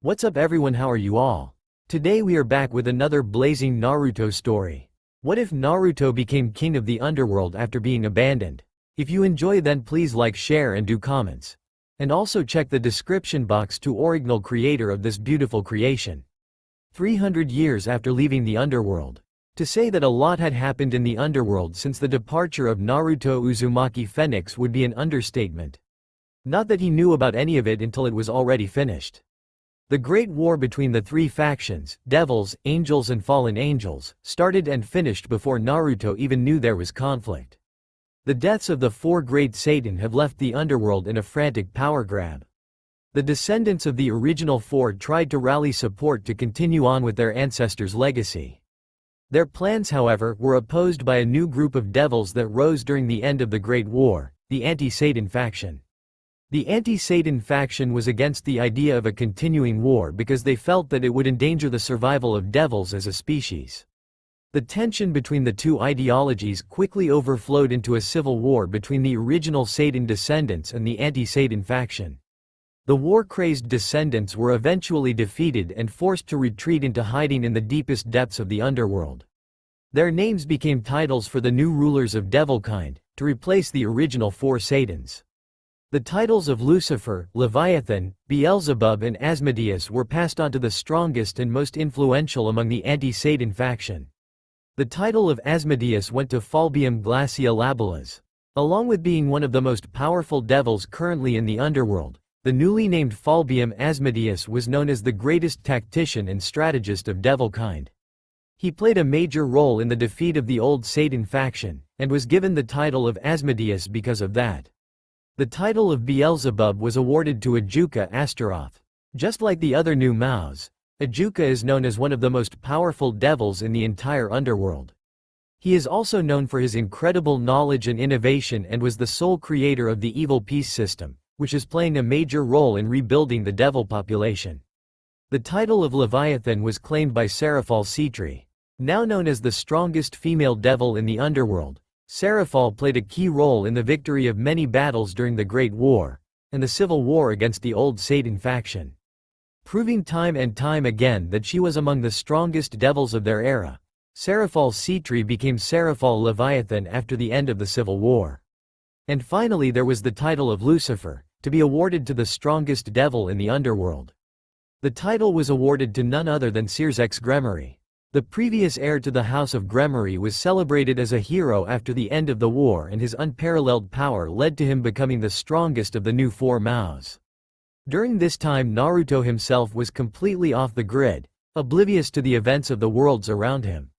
What's up everyone, how are you all? Today we are back with another blazing Naruto story. What if Naruto became king of the underworld after being abandoned? If you enjoy then please like, share and do comments. And also check the description box to original creator of this beautiful creation. 300 years after leaving the underworld. To say that a lot had happened in the underworld since the departure of Naruto Uzumaki Phoenix would be an understatement. Not that he knew about any of it until it was already finished. The Great War between the three factions, devils, angels and fallen angels, started and finished before Naruto even knew there was conflict. The deaths of the four great Satan have left the underworld in a frantic power grab. The descendants of the original four tried to rally support to continue on with their ancestors' legacy. Their plans, however, were opposed by a new group of devils that rose during the end of the Great War, the anti-Satan faction. The anti-Satan faction was against the idea of a continuing war because they felt that it would endanger the survival of devils as a species. The tension between the two ideologies quickly overflowed into a civil war between the original Satan descendants and the anti-Satan faction. The war-crazed descendants were eventually defeated and forced to retreat into hiding in the deepest depths of the underworld. Their names became titles for the new rulers of devilkind, to replace the original four Satans. The titles of Lucifer, Leviathan, Beelzebub and Asmodeus were passed on to the strongest and most influential among the anti-Satan faction. The title of Asmodeus went to Falbium Glaciolabilas. Along with being one of the most powerful devils currently in the underworld, the newly named Falbium Asmodeus was known as the greatest tactician and strategist of devilkind. He played a major role in the defeat of the old Satan faction, and was given the title of Asmodeus because of that. The title of Beelzebub was awarded to Ajuka Astaroth. Just like the other new Maus, Ajuka is known as one of the most powerful devils in the entire underworld. He is also known for his incredible knowledge and innovation and was the sole creator of the evil peace system, which is playing a major role in rebuilding the devil population. The title of Leviathan was claimed by Seraphal Citri. Now known as the strongest female devil in the underworld, Seraphal played a key role in the victory of many battles during the Great War, and the civil war against the old Satan faction. Proving time and time again that she was among the strongest devils of their era, Seraphal Citri became Seraphal Leviathan after the end of the Civil War. And finally there was the title of Lucifer, to be awarded to the strongest devil in the underworld. The title was awarded to none other than Searsx Gremory. The previous heir to the House of Gremory was celebrated as a hero after the end of the war, and his unparalleled power led to him becoming the strongest of the new four Maus. During this time Naruto himself was completely off the grid, oblivious to the events of the worlds around him.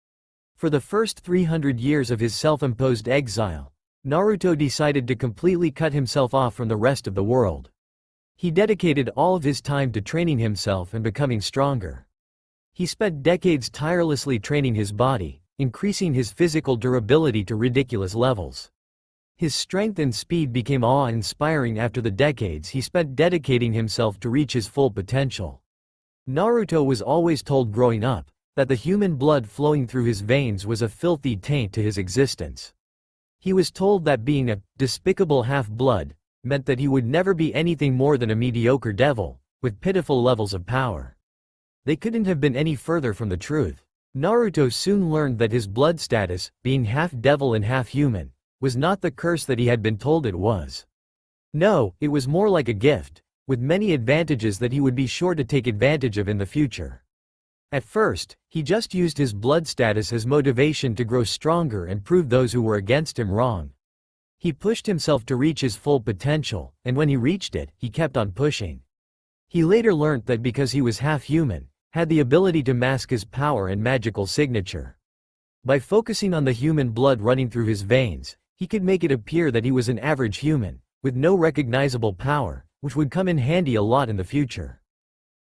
For the first 300 years of his self-imposed exile, Naruto decided to completely cut himself off from the rest of the world. He dedicated all of his time to training himself and becoming stronger. He spent decades tirelessly training his body, increasing his physical durability to ridiculous levels. His strength and speed became awe-inspiring after the decades he spent dedicating himself to reach his full potential. Naruto was always told growing up that the human blood flowing through his veins was a filthy taint to his existence. He was told that being a despicable half-blood meant that he would never be anything more than a mediocre devil, with pitiful levels of power. They couldn't have been any further from the truth. Naruto soon learned that his blood status, being half-devil and half-human, was not the curse that he had been told it was. No, it was more like a gift, with many advantages that he would be sure to take advantage of in the future. At first, he just used his blood status as motivation to grow stronger and prove those who were against him wrong. He pushed himself to reach his full potential, and when he reached it, he kept on pushing. He later learnt that because he was half-human, had the ability to mask his power and magical signature. By focusing on the human blood running through his veins, he could make it appear that he was an average human, with no recognizable power, which would come in handy a lot in the future.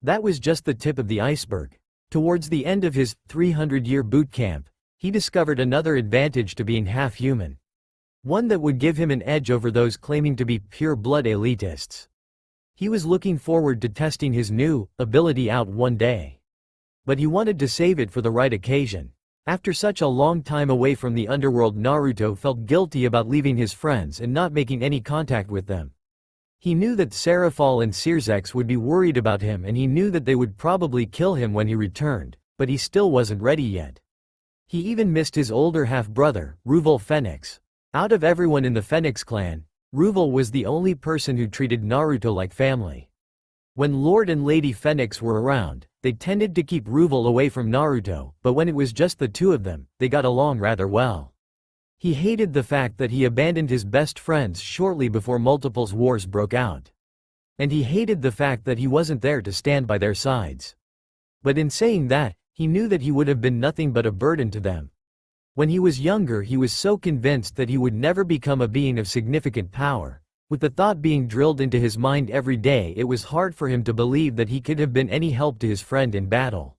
That was just the tip of the iceberg. Towards the end of his 300-year boot camp, he discovered another advantage to being half-human. One that would give him an edge over those claiming to be pure-blood elitists. He was looking forward to testing his new ability out one day. But he wanted to save it for the right occasion. After such a long time away from the underworld, Naruto felt guilty about leaving his friends and not making any contact with them. He knew that Serafal and Sirzex would be worried about him, and he knew that they would probably kill him when he returned, but he still wasn't ready yet. He even missed his older half-brother, Ruval Phoenix. Out of everyone in the Phoenix clan, Ruval was the only person who treated Naruto like family. When Lord and Lady Phoenix were around, they tended to keep Ruval away from Naruto, but when it was just the two of them, they got along rather well. He hated the fact that he abandoned his best friends shortly before multiples wars broke out. And he hated the fact that he wasn't there to stand by their sides. But in saying that, he knew that he would have been nothing but a burden to them. When he was younger, he was so convinced that he would never become a being of significant power. With the thought being drilled into his mind every day, it was hard for him to believe that he could have been any help to his friend in battle.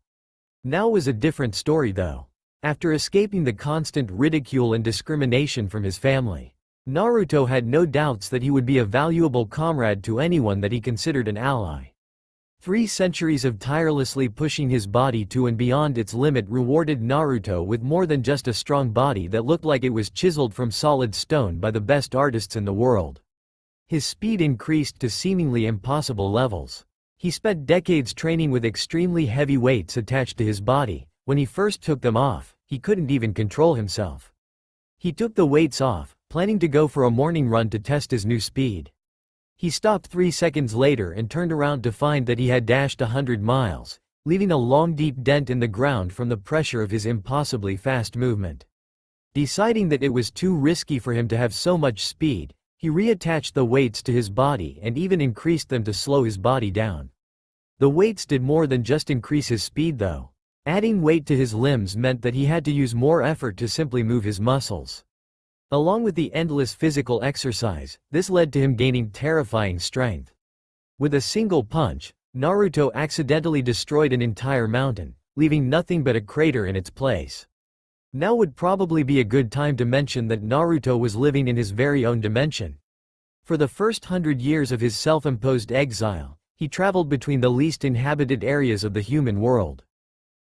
Now was a different story though. After escaping the constant ridicule and discrimination from his family, Naruto had no doubts that he would be a valuable comrade to anyone that he considered an ally. 3 centuries of tirelessly pushing his body to and beyond its limit rewarded Naruto with more than just a strong body that looked like it was chiseled from solid stone by the best artists in the world. His speed increased to seemingly impossible levels. He spent decades training with extremely heavy weights attached to his body. When he first took them off, he couldn't even control himself. He took the weights off, planning to go for a morning run to test his new speed. He stopped 3 seconds later and turned around to find that he had dashed 100 miles, leaving a long deep dent in the ground from the pressure of his impossibly fast movement. Deciding that it was too risky for him to have so much speed, he reattached the weights to his body and even increased them to slow his body down. The weights did more than just increase his speed though. Adding weight to his limbs meant that he had to use more effort to simply move his muscles. Along with the endless physical exercise, this led to him gaining terrifying strength. With a single punch, Naruto accidentally destroyed an entire mountain, leaving nothing but a crater in its place. Now would probably be a good time to mention that Naruto was living in his very own dimension. For the first 100 years of his self-imposed exile, he traveled between the least inhabited areas of the human world.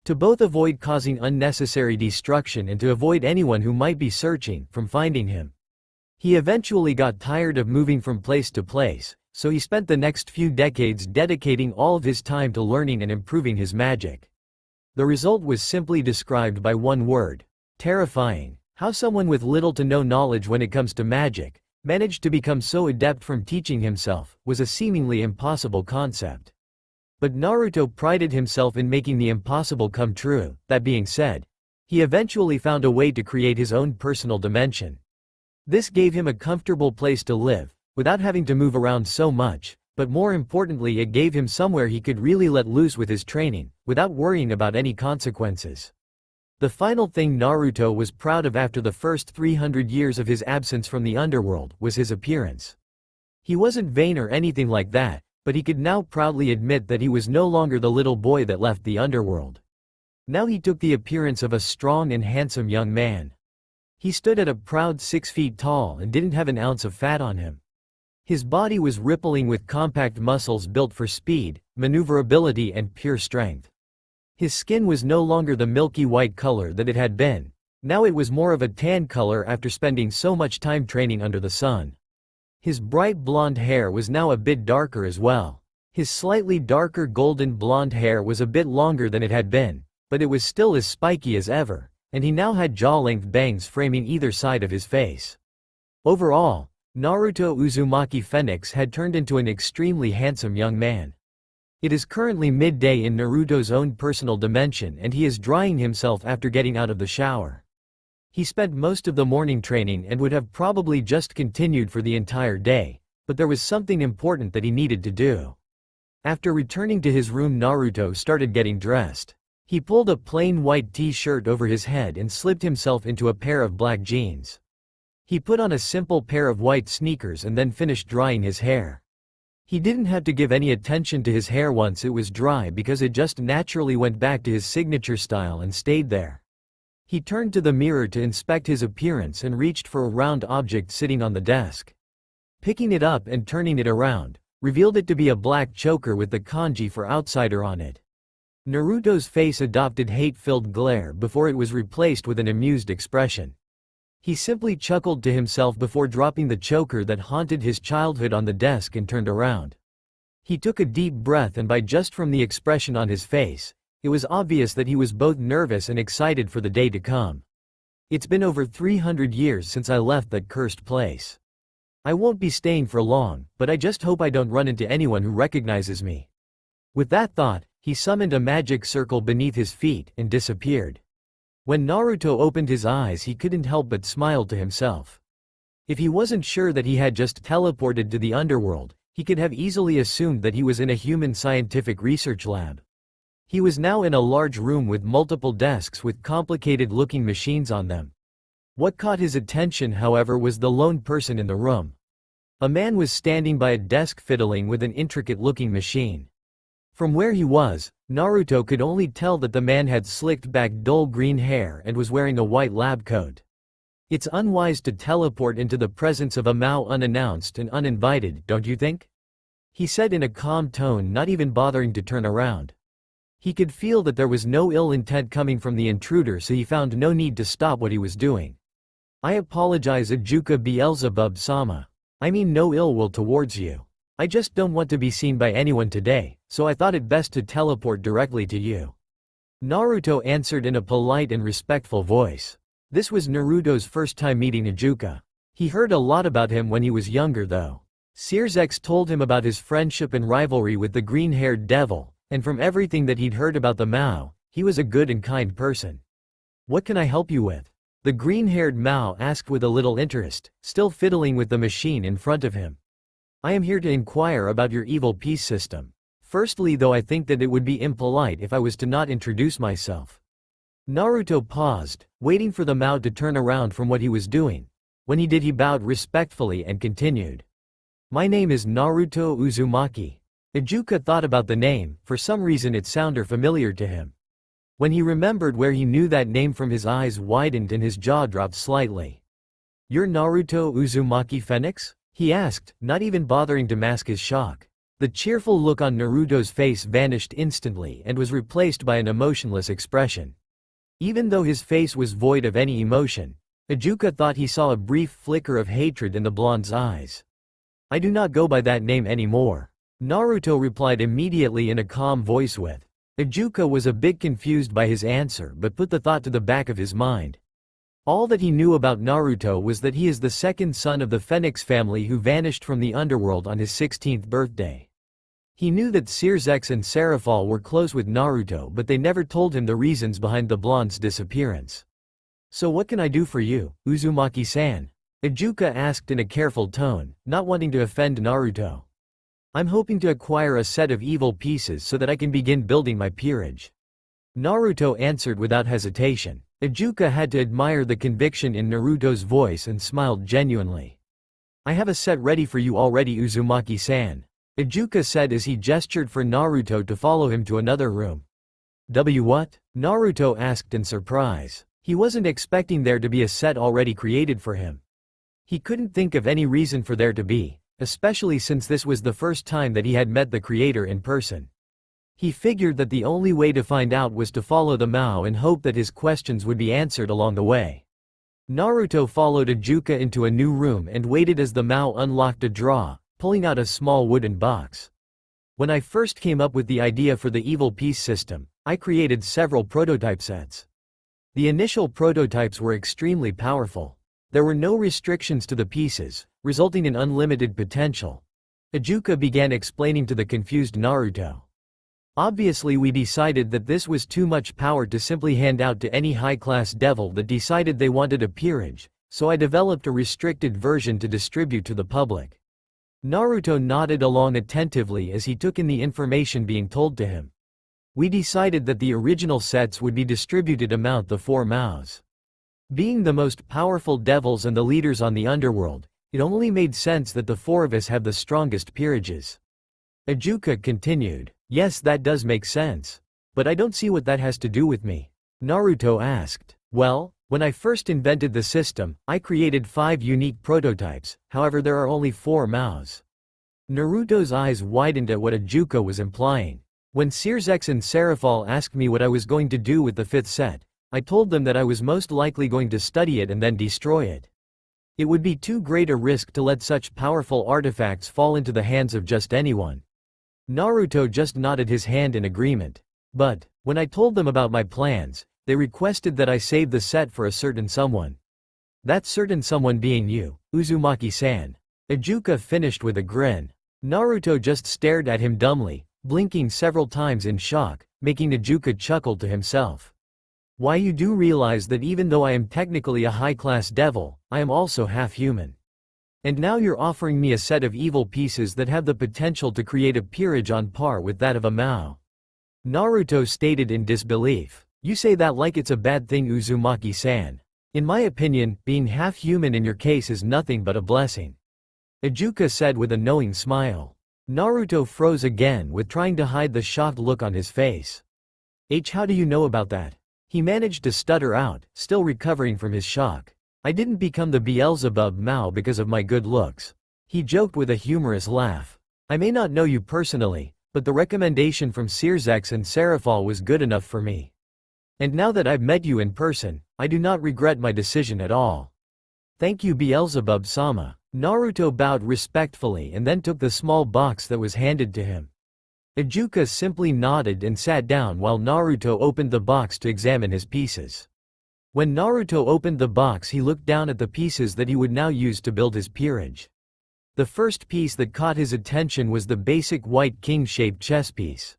To both avoid causing unnecessary destruction and to avoid anyone who might be searching from finding him. He eventually got tired of moving from place to place, so he spent the next few decades dedicating all of his time to learning and improving his magic. The result was simply described by one word: terrifying. How someone with little to no knowledge when it comes to magic managed to become so adept from teaching himself was a seemingly impossible concept. But Naruto prided himself in making the impossible come true. That being said, he eventually found a way to create his own personal dimension. This gave him a comfortable place to live, without having to move around so much, but more importantly it gave him somewhere he could really let loose with his training, without worrying about any consequences. The final thing Naruto was proud of after the first 300 years of his absence from the underworld was his appearance. He wasn't vain or anything like that, but he could now proudly admit that he was no longer the little boy that left the underworld. Now he took the appearance of a strong and handsome young man. He stood at a proud 6 feet tall and didn't have an ounce of fat on him. His body was rippling with compact muscles built for speed, maneuverability and pure strength. His skin was no longer the milky white color that it had been. Now it was more of a tan color after spending so much time training under the sun. His bright blonde hair was now a bit darker as well. His slightly darker golden blonde hair was a bit longer than it had been, but it was still as spiky as ever, and he now had jaw-length bangs framing either side of his face. Overall, Naruto Uzumaki Phoenix had turned into an extremely handsome young man. It is currently midday in Naruto's own personal dimension and he is drying himself after getting out of the shower. He spent most of the morning training and would have probably just continued for the entire day, but there was something important that he needed to do. After returning to his room, Naruto started getting dressed. He pulled a plain white t-shirt over his head and slipped himself into a pair of black jeans. He put on a simple pair of white sneakers and then finished drying his hair. He didn't have to give any attention to his hair once it was dry because it just naturally went back to his signature style and stayed there. He turned to the mirror to inspect his appearance and reached for a round object sitting on the desk. Picking it up and turning it around, revealed it to be a black choker with the kanji for outsider on it. Naruto's face adopted hate-filled glare before it was replaced with an amused expression. He simply chuckled to himself before dropping the choker that haunted his childhood on the desk and turned around. He took a deep breath, and just from the expression on his face, it was obvious that he was both nervous and excited for the day to come. It's been over 300 years since I left that cursed place. I won't be staying for long, but I just hope I don't run into anyone who recognizes me. With that thought, he summoned a magic circle beneath his feet and disappeared. When Naruto opened his eyes, he couldn't help but smile to himself. If he wasn't sure that he had just teleported to the underworld, he could have easily assumed that he was in a human scientific research lab. He was now in a large room with multiple desks with complicated-looking machines on them. What caught his attention, however, was the lone person in the room. A man was standing by a desk fiddling with an intricate-looking machine. From where he was, Naruto could only tell that the man had slicked-back dull green hair and was wearing a white lab coat. It's unwise to teleport into the presence of a Mao unannounced and uninvited, don't you think? He said in a calm tone, not even bothering to turn around. He could feel that there was no ill intent coming from the intruder, so he found no need to stop what he was doing. I apologize, Ajuka Beelzebub-sama. I mean no ill will towards you. I just don't want to be seen by anyone today, so I thought it best to teleport directly to you. Naruto answered in a polite and respectful voice. This was Naruto's first time meeting Ajuka. He heard a lot about him when he was younger though. Searzex told him about his friendship and rivalry with the green-haired devil, and from everything that he'd heard about the Mao, he was a good and kind person. What can I help you with? The green-haired Mao asked with a little interest, still fiddling with the machine in front of him. I am here to inquire about your evil peace system. Firstly though, I think that it would be impolite if I was to not introduce myself. Naruto paused, waiting for the Mao to turn around from what he was doing. When he did, he bowed respectfully and continued. My name is Naruto Uzumaki. Ajuka thought about the name, for some reason it sounded familiar to him. When he remembered where he knew that name from, his eyes widened and his jaw dropped slightly. You're Naruto Uzumaki Phoenix? He asked, not even bothering to mask his shock. The cheerful look on Naruto's face vanished instantly and was replaced by an emotionless expression. Even though his face was void of any emotion, Ajuka thought he saw a brief flicker of hatred in the blonde's eyes. I do not go by that name anymore. Naruto replied immediately in a calm voice. Ajuka was a bit confused by his answer but put the thought to the back of his mind. All that he knew about Naruto was that he is the second son of the Phoenix family who vanished from the underworld on his 16th birthday. He knew that Searzex and Serafal were close with Naruto, but they never told him the reasons behind the blonde's disappearance. So what can I do for you, Uzumaki-san? Ajuka asked in a careful tone, not wanting to offend Naruto. I'm hoping to acquire a set of evil pieces so that I can begin building my peerage. Naruto answered without hesitation. Ajuka had to admire the conviction in Naruto's voice and smiled genuinely. I have a set ready for you already, Uzumaki-san, Ajuka said as he gestured for Naruto to follow him to another room. What? Naruto asked in surprise. He wasn't expecting there to be a set already created for him. He couldn't think of any reason for there to be, especially since this was the first time that he had met the creator in person. He figured that the only way to find out was to follow the Mao and hope that his questions would be answered along the way. Naruto followed Ajuka into a new room and waited as the Mao unlocked a drawer, pulling out a small wooden box. When I first came up with the idea for the evil peace system, I created several prototype sets. The initial prototypes were extremely powerful. There were no restrictions to the pieces, resulting in unlimited potential. Ajuka began explaining to the confused Naruto. Obviously, we decided that this was too much power to simply hand out to any high-class devil that decided they wanted a peerage, so I developed a restricted version to distribute to the public. Naruto nodded along attentively as he took in the information being told to him. We decided that the original sets would be distributed among the 4 Maos. Being the most powerful devils and the leaders on the underworld, it only made sense that the 4 of us have the strongest peerages. Ajuka continued. Yes, that does make sense. But I don't see what that has to do with me. Naruto asked. Well, when I first invented the system, I created 5 unique prototypes, however there are only 4 Maos. Naruto's eyes widened at what Ajuka was implying. When Searzex and Serafal asked me what I was going to do with the 5th set, I told them that I was most likely going to study it and then destroy it. It would be too great a risk to let such powerful artifacts fall into the hands of just anyone. Naruto just nodded his hand in agreement. But, when I told them about my plans, they requested that I save the set for a certain someone. That certain someone being you, Uzumaki-san. Ijuka finished with a grin. Naruto just stared at him dumbly, blinking several times in shock, making Ijuka chuckle to himself. Why, you do realize that even though I am technically a high-class devil, I am also half-human. And now you're offering me a set of evil pieces that have the potential to create a peerage on par with that of a Mao. Naruto stated in disbelief. You say that like it's a bad thing, Uzumaki-san. In my opinion, being half-human in your case is nothing but a blessing. Ijuka said with a knowing smile. Naruto froze again with trying to hide the shocked look on his face. How do you know about that? He managed to stutter out, still recovering from his shock. I didn't become the Beelzebub Mao because of my good looks. He joked with a humorous laugh. I may not know you personally, but the recommendation from Searsex and Serafal was good enough for me. And now that I've met you in person, I do not regret my decision at all. Thank you, Beelzebub-sama. Naruto bowed respectfully and then took the small box that was handed to him. Ijuka simply nodded and sat down while Naruto opened the box to examine his pieces. When Naruto opened the box, he looked down at the pieces that he would now use to build his peerage. The first piece that caught his attention was the basic white king-shaped chess piece.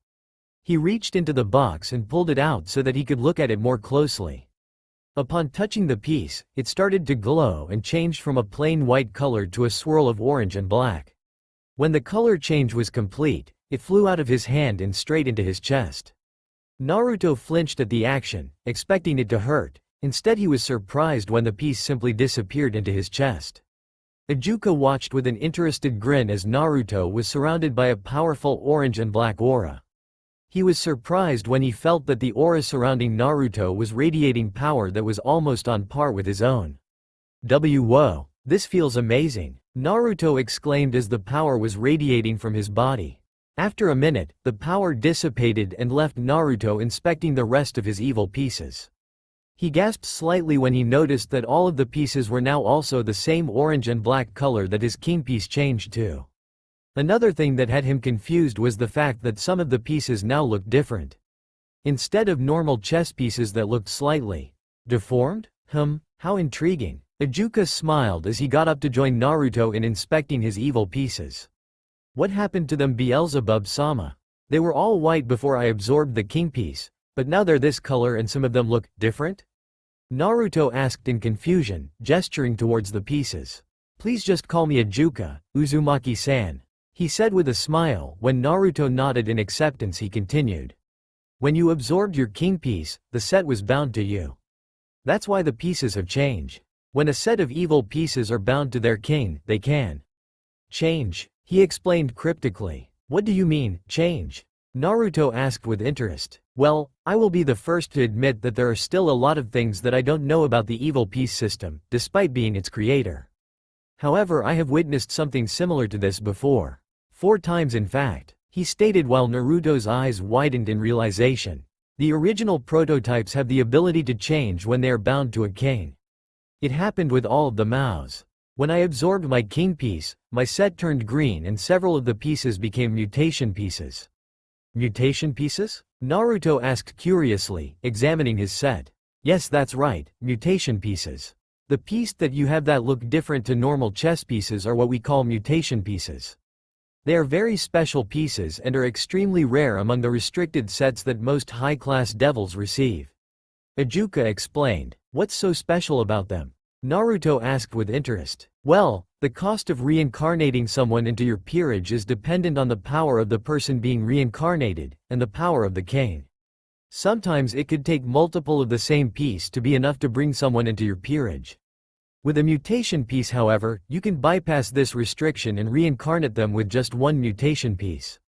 He reached into the box and pulled it out so that he could look at it more closely. Upon touching the piece, it started to glow and changed from a plain white color to a swirl of orange and black. When the color change was complete, it flew out of his hand and straight into his chest. Naruto flinched at the action, expecting it to hurt. Instead, he was surprised when the piece simply disappeared into his chest. Ijuka watched with an interested grin as Naruto was surrounded by a powerful orange and black aura. He was surprised when he felt that the aura surrounding Naruto was radiating power that was almost on par with his own. Whoa, this feels amazing, Naruto exclaimed as the power was radiating from his body. After a minute, the power dissipated and left Naruto inspecting the rest of his evil pieces. He gasped slightly when he noticed that all of the pieces were now also the same orange and black color that his king piece changed to. Another thing that had him confused was the fact that some of the pieces now looked different. Instead of normal chess pieces that looked slightly deformed? How intriguing. Ijuka smiled as he got up to join Naruto in inspecting his evil pieces. What happened to them, Beelzebub-sama? They were all white before I absorbed the king piece, but now they're this color and some of them look different? Naruto asked in confusion, gesturing towards the pieces. Please just call me Ijuka, Uzumaki-san, he said with a smile. When Naruto nodded in acceptance, he continued. When you absorbed your king piece, the set was bound to you. That's why the pieces have changed. When a set of evil pieces are bound to their king, they can change, he explained cryptically. What do you mean, change? Naruto asked with interest. Well, I will be the first to admit that there are still a lot of things that I don't know about the evil piece system, despite being its creator. However, I have witnessed something similar to this before. 4 times in fact, he stated while Naruto's eyes widened in realization. The original prototypes have the ability to change when they are bound to a king. It happened with all of the Maos. When I absorbed my king piece, my set turned green and several of the pieces became mutation pieces. Mutation pieces? Naruto asked curiously, examining his set. Yes, that's right, mutation pieces. The piece that you have that look different to normal chess pieces are what we call mutation pieces. They are very special pieces and are extremely rare among the restricted sets that most high-class devils receive. Ijuka explained. What's so special about them? Naruto asked with interest. Well, the cost of reincarnating someone into your peerage is dependent on the power of the person being reincarnated, and the power of the king. Sometimes it could take multiple of the same piece to be enough to bring someone into your peerage. With a mutation piece, however, you can bypass this restriction and reincarnate them with just one mutation piece.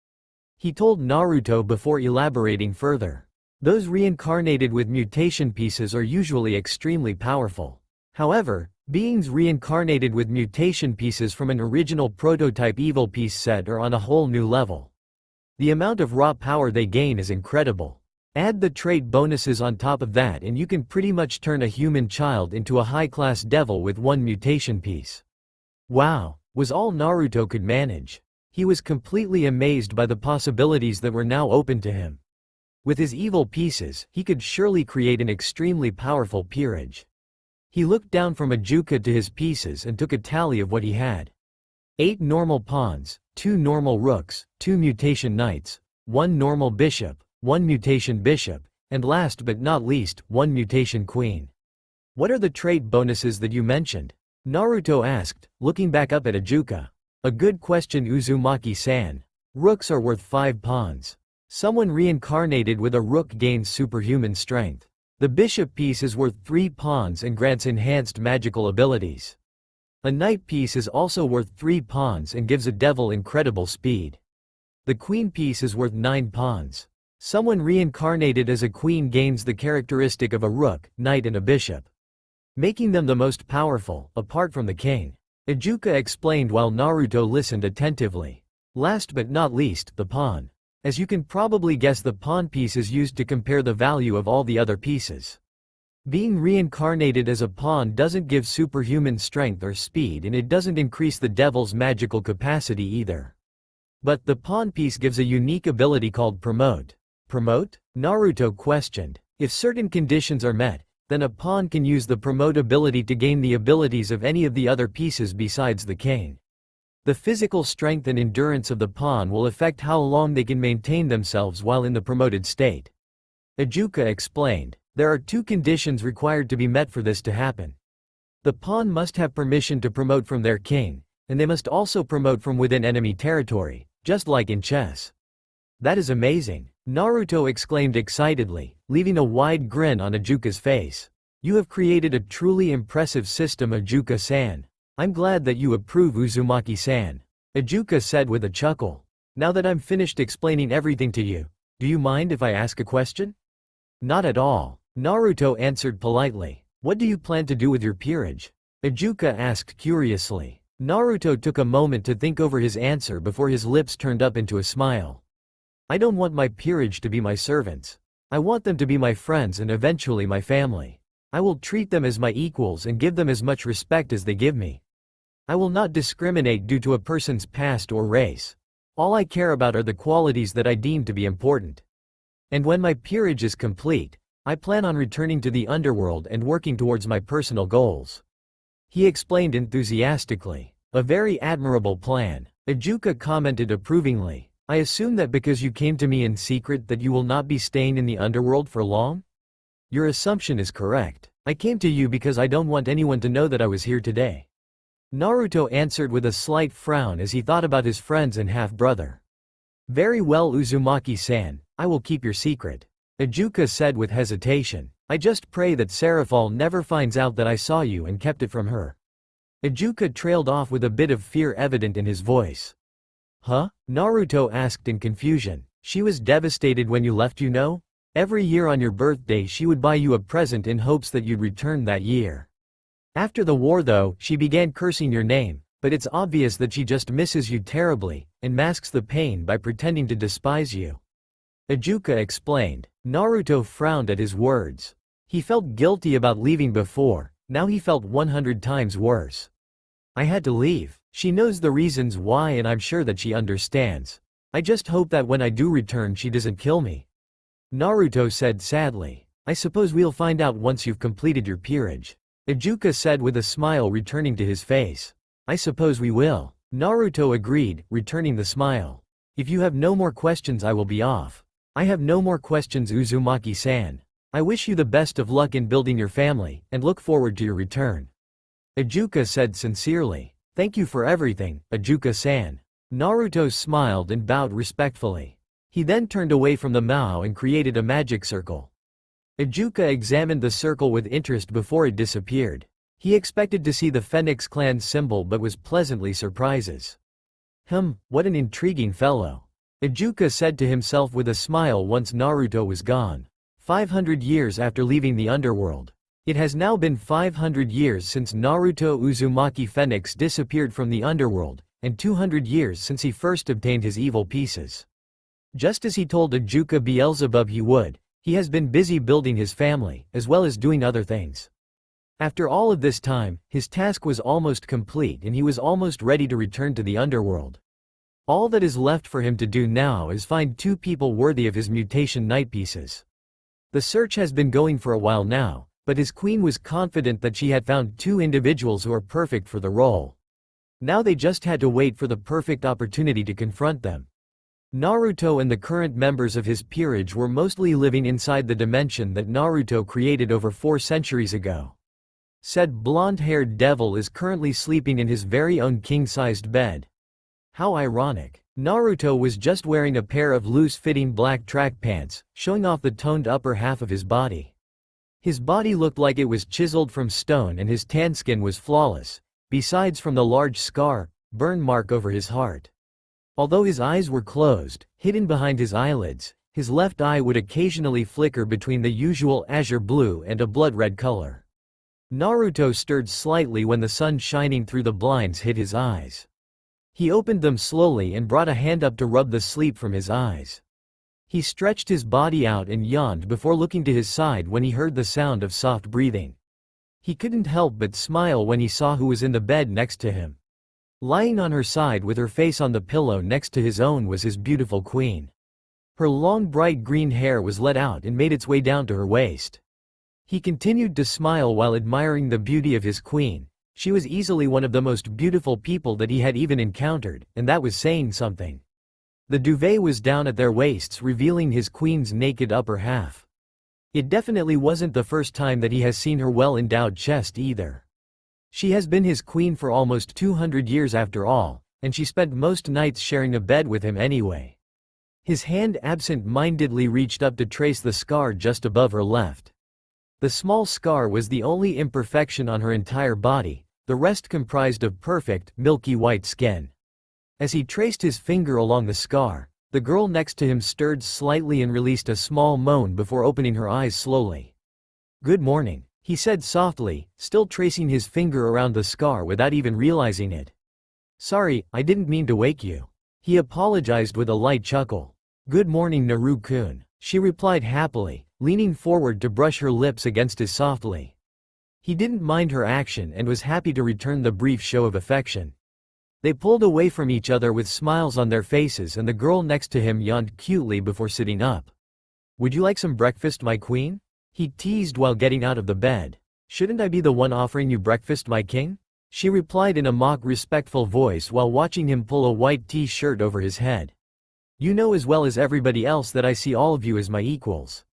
He told Naruto before elaborating further. Those reincarnated with mutation pieces are usually extremely powerful. However, beings reincarnated with mutation pieces from an original prototype evil piece set are on a whole new level. The amount of raw power they gain is incredible. Add the trait bonuses on top of that and you can pretty much turn a human child into a high-class devil with one mutation piece. Wow, was all Naruto could manage. He was completely amazed by the possibilities that were now open to him. With his evil pieces, he could surely create an extremely powerful peerage. He looked down from Ajuka to his pieces and took a tally of what he had. 8 normal pawns, 2 normal rooks, 2 mutation knights, 1 normal bishop, 1 mutation bishop, and last but not least, 1 mutation queen. What are the trait bonuses that you mentioned? Naruto asked, looking back up at Ajuka. A good question, Uzumaki-san. Rooks are worth 5 pawns. Someone reincarnated with a rook gains superhuman strength. The bishop piece is worth 3 pawns and grants enhanced magical abilities. A knight piece is also worth 3 pawns and gives a devil incredible speed. The queen piece is worth 9 pawns. Someone reincarnated as a queen gains the characteristic of a rook, knight and a bishop, making them the most powerful, apart from the king. Ajuka explained while Naruto listened attentively. Last but not least, the pawn. As you can probably guess, the pawn piece is used to compare the value of all the other pieces. Being reincarnated as a pawn doesn't give superhuman strength or speed, and it doesn't increase the devil's magical capacity either. But the pawn piece gives a unique ability called promote. Promote? Naruto questioned. If certain conditions are met, then a pawn can use the promote ability to gain the abilities of any of the other pieces besides the king. The physical strength and endurance of the pawn will affect how long they can maintain themselves while in the promoted state. Ajuka explained. There are 2 conditions required to be met for this to happen. The pawn must have permission to promote from their king, and they must also promote from within enemy territory, just like in chess. That is amazing, Naruto exclaimed excitedly, leaving a wide grin on Ajuka's face. You have created a truly impressive system, Ajuka-san. I'm glad that you approve, Uzumaki-san. Ajuka said with a chuckle. Now that I'm finished explaining everything to you, do you mind if I ask a question? Not at all, Naruto answered politely. What do you plan to do with your peerage? Ajuka asked curiously. Naruto took a moment to think over his answer before his lips turned up into a smile. I don't want my peerage to be my servants. I want them to be my friends and eventually my family. I will treat them as my equals and give them as much respect as they give me. I will not discriminate due to a person's past or race. All I care about are the qualities that I deem to be important. And when my peerage is complete, I plan on returning to the underworld and working towards my personal goals. He explained enthusiastically. A very admirable plan. Ajuka commented approvingly. I assume that because you came to me in secret that you will not be staying in the underworld for long? Your assumption is correct. I came to you because I don't want anyone to know that I was here today. Naruto answered with a slight frown as he thought about his friends and half-brother. Very well, Uzumaki-san, I will keep your secret. Ajuka said with hesitation. I just pray that Seraphal never finds out that I saw you and kept it from her. Ajuka trailed off with a bit of fear evident in his voice. Huh? Naruto asked in confusion. She was devastated when you left, you know? Every year on your birthday she would buy you a present in hopes that you'd return that year. After the war though, she began cursing your name, but it's obvious that she just misses you terribly, and masks the pain by pretending to despise you. Ajuka explained. Naruto frowned at his words. He felt guilty about leaving before, now he felt 100 times worse. I had to leave. She knows the reasons why and I'm sure that she understands. I just hope that when I do return she doesn't kill me. Naruto said sadly. I suppose we'll find out once you've completed your peerage. Ajuka said with a smile returning to his face. I suppose we will. Naruto agreed, returning the smile. If you have no more questions I will be off. I have no more questions, Uzumaki-san. I wish you the best of luck in building your family, and look forward to your return. Ajuka said sincerely. Thank you for everything, Ajuka-san. Naruto smiled and bowed respectfully. He then turned away from the Mao and created a magic circle. Ajuka examined the circle with interest before it disappeared. He expected to see the Phoenix clan symbol but was pleasantly surprised. What an intriguing fellow. Ajuka said to himself with a smile once Naruto was gone. 500 years after leaving the underworld. It has now been 500 years since Naruto Uzumaki Phoenix disappeared from the underworld, and 200 years since he first obtained his evil pieces. Just as he told Ajuka Beelzebub he would, He has been busy building his family, as well as doing other things. After all of this time, his task was almost complete and he was almost ready to return to the underworld. All that is left for him to do now is find 2 people worthy of his mutation night pieces. The search has been going for a while now, but his queen was confident that she had found 2 individuals who are perfect for the role. Now they just had to wait for the perfect opportunity to confront them. Naruto and the current members of his peerage were mostly living inside the dimension that Naruto created over 4 centuries ago. Said blonde-haired devil is currently sleeping in his very own king-sized bed. How ironic. Naruto was just wearing a pair of loose-fitting black track pants, showing off the toned upper half of his body. His body looked like it was chiseled from stone and his tan skin was flawless, besides from the large scar, burn mark over his heart. Although his eyes were closed, hidden behind his eyelids, his left eye would occasionally flicker between the usual azure blue and a blood-red color. Naruto stirred slightly when the sun shining through the blinds hit his eyes. He opened them slowly and brought a hand up to rub the sleep from his eyes. He stretched his body out and yawned before looking to his side when he heard the sound of soft breathing. He couldn't help but smile when he saw who was in the bed next to him. Lying on her side with her face on the pillow next to his own was his beautiful queen. Her long bright green hair was let out and made its way down to her waist. He continued to smile while admiring the beauty of his queen. She was easily one of the most beautiful people that he had even encountered, and that was saying something. The duvet was down at their waists, revealing his queen's naked upper half. It definitely wasn't the first time that he has seen her well-endowed chest either. She has been his queen for almost 200 years after all, and she spent most nights sharing a bed with him anyway. His hand absent-mindedly reached up to trace the scar just above her left. The small scar was the only imperfection on her entire body, the rest comprised of perfect, milky white skin. As he traced his finger along the scar, the girl next to him stirred slightly and released a small moan before opening her eyes slowly. "Good morning," he said softly, still tracing his finger around the scar without even realizing it. "Sorry, I didn't mean to wake you." He apologized with a light chuckle. "Good morning, Naru-kun," she replied happily, leaning forward to brush her lips against his softly. He didn't mind her action and was happy to return the brief show of affection. They pulled away from each other with smiles on their faces and the girl next to him yawned cutely before sitting up. "Would you like some breakfast, my queen?" he teased while getting out of the bed. "Shouldn't I be the one offering you breakfast, my king?" she replied in a mock respectful voice while watching him pull a white t-shirt over his head. "You know as well as everybody else that I see all of you as my equals.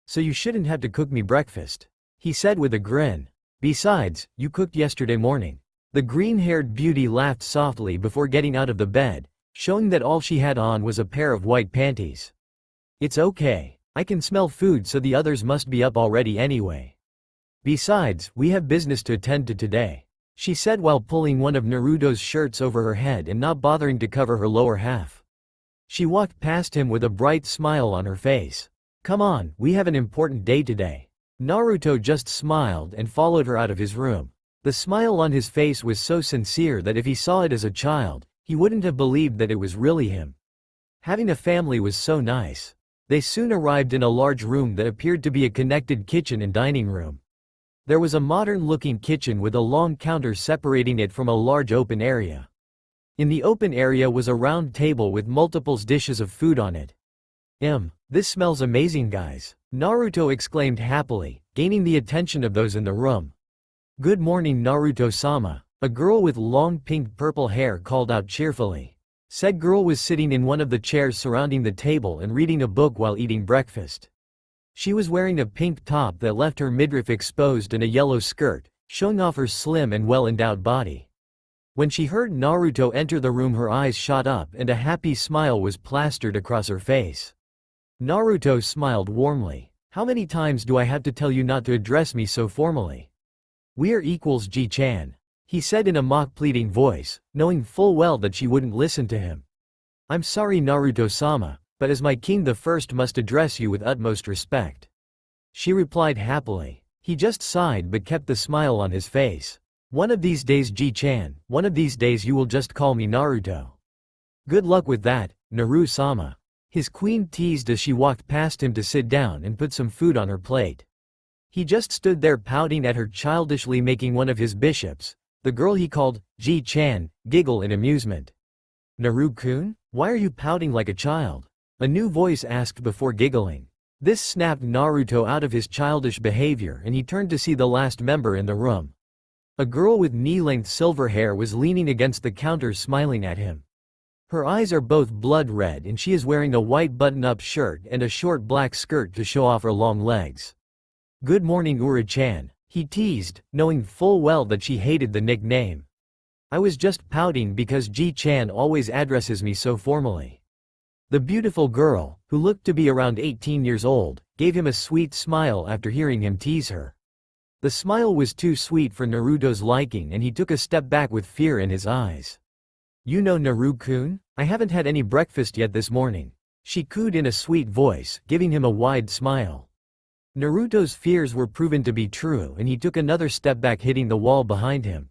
So you shouldn't have to cook me breakfast," he said with a grin. "Besides, you cooked yesterday morning." The green-haired beauty laughed softly before getting out of the bed, showing that all she had on was a pair of white panties. "It's okay. I can smell food, so the others must be up already anyway. Besides, we have business to attend to today," she said while pulling one of Naruto's shirts over her head and not bothering to cover her lower half. She walked past him with a bright smile on her face. "Come on, we have an important day today." Naruto just smiled and followed her out of his room. The smile on his face was so sincere that if he saw it as a child, he wouldn't have believed that it was really him. Having a family was so nice. They soon arrived in a large room that appeared to be a connected kitchen and dining room. There was a modern-looking kitchen with a long counter separating it from a large open area. In the open area was a round table with multiple dishes of food on it. This smells amazing, guys," Naruto exclaimed happily, gaining the attention of those in the room. "Good morning, Naruto-sama," a girl with long pink-purple hair called out cheerfully. Said girl was sitting in one of the chairs surrounding the table and reading a book while eating breakfast. She was wearing a pink top that left her midriff exposed and a yellow skirt, showing off her slim and well-endowed body. When she heard Naruto enter the room, her eyes shot up and a happy smile was plastered across her face. Naruto smiled warmly. "How many times do I have to tell you not to address me so formally? We're equals, Ji-chan," he said in a mock pleading voice, knowing full well that she wouldn't listen to him. "I'm sorry, Naruto-sama, but as my king the first must address you with utmost respect," she replied happily. He just sighed but kept the smile on his face. "One of these days, Ji-chan, one of these days you will just call me Naruto." "Good luck with that, Naru-sama." His queen teased as she walked past him to sit down and put some food on her plate. He just stood there pouting at her, childishly making one of his bishops, the girl he called Ji-chan, giggle in amusement. "Naru-kun? Why are you pouting like a child?" a new voice asked before giggling. This snapped Naruto out of his childish behavior, and he turned to see the last member in the room. A girl with knee-length silver hair was leaning against the counter smiling at him. Her eyes are both blood red and she is wearing a white button-up shirt and a short black skirt to show off her long legs. "Good morning, Ura-chan," he teased, knowing full well that she hated the nickname. "I was just pouting because Ji-chan always addresses me so formally." The beautiful girl, who looked to be around 18 years old, gave him a sweet smile after hearing him tease her. The smile was too sweet for Naruto's liking and he took a step back with fear in his eyes. "You know, Naru-kun, I haven't had any breakfast yet this morning," she cooed in a sweet voice, giving him a wide smile. Naruto's fears were proven to be true and he took another step back, hitting the wall behind him.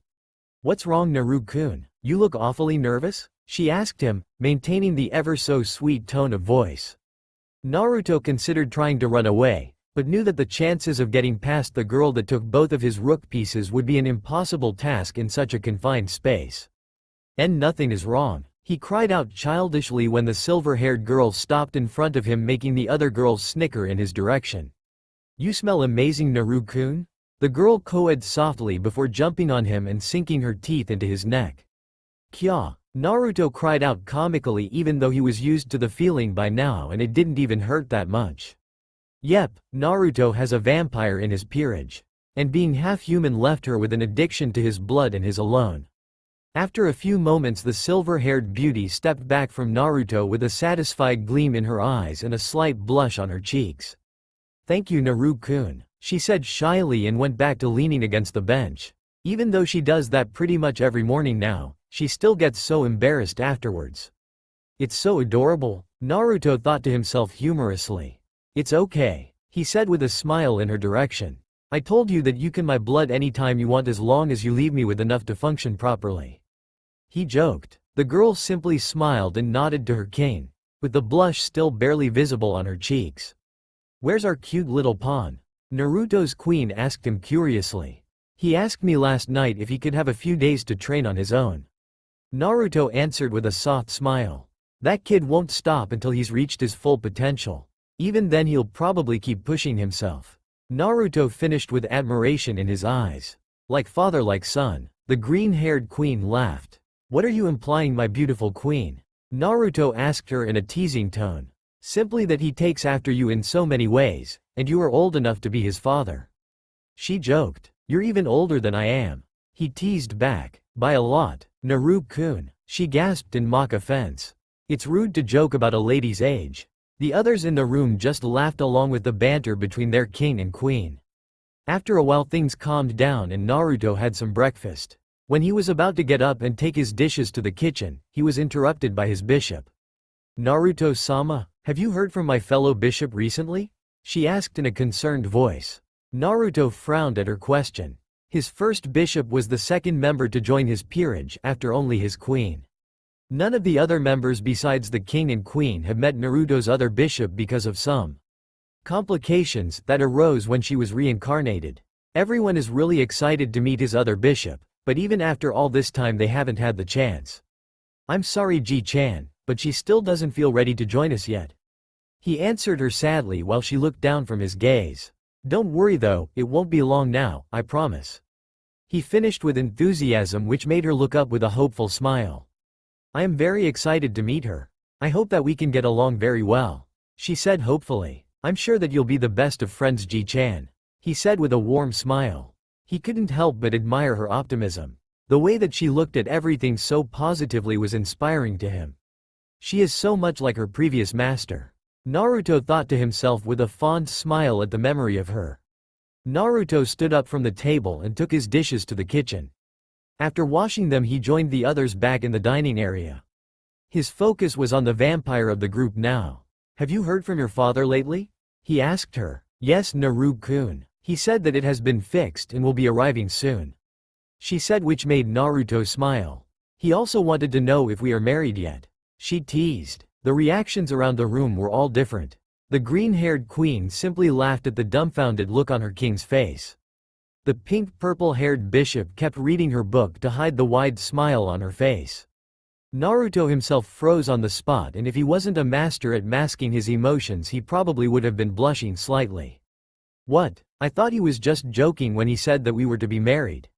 "What's wrong, Naru-kun? You look awfully nervous?" she asked him, maintaining the ever-so-sweet tone of voice. Naruto considered trying to run away, but knew that the chances of getting past the girl that took both of his rook pieces would be an impossible task in such a confined space. "And nothing is wrong," he cried out childishly when the silver-haired girl stopped in front of him, making the other girls snicker in his direction. "You smell amazing, Naru-kun," the girl cooed softly before jumping on him and sinking her teeth into his neck. "Kya," Naruto cried out comically, even though he was used to the feeling by now and it didn't even hurt that much. Yep, Naruto has a vampire in his peerage. And being half-human left her with an addiction to his blood and his alone. After a few moments, the silver-haired beauty stepped back from Naruto with a satisfied gleam in her eyes and a slight blush on her cheeks. "Thank you, Naru-kun," she said shyly and went back to leaning against the bench. Even though she does that pretty much every morning now, she still gets so embarrassed afterwards. "It's so adorable," Naruto thought to himself humorously. "It's okay," he said with a smile in her direction. "I told you that you can my blood anytime you want as long as you leave me with enough to function properly." He joked. The girl simply smiled and nodded to her king, with the blush still barely visible on her cheeks. "Where's our cute little pawn?" Naruto's queen asked him curiously. "He asked me last night if he could have a few days to train on his own." Naruto answered with a soft smile. "That kid won't stop until he's reached his full potential. Even then he'll probably keep pushing himself." Naruto finished with admiration in his eyes. "Like father, like son," the green-haired queen laughed. "What are you implying, my beautiful queen?" Naruto asked her in a teasing tone. "Simply that he takes after you in so many ways, and you are old enough to be his father." She joked. "You're even older than I am." He teased back. "By a lot, Naru-kun," she gasped in mock offense. "It's rude to joke about a lady's age." The others in the room just laughed along with the banter between their king and queen. After a while things calmed down and Naruto had some breakfast. When he was about to get up and take his dishes to the kitchen, he was interrupted by his bishop. "Naruto-sama, have you heard from my fellow bishop recently?" she asked in a concerned voice. Naruto frowned at her question. His first bishop was the second member to join his peerage after only his queen. None of the other members besides the king and queen have met Naruto's other bishop because of some complications that arose when she was reincarnated. Everyone is really excited to meet his other bishop, but even after all this time they haven't had the chance. "I'm sorry, Ji-chan, but she still doesn't feel ready to join us yet," he answered her sadly while she looked down from his gaze. "Don't worry though, it won't be long now, I promise." He finished with enthusiasm, which made her look up with a hopeful smile. "I am very excited to meet her. I hope that we can get along very well," she said hopefully. "I'm sure that you'll be the best of friends, Ji-chan," he said with a warm smile. He couldn't help but admire her optimism. The way that she looked at everything so positively was inspiring to him. She is so much like her previous master. Naruto thought to himself with a fond smile at the memory of her. Naruto stood up from the table and took his dishes to the kitchen. After washing them, he joined the others back in the dining area. His focus was on the vampire of the group now. "Have you heard from your father lately?" he asked her. "Yes, Naru-kun. He said that it has been fixed and will be arriving soon," she said, which made Naruto smile. "He also wanted to know if we are married yet," she teased. The reactions around the room were all different. The green-haired queen simply laughed at the dumbfounded look on her king's face. The pink-purple-haired bishop kept reading her book to hide the wide smile on her face. Naruto himself froze on the spot, and if he wasn't a master at masking his emotions, he probably would have been blushing slightly. "What? I thought he was just joking when he said that we were to be married,"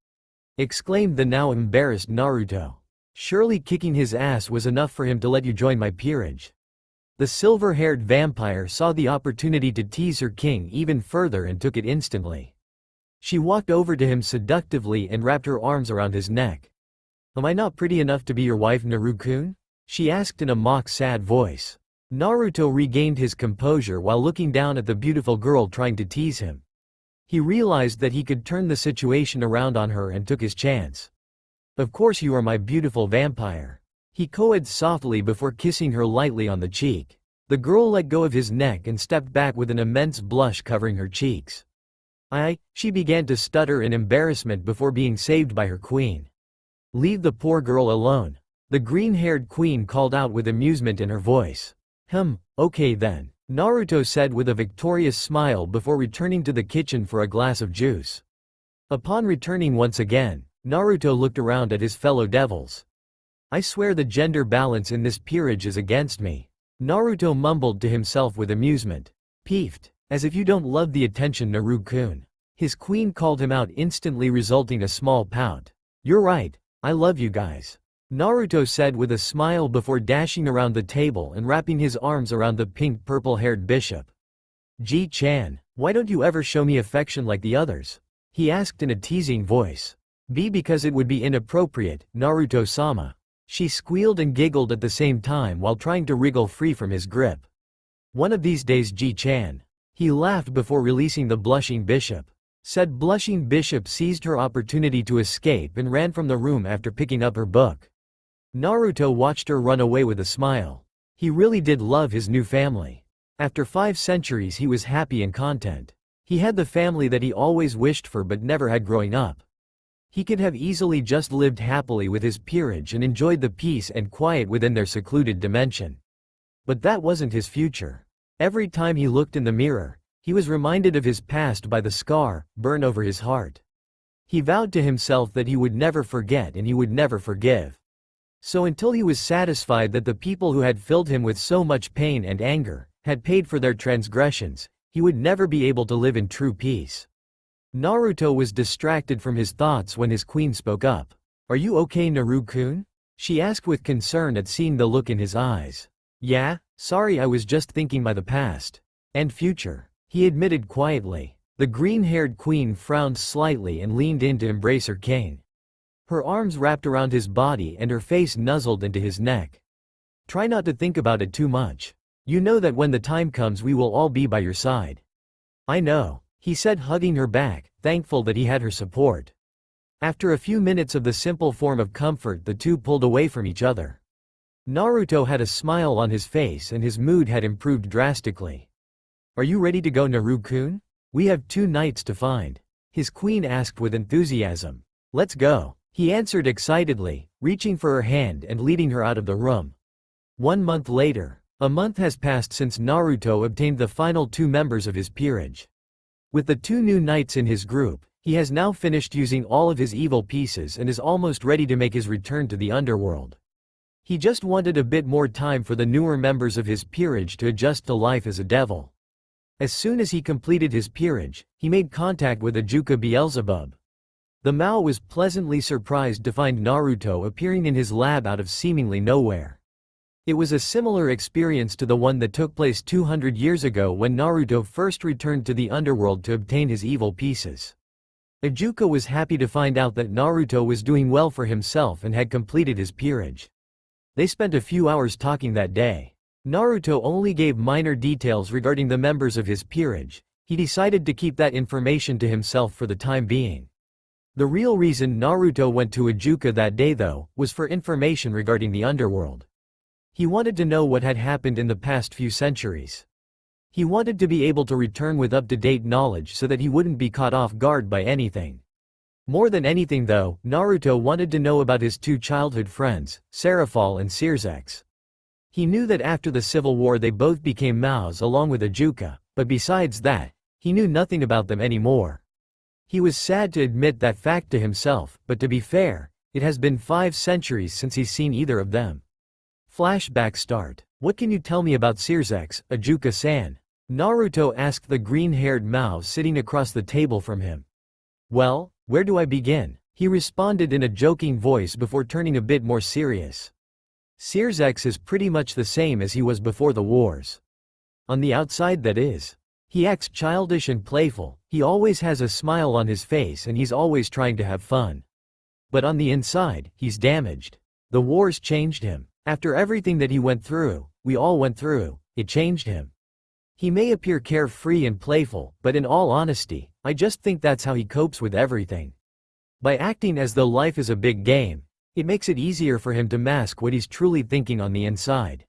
exclaimed the now embarrassed Naruto. "Surely kicking his ass was enough for him to let you join my peerage." The silver-haired vampire saw the opportunity to tease her king even further and took it instantly. She walked over to him seductively and wrapped her arms around his neck. "Am I not pretty enough to be your wife, Naruto-kun?" she asked in a mock-sad voice. Naruto regained his composure while looking down at the beautiful girl trying to tease him. He realized that he could turn the situation around on her and took his chance. "Of course you are my beautiful vampire," he cooed softly before kissing her lightly on the cheek. The girl let go of his neck and stepped back with an immense blush covering her cheeks. She began to stutter in embarrassment before being saved by her queen. "Leave the poor girl alone," the green-haired queen called out with amusement in her voice. Okay then," Naruto said with a victorious smile before returning to the kitchen for a glass of juice. Upon returning once again, Naruto looked around at his fellow devils. "I swear the gender balance in this peerage is against me," Naruto mumbled to himself with amusement. "Peeved. As if you don't love the attention, Naruto-kun." His queen called him out instantly, resulting a small pout. "You're right. I love you guys," Naruto said with a smile before dashing around the table and wrapping his arms around the pink-purple-haired bishop. "Ji-chan, why don't you ever show me affection like the others?" he asked in a teasing voice. Because it would be inappropriate, Naruto-sama," she squealed and giggled at the same time while trying to wriggle free from his grip. "One of these days, Ji-chan," he laughed before releasing the blushing bishop. Said blushing bishop seized her opportunity to escape and ran from the room after picking up her book. Naruto watched her run away with a smile. He really did love his new family. After 5 centuries he was happy and content. He had the family that he always wished for but never had growing up. He could have easily just lived happily with his peerage and enjoyed the peace and quiet within their secluded dimension. But that wasn't his future. Every time he looked in the mirror, he was reminded of his past by the scar burn over his heart. He vowed to himself that he would never forget and he would never forgive. So until he was satisfied that the people who had filled him with so much pain and anger had paid for their transgressions, he would never be able to live in true peace. Naruto was distracted from his thoughts when his queen spoke up. "Are you okay, Naruto-kun?" she asked with concern at seeing the look in his eyes. "Yeah, sorry, I was just thinking by the past and future," he admitted quietly. The green-haired queen frowned slightly and leaned in to embrace her king. Her arms wrapped around his body and her face nuzzled into his neck. "Try not to think about it too much. You know that when the time comes we will all be by your side." "I know," he said, hugging her back, thankful that he had her support. After a few minutes of the simple form of comfort, the two pulled away from each other. Naruto had a smile on his face and his mood had improved drastically. "Are you ready to go, Naruto-kun? We have 2 knights to find," his queen asked with enthusiasm. "Let's go," he answered excitedly, reaching for her hand and leading her out of the room. 1 month later. A month has passed since Naruto obtained the final 2 members of his peerage. With the 2 new knights in his group, he has now finished using all of his evil pieces and is almost ready to make his return to the underworld. He just wanted a bit more time for the newer members of his peerage to adjust to life as a devil. As soon as he completed his peerage, he made contact with Ajuka Beelzebub. The Mao was pleasantly surprised to find Naruto appearing in his lab out of seemingly nowhere. It was a similar experience to the one that took place 200 years ago when Naruto first returned to the underworld to obtain his evil pieces. Ajuka was happy to find out that Naruto was doing well for himself and had completed his peerage. They spent a few hours talking that day. Naruto only gave minor details regarding the members of his peerage. He decided to keep that information to himself for the time being. The real reason Naruto went to Ajuka that day though, was for information regarding the underworld. He wanted to know what had happened in the past few centuries. He wanted to be able to return with up-to-date knowledge so that he wouldn't be caught off guard by anything. More than anything though, Naruto wanted to know about his 2 childhood friends, Seraphol and Searsex. He knew that after the Civil War they both became Maos along with Ajuka, but besides that, he knew nothing about them anymore. He was sad to admit that fact to himself, but to be fair, it has been 5 centuries since he's seen either of them. Flashback start. What can you tell me about Searsex, Ajuka-san? Naruto asked the green-haired Mao sitting across the table from him. Well, where do I begin? He responded in a joking voice before turning a bit more serious. Searsex is pretty much the same as he was before the wars. On the outside, that is. He acts childish and playful, he always has a smile on his face and he's always trying to have fun. But on the inside, he's damaged. The wars changed him. After everything that he went through, we all went through, it changed him. He may appear carefree and playful, but in all honesty, I just think that's how he copes with everything. By acting as though life is a big game, it makes it easier for him to mask what he's truly thinking on the inside.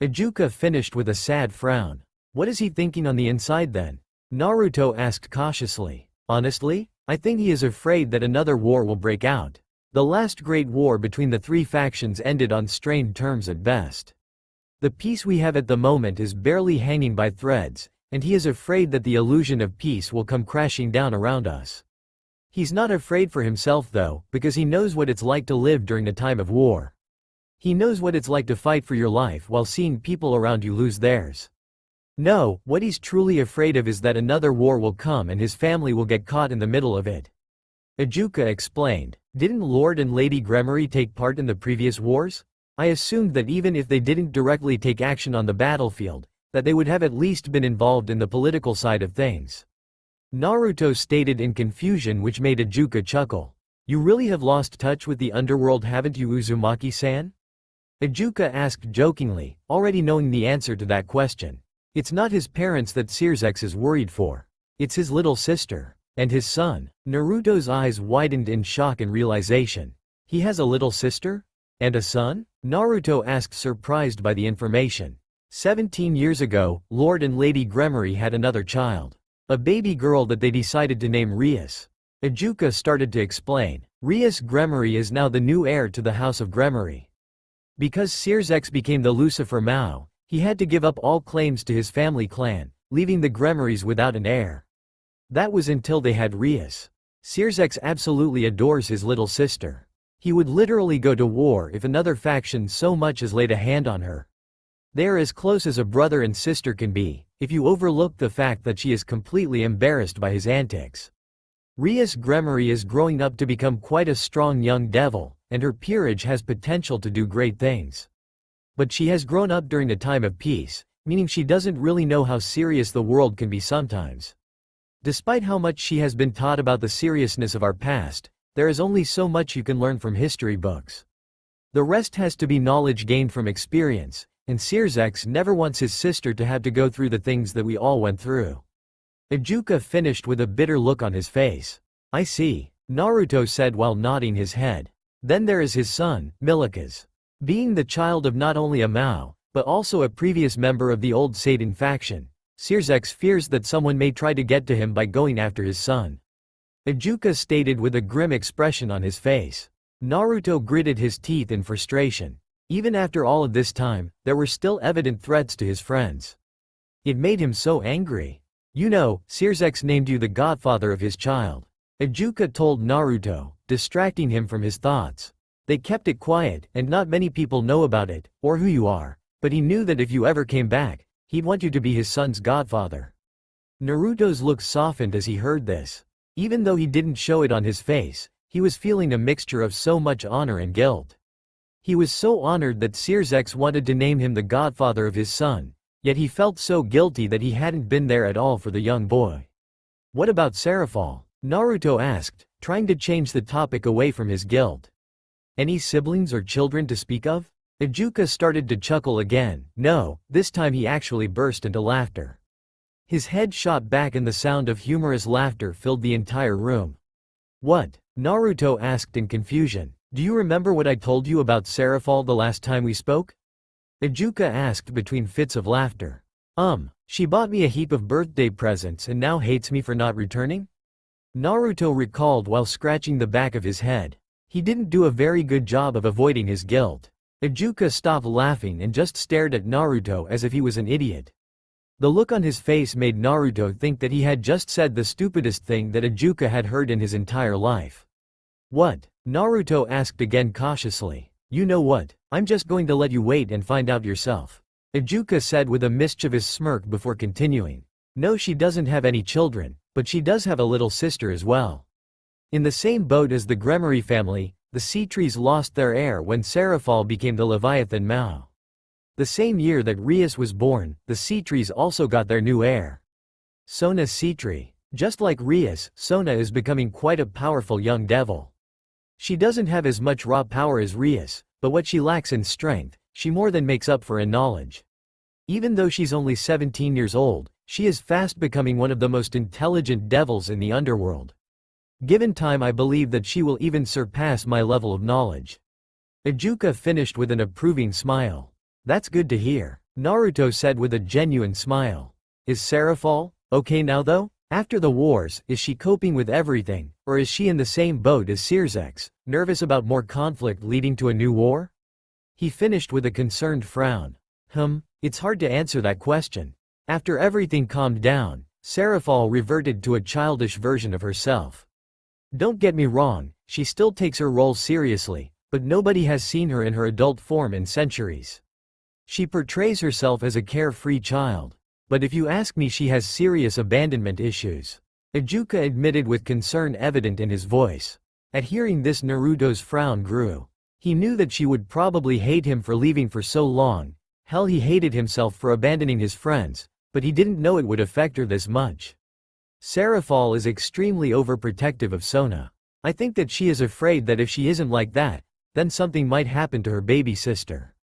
Ajuka finished with a sad frown. What is he thinking on the inside then? Naruto asked cautiously. Honestly, I think he is afraid that another war will break out. The last great war between the 3 factions ended on strained terms at best. The peace we have at the moment is barely hanging by threads, and he is afraid that the illusion of peace will come crashing down around us. He's not afraid for himself though, because he knows what it's like to live during a time of war. He knows what it's like to fight for your life while seeing people around you lose theirs. No, what he's truly afraid of is that another war will come and his family will get caught in the middle of it. Ajuka explained. Didn't Lord and Lady Gremory take part in the previous wars? I assumed that even if they didn't directly take action on the battlefield, that they would have at least been involved in the political side of things. Naruto stated in confusion, which made Ajuka chuckle. You really have lost touch with the underworld, haven't you, Uzumaki-san? Ajuka asked jokingly, already knowing the answer to that question. It's not his parents that Searsex is worried for. It's his little sister. And his son. Naruto's eyes widened in shock and realization. He has a little sister? And a son? Naruto asked, surprised by the information. 17 years ago, Lord and Lady Gremory had another child. A baby girl that they decided to name Rias. Ajuka started to explain. Rias Gremory is now the new heir to the House of Gremory. Because Searsex became the Lucifer Mao, he had to give up all claims to his family clan, leaving the Gremorys without an heir. That was until they had Rias. Searsex absolutely adores his little sister. He would literally go to war if another faction so much as laid a hand on her. They are as close as a brother and sister can be, if you overlook the fact that she is completely embarrassed by his antics. Rias Gremory is growing up to become quite a strong young devil, and her peerage has potential to do great things. But she has grown up during a time of peace, meaning she doesn't really know how serious the world can be sometimes. Despite how much she has been taught about the seriousness of our past, there is only so much you can learn from history books. The rest has to be knowledge gained from experience, and Searsex never wants his sister to have to go through the things that we all went through. Ajuka finished with a bitter look on his face. I see, Naruto said while nodding his head. Then there is his son, Milika's. Being the child of not only a Mao, but also a previous member of the old Satan faction, Searsex fears that someone may try to get to him by going after his son. Ajuka stated with a grim expression on his face. Naruto gritted his teeth in frustration. Even after all of this time, there were still evident threats to his friends. It made him so angry. You know, Searsex named you the godfather of his child. Ajuka told Naruto, distracting him from his thoughts. They kept it quiet, and not many people know about it, or who you are, but he knew that if you ever came back, he'd want you to be his son's godfather. Naruto's look softened as he heard this. Even though he didn't show it on his face, he was feeling a mixture of so much honor and guilt. He was so honored that Searsex wanted to name him the godfather of his son, yet he felt so guilty that he hadn't been there at all for the young boy. What about Serafall? Naruto asked, trying to change the topic away from his guilt. Any siblings or children to speak of? Ajuka started to chuckle again. No, this time he actually burst into laughter. His head shot back and the sound of humorous laughter filled the entire room. What? Naruto asked in confusion. Do you remember what I told you about Serafall the last time we spoke? Ajuka asked between fits of laughter. She bought me a heap of birthday presents and now hates me for not returning? Naruto recalled while scratching the back of his head. He didn't do a very good job of avoiding his guilt. Ijuka stopped laughing and just stared at Naruto as if he was an idiot. The look on his face made Naruto think that he had just said the stupidest thing that Ijuka had heard in his entire life. What? Naruto asked again cautiously. You know what, I'm just going to let you wait and find out yourself. Ijuka said with a mischievous smirk before continuing. No, she doesn't have any children, but she does have a little sister as well. In the same boat as the Gremory family, the sea trees lost their heir when Serafal became the Leviathan Mao. The same year that Rias was born, the sea trees also got their new heir. Sona's sea tree. Just like Rias, Sona is becoming quite a powerful young devil. She doesn't have as much raw power as Rias, but what she lacks in strength, she more than makes up for in knowledge. Even though she's only 17 years old, she is fast becoming one of the most intelligent devils in the underworld. Given time, I believe that she will even surpass my level of knowledge. Ijuka finished with an approving smile. That's good to hear, Naruto said with a genuine smile. Is Serafal okay now though? After the wars, is she coping with everything, or is she in the same boat as Sirzex, nervous about more conflict leading to a new war? He finished with a concerned frown. It's hard to answer that question. After everything calmed down, Serafal reverted to a childish version of herself. Don't get me wrong, she still takes her role seriously, but nobody has seen her in her adult form in centuries. She portrays herself as a carefree child. But if you ask me, she has serious abandonment issues. Ijuka admitted with concern evident in his voice. At hearing this, Naruto's frown grew. He knew that she would probably hate him for leaving for so long. Hell, he hated himself for abandoning his friends, but he didn't know it would affect her this much. Serafal is extremely overprotective of Sona. I think that she is afraid that if she isn't like that, then something might happen to her baby sister.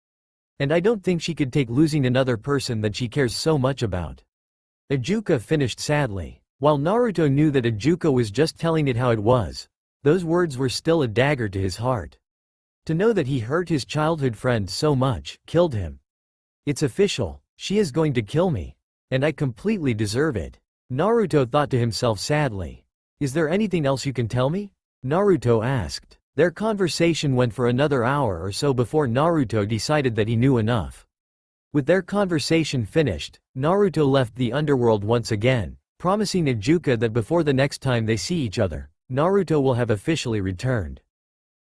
And I don't think she could take losing another person that she cares so much about. Ijuka finished sadly. While Naruto knew that Ijuka was just telling it how it was, those words were still a dagger to his heart. To know that he hurt his childhood friend so much, killed him. It's official, she is going to kill me. And I completely deserve it. Naruto thought to himself sadly. Is there anything else you can tell me? Naruto asked. Their conversation went for another hour or so before Naruto decided that he knew enough. With their conversation finished, Naruto left the underworld once again, promising Ijuka that before the next time they see each other, Naruto will have officially returned.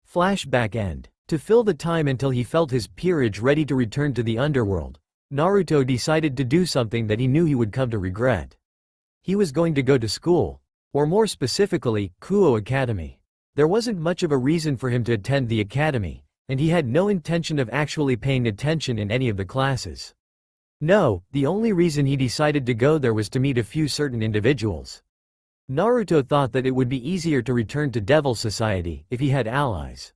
Flashback end. To fill the time until he felt his peerage ready to return to the underworld, Naruto decided to do something that he knew he would come to regret. He was going to go to school, or more specifically, Kuo Academy. There wasn't much of a reason for him to attend the academy, and he had no intention of actually paying attention in any of the classes. No, the only reason he decided to go there was to meet a few certain individuals. Naruto thought that it would be easier to return to Devil Society if he had allies.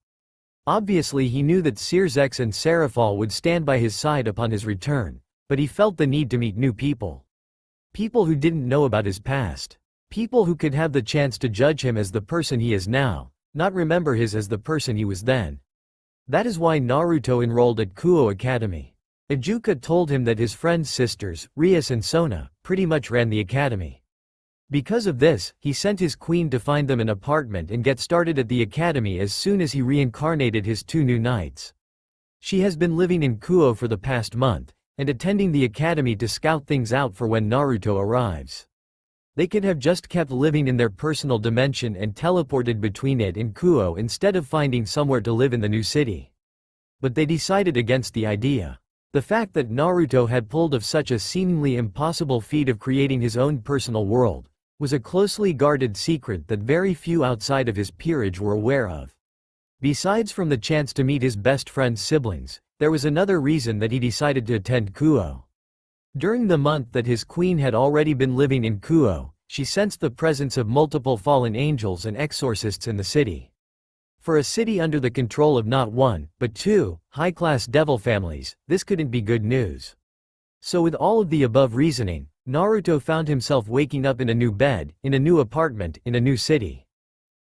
Obviously he knew that Sirzex and Serafal would stand by his side upon his return, but he felt the need to meet new people. People who didn't know about his past. People who could have the chance to judge him as the person he is now, not remember his as the person he was then. That is why Naruto enrolled at Kuo Academy. Ijuka told him that his friend's sisters, Rias and Sona, pretty much ran the academy. Because of this, he sent his queen to find them an apartment and get started at the academy as soon as he reincarnated his two new knights. She has been living in Kuo for the past month, and attending the academy to scout things out for when Naruto arrives. They could have just kept living in their personal dimension and teleported between it and Kuo instead of finding somewhere to live in the new city. But they decided against the idea. The fact that Naruto had pulled off such a seemingly impossible feat of creating his own personal world was a closely guarded secret that very few outside of his peerage were aware of. Besides from the chance to meet his best friend's siblings, there was another reason that he decided to attend Kuo. During the month that his queen had already been living in Kuo, she sensed the presence of multiple fallen angels and exorcists in the city. For a city under the control of not one, but two, high-class devil families, this couldn't be good news. So with all of the above reasoning, Naruto found himself waking up in a new bed, in a new apartment, in a new city.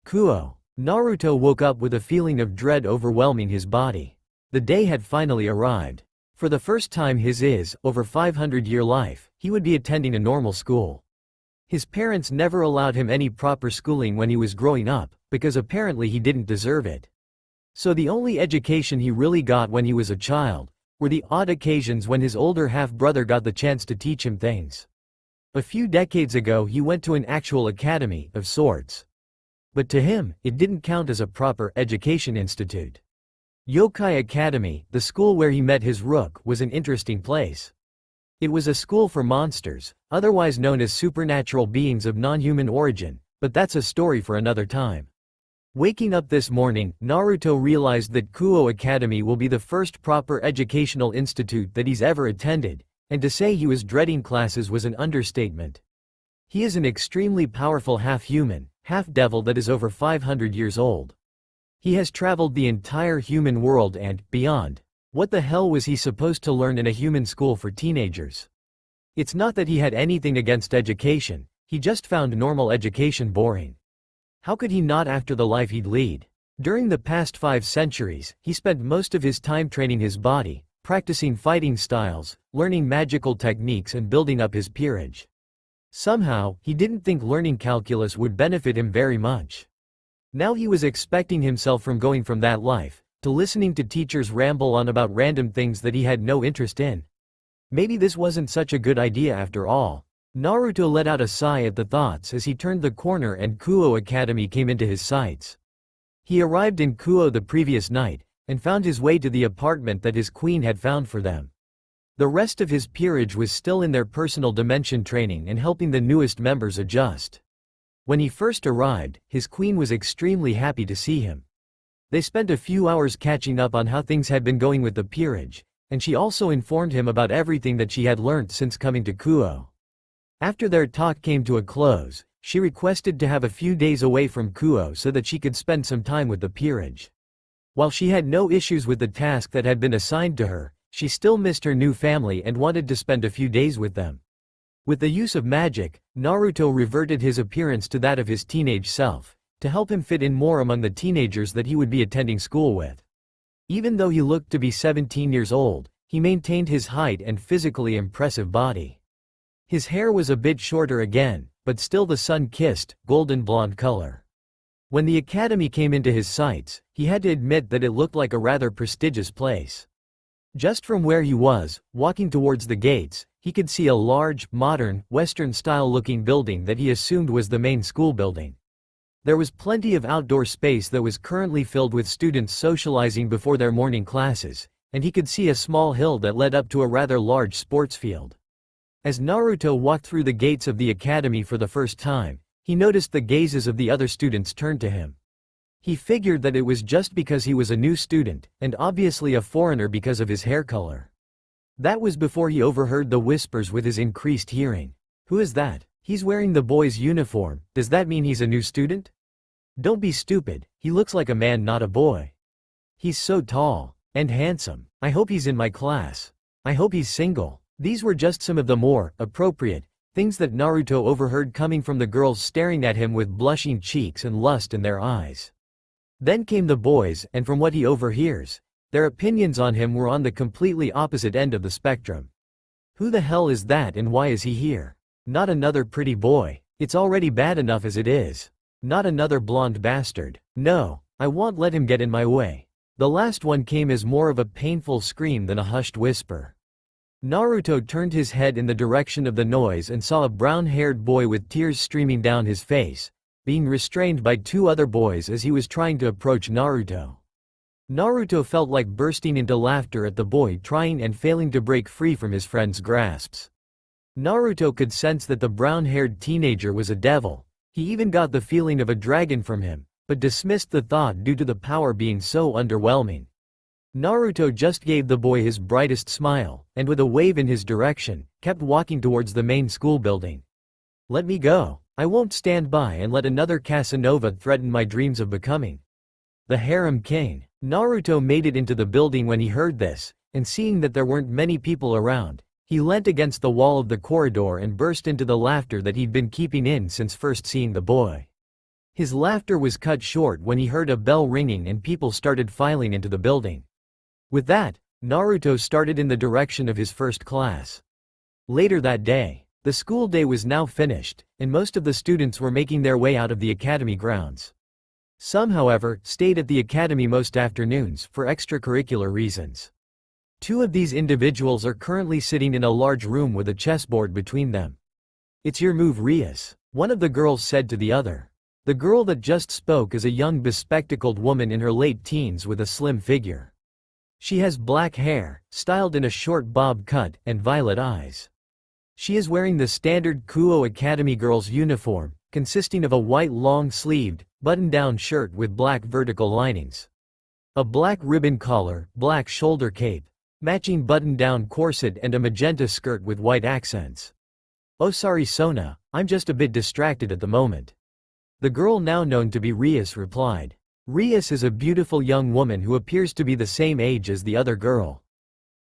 Kuo. Naruto woke up with a feeling of dread overwhelming his body. The day had finally arrived. For the first time his over 500-year life, he would be attending a normal school. His parents never allowed him any proper schooling when he was growing up, because apparently he didn't deserve it. So the only education he really got when he was a child were the odd occasions when his older half-brother got the chance to teach him things. A few decades ago he went to an actual academy, of sorts. But to him, it didn't count as a proper education institute. Yokai Academy, the school where he met his rook, was an interesting place. It was a school for monsters, otherwise known as supernatural beings of non-human origin, but that's a story for another time. Waking up this morning, Naruto realized that Kuo Academy will be the first proper educational institute that he's ever attended, and to say he was dreading classes was an understatement. He is an extremely powerful half-human, half-devil that is over 500 years old. He has traveled the entire human world and beyond. What the hell was he supposed to learn in a human school for teenagers? It's not that he had anything against education, he just found normal education boring. How could he not after the life he'd lead? During the past 5 centuries, he spent most of his time training his body, practicing fighting styles, learning magical techniques and building up his peerage. Somehow, he didn't think learning calculus would benefit him very much. Now he was expecting himself from going from that life to listening to teachers ramble on about random things that he had no interest in. Maybe this wasn't such a good idea after all. Naruto let out a sigh at the thoughts as he turned the corner and Kuo Academy came into his sights. He arrived in Kuo the previous night, and found his way to the apartment that his queen had found for them. The rest of his peerage was still in their personal dimension training and helping the newest members adjust. When he first arrived, his queen was extremely happy to see him. They spent a few hours catching up on how things had been going with the peerage, and she also informed him about everything that she had learnt since coming to Kuo. After their talk came to a close, she requested to have a few days away from Kuo so that she could spend some time with the peerage. While she had no issues with the task that had been assigned to her, she still missed her new family and wanted to spend a few days with them. With the use of magic, Naruto reverted his appearance to that of his teenage self, to help him fit in more among the teenagers that he would be attending school with. Even though he looked to be 17 years old, he maintained his height and physically impressive body. His hair was a bit shorter again, but still the sun-kissed, golden blonde color. When the academy came into his sights, he had to admit that it looked like a rather prestigious place. Just from where he was, walking towards the gates, he could see a large, modern, Western-style looking building that he assumed was the main school building. There was plenty of outdoor space that was currently filled with students socializing before their morning classes, and he could see a small hill that led up to a rather large sports field. As Naruto walked through the gates of the academy for the first time, he noticed the gazes of the other students turned to him. He figured that it was just because he was a new student, and obviously a foreigner because of his hair color. That was before he overheard the whispers with his increased hearing. Who is that? He's wearing the boy's uniform, does that mean he's a new student? Don't be stupid, he looks like a man not a boy. He's so tall. And handsome. I hope he's in my class. I hope he's single. These were just some of the more appropriate things that Naruto overheard coming from the girls staring at him with blushing cheeks and lust in their eyes. Then came the boys, and from what he overhears, their opinions on him were on the completely opposite end of the spectrum. Who the hell is that and why is he here? Not another pretty boy. It's already bad enough as it is. Not another blonde bastard. No, I won't let him get in my way. The last one came as more of a painful scream than a hushed whisper. Naruto turned his head in the direction of the noise and saw a brown-haired boy with tears streaming down his face, being restrained by 2 other boys as he was trying to approach Naruto. Naruto felt like bursting into laughter at the boy trying and failing to break free from his friend's grasps. Naruto could sense that the brown-haired teenager was a devil. He even got the feeling of a dragon from him, but dismissed the thought due to the power being so underwhelming. Naruto just gave the boy his brightest smile, and with a wave in his direction, kept walking towards the main school building. Let me go. I won't stand by and let another Casanova threaten my dreams of becoming the harem king. Naruto made it into the building when he heard this, and seeing that there weren't many people around, he leant against the wall of the corridor and burst into the laughter that he'd been keeping in since first seeing the boy. His laughter was cut short when he heard a bell ringing and people started filing into the building. With that, Naruto started in the direction of his first class. Later that day, the school day was now finished, and most of the students were making their way out of the academy grounds. Some, however, stayed at the academy most afternoons for extracurricular reasons. Two of these individuals are currently sitting in a large room with a chessboard between them. "It's your move, Rias," one of the girls said to the other. The girl that just spoke is a young bespectacled woman in her late teens with a slim figure. She has black hair, styled in a short bob cut, and violet eyes. She is wearing the standard Kuo Academy girls' uniform, consisting of a white long-sleeved, button-down shirt with black vertical linings, a black ribbon collar, black shoulder cape, matching button-down corset, and a magenta skirt with white accents. "Oh, sorry Sona, I'm just a bit distracted at the moment," the girl now known to be Rias replied. Rias is a beautiful young woman who appears to be the same age as the other girl.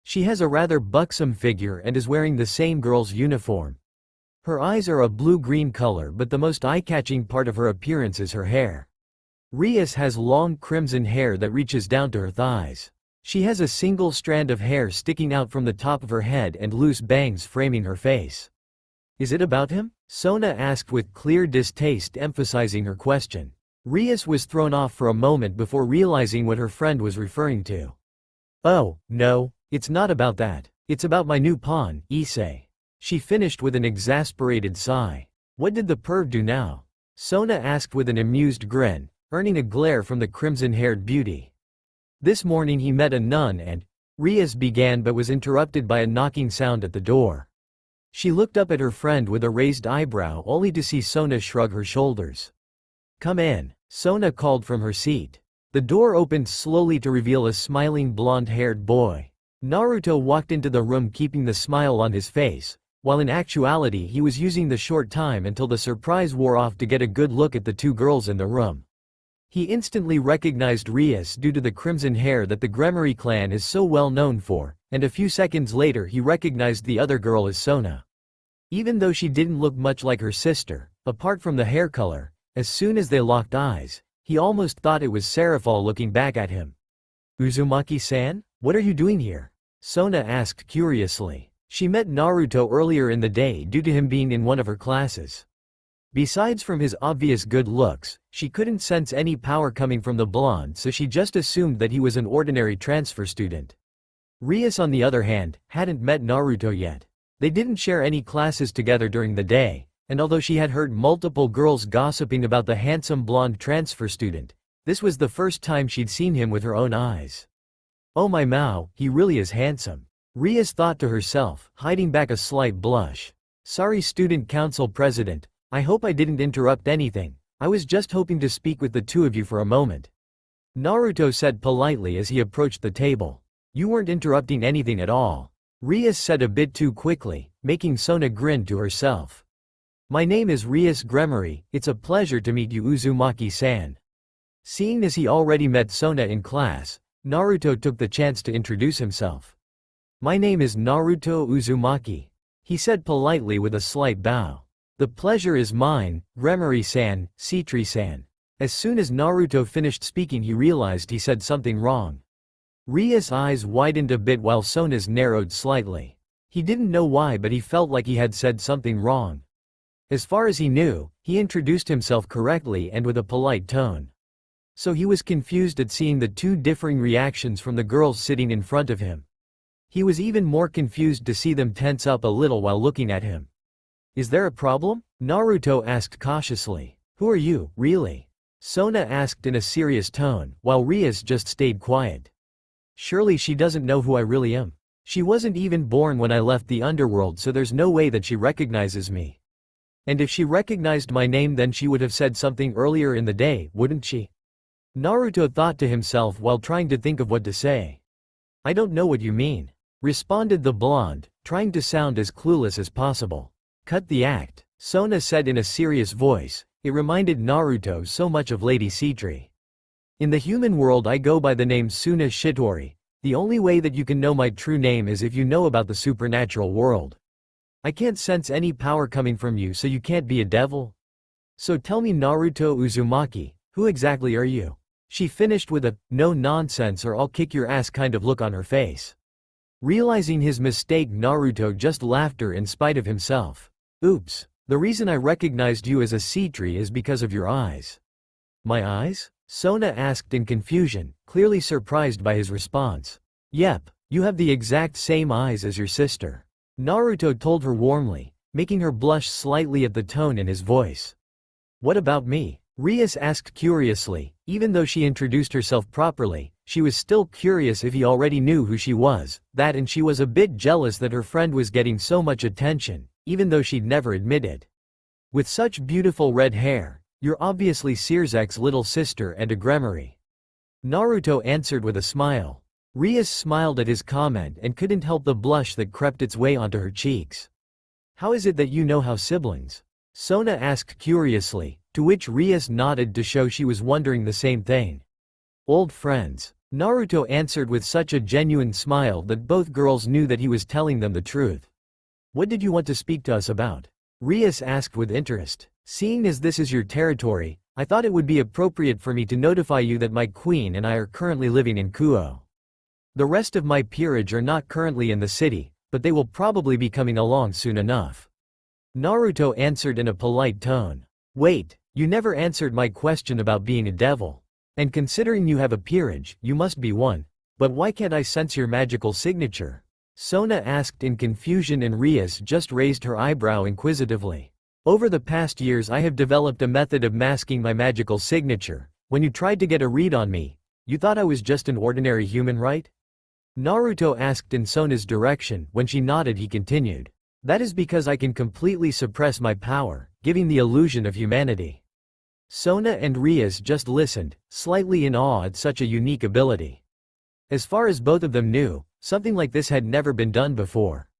She has a rather buxom figure and is wearing the same girl's uniform. Her eyes are a blue-green color, but the most eye-catching part of her appearance is her hair. Rias has long crimson hair that reaches down to her thighs. She has a single strand of hair sticking out from the top of her head and loose bangs framing her face. "Is it about him?" Sona asked with clear distaste, emphasizing her question. Rias was thrown off for a moment before realizing what her friend was referring to. "Oh, no, it's not about that. It's about my new pawn, Issei," she finished with an exasperated sigh. "What did the perv do now?" Sona asked with an amused grin, earning a glare from the crimson-haired beauty. "This morning he met a nun and—" Rias began but was interrupted by a knocking sound at the door. She looked up at her friend with a raised eyebrow only to see Sona shrug her shoulders. "Come in," Sona called from her seat. The door opened slowly to reveal a smiling blonde-haired boy. Naruto walked into the room keeping the smile on his face, while in actuality he was using the short time until the surprise wore off to get a good look at the two girls in the room. He instantly recognized Rias due to the crimson hair that the Gremory clan is so well known for, and a few seconds later he recognized the other girl as Sona. Even though she didn't look much like her sister, apart from the hair color, as soon as they locked eyes, he almost thought it was Serafal looking back at him. "Uzumaki-san, what are you doing here?" Sona asked curiously. She met Naruto earlier in the day due to him being in one of her classes. Besides from his obvious good looks, she couldn't sense any power coming from the blonde, so she just assumed that he was an ordinary transfer student. Rias, on the other hand, hadn't met Naruto yet. They didn't share any classes together during the day, and although she had heard multiple girls gossiping about the handsome blonde transfer student, this was the first time she'd seen him with her own eyes. "Oh my Mao, he really is handsome," Rias thought to herself, hiding back a slight blush. "Sorry student council president, I hope I didn't interrupt anything. I was just hoping to speak with the two of you for a moment," Naruto said politely as he approached the table. "You weren't interrupting anything at all," Rias said a bit too quickly, making Sona grin to herself. "My name is Rias Gremory, it's a pleasure to meet you Uzumaki-san." Seeing as he already met Sona in class, Naruto took the chance to introduce himself. "My name is Naruto Uzumaki," he said politely with a slight bow. "The pleasure is mine, Gremory-san, Citri-san." As soon as Naruto finished speaking he realized he said something wrong. Rias' eyes widened a bit while Sona's narrowed slightly. He didn't know why, but he felt like he had said something wrong. As far as he knew, he introduced himself correctly and with a polite tone. So he was confused at seeing the two differing reactions from the girls sitting in front of him. He was even more confused to see them tense up a little while looking at him. "Is there a problem?" Naruto asked cautiously. "Who are you, really?" Sona asked in a serious tone, while Rias just stayed quiet. "Surely she doesn't know who I really am. She wasn't even born when I left the Underworld, so there's no way that she recognizes me. And if she recognized my name then she would have said something earlier in the day, wouldn't she?" Naruto thought to himself while trying to think of what to say. "I don't know what you mean," responded the blonde, trying to sound as clueless as possible. "Cut the act," Sona said in a serious voice. It reminded Naruto so much of Lady Citri. "In the human world I go by the name Suna Shitori. The only way that you can know my true name is if you know about the supernatural world. I can't sense any power coming from you, so you can't be a devil? So tell me Naruto Uzumaki, who exactly are you?" She finished with a, "no nonsense or I'll kick your ass" kind of look on her face. Realizing his mistake, Naruto just laughed in spite of himself. "Oops. The reason I recognized you as a Citri is because of your eyes." "My eyes?" Sona asked in confusion, clearly surprised by his response. Yep, you have the exact same eyes as your sister. Naruto told her warmly, making her blush slightly at the tone in his voice. What about me? Rias asked curiously. Even though she introduced herself properly, she was still curious if he already knew who she was, and she was a bit jealous that her friend was getting so much attention, even though she'd never admitted. With such beautiful red hair, you're obviously Searzek's little sister and a Gremory. Naruto answered with a smile. Rias smiled at his comment and couldn't help the blush that crept its way onto her cheeks. How is it that you know how siblings? Sona asked curiously, to which Rias nodded to show she was wondering the same thing. Old friends. Naruto answered with such a genuine smile that both girls knew that he was telling them the truth. What did you want to speak to us about? Rias asked with interest. Seeing as this is your territory, I thought it would be appropriate for me to notify you that my queen and I are currently living in Kuo. The rest of my peerage are not currently in the city, but they will probably be coming along soon enough. Naruto answered in a polite tone. Wait, you never answered my question about being a devil. And considering you have a peerage, you must be one. But why can't I sense your magical signature? Sona asked in confusion and Rias just raised her eyebrow inquisitively. Over the past years I have developed a method of masking my magical signature. When you tried to get a read on me, you thought I was just an ordinary human, right? Naruto asked in Sona's direction. When she nodded, he continued. That is because I can completely suppress my power, giving the illusion of humanity. Sona and Rias just listened, slightly in awe at such a unique ability. As far as both of them knew, something like this had never been done before.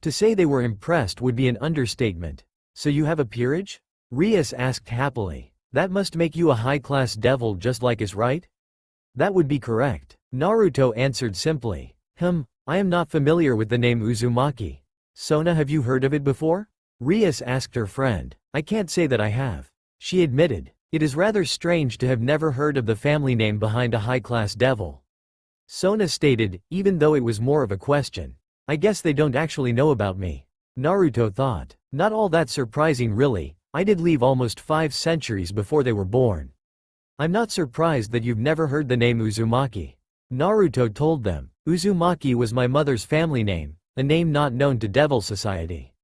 To say they were impressed would be an understatement. So you have a peerage? Rias asked happily. That must make you a high-class devil just like us, right? That would be correct. Naruto answered simply. I am not familiar with the name Uzumaki. Sona, have you heard of it before? Rias asked her friend. I can't say that I have. She admitted. It is rather strange to have never heard of the family name behind a high-class devil. Sona stated, even though it was more of a question. I guess they don't actually know about me. Naruto thought. Not all that surprising really, I did leave almost 5 centuries before they were born. I'm not surprised that you've never heard the name Uzumaki. Naruto told them. Uzumaki was my mother's family name, a name not known to Devil Society.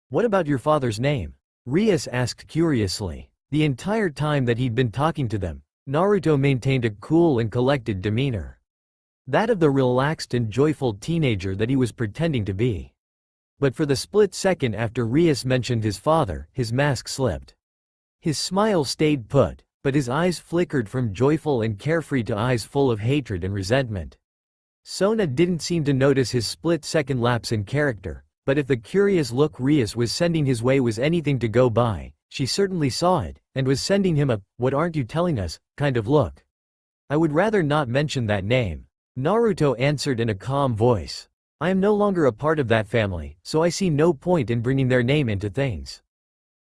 What about your father's name? Rias asked curiously. The entire time that he'd been talking to them, Naruto maintained a cool and collected demeanor. That of the relaxed and joyful teenager that he was pretending to be. But for the split second after Rias mentioned his father, his mask slipped. His smile stayed put, but his eyes flickered from joyful and carefree to eyes full of hatred and resentment. Sona didn't seem to notice his split-second lapse in character, but if the curious look Rias was sending his way was anything to go by, she certainly saw it, and was sending him a, "What aren't you telling us?" kind of look. I would rather not mention that name. Naruto answered in a calm voice. I am no longer a part of that family, so I see no point in bringing their name into things.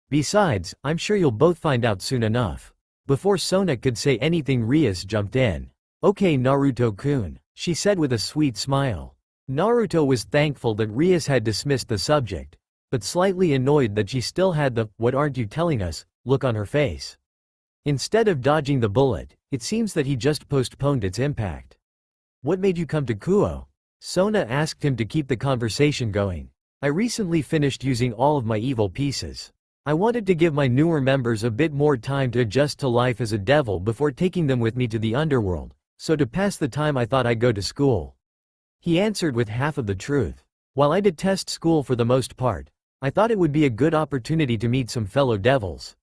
Besides, I'm sure you'll both find out soon enough. Before Sona could say anything, Rias jumped in. Okay, Naruto-kun, she said with a sweet smile. Naruto was thankful that Rias had dismissed the subject, but slightly annoyed that she still had the "what aren't you telling us" look on her face. Instead of dodging the bullet, it seems that he just postponed its impact. What made you come to Kuo? Sona asked him to keep the conversation going. I recently finished using all of my evil pieces. I wanted to give my newer members a bit more time to adjust to life as a devil before taking them with me to the Underworld, so to pass the time I thought I'd go to school. He answered with half of the truth. While I detest school for the most part, I thought it would be a good opportunity to meet some fellow devils.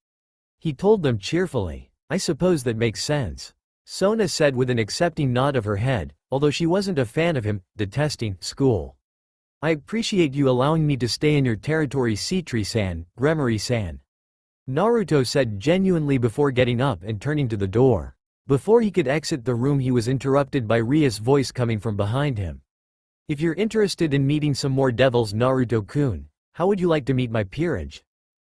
He told them cheerfully. I suppose that makes sense. Sona said with an accepting nod of her head, although she wasn't a fan of him detesting school. I appreciate you allowing me to stay in your territory, Citri-san, Gremory-san. Naruto said genuinely before getting up and turning to the door. Before he could exit the room, he was interrupted by Rias' voice coming from behind him. If you're interested in meeting some more devils, Naruto-kun, how would you like to meet my peerage?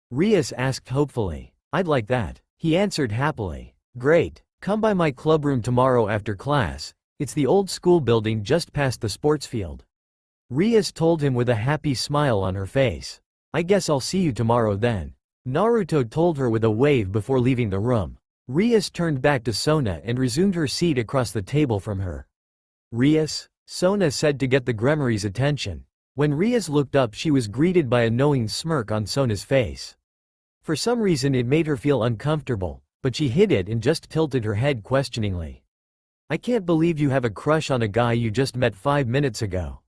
Rias asked hopefully. I'd like that, he answered happily. Great. Come by my clubroom tomorrow after class. It's the old school building just past the sports field. Rias told him with a happy smile on her face. I guess I'll see you tomorrow then. Naruto told her with a wave before leaving the room. Rias turned back to Sona and resumed her seat across the table from her. Rias? Sona said to get the Gremory's attention. When Rias looked up, she was greeted by a knowing smirk on Sona's face. For some reason it made her feel uncomfortable, but she hid it and just tilted her head questioningly. I can't believe you have a crush on a guy you just met 5 minutes ago.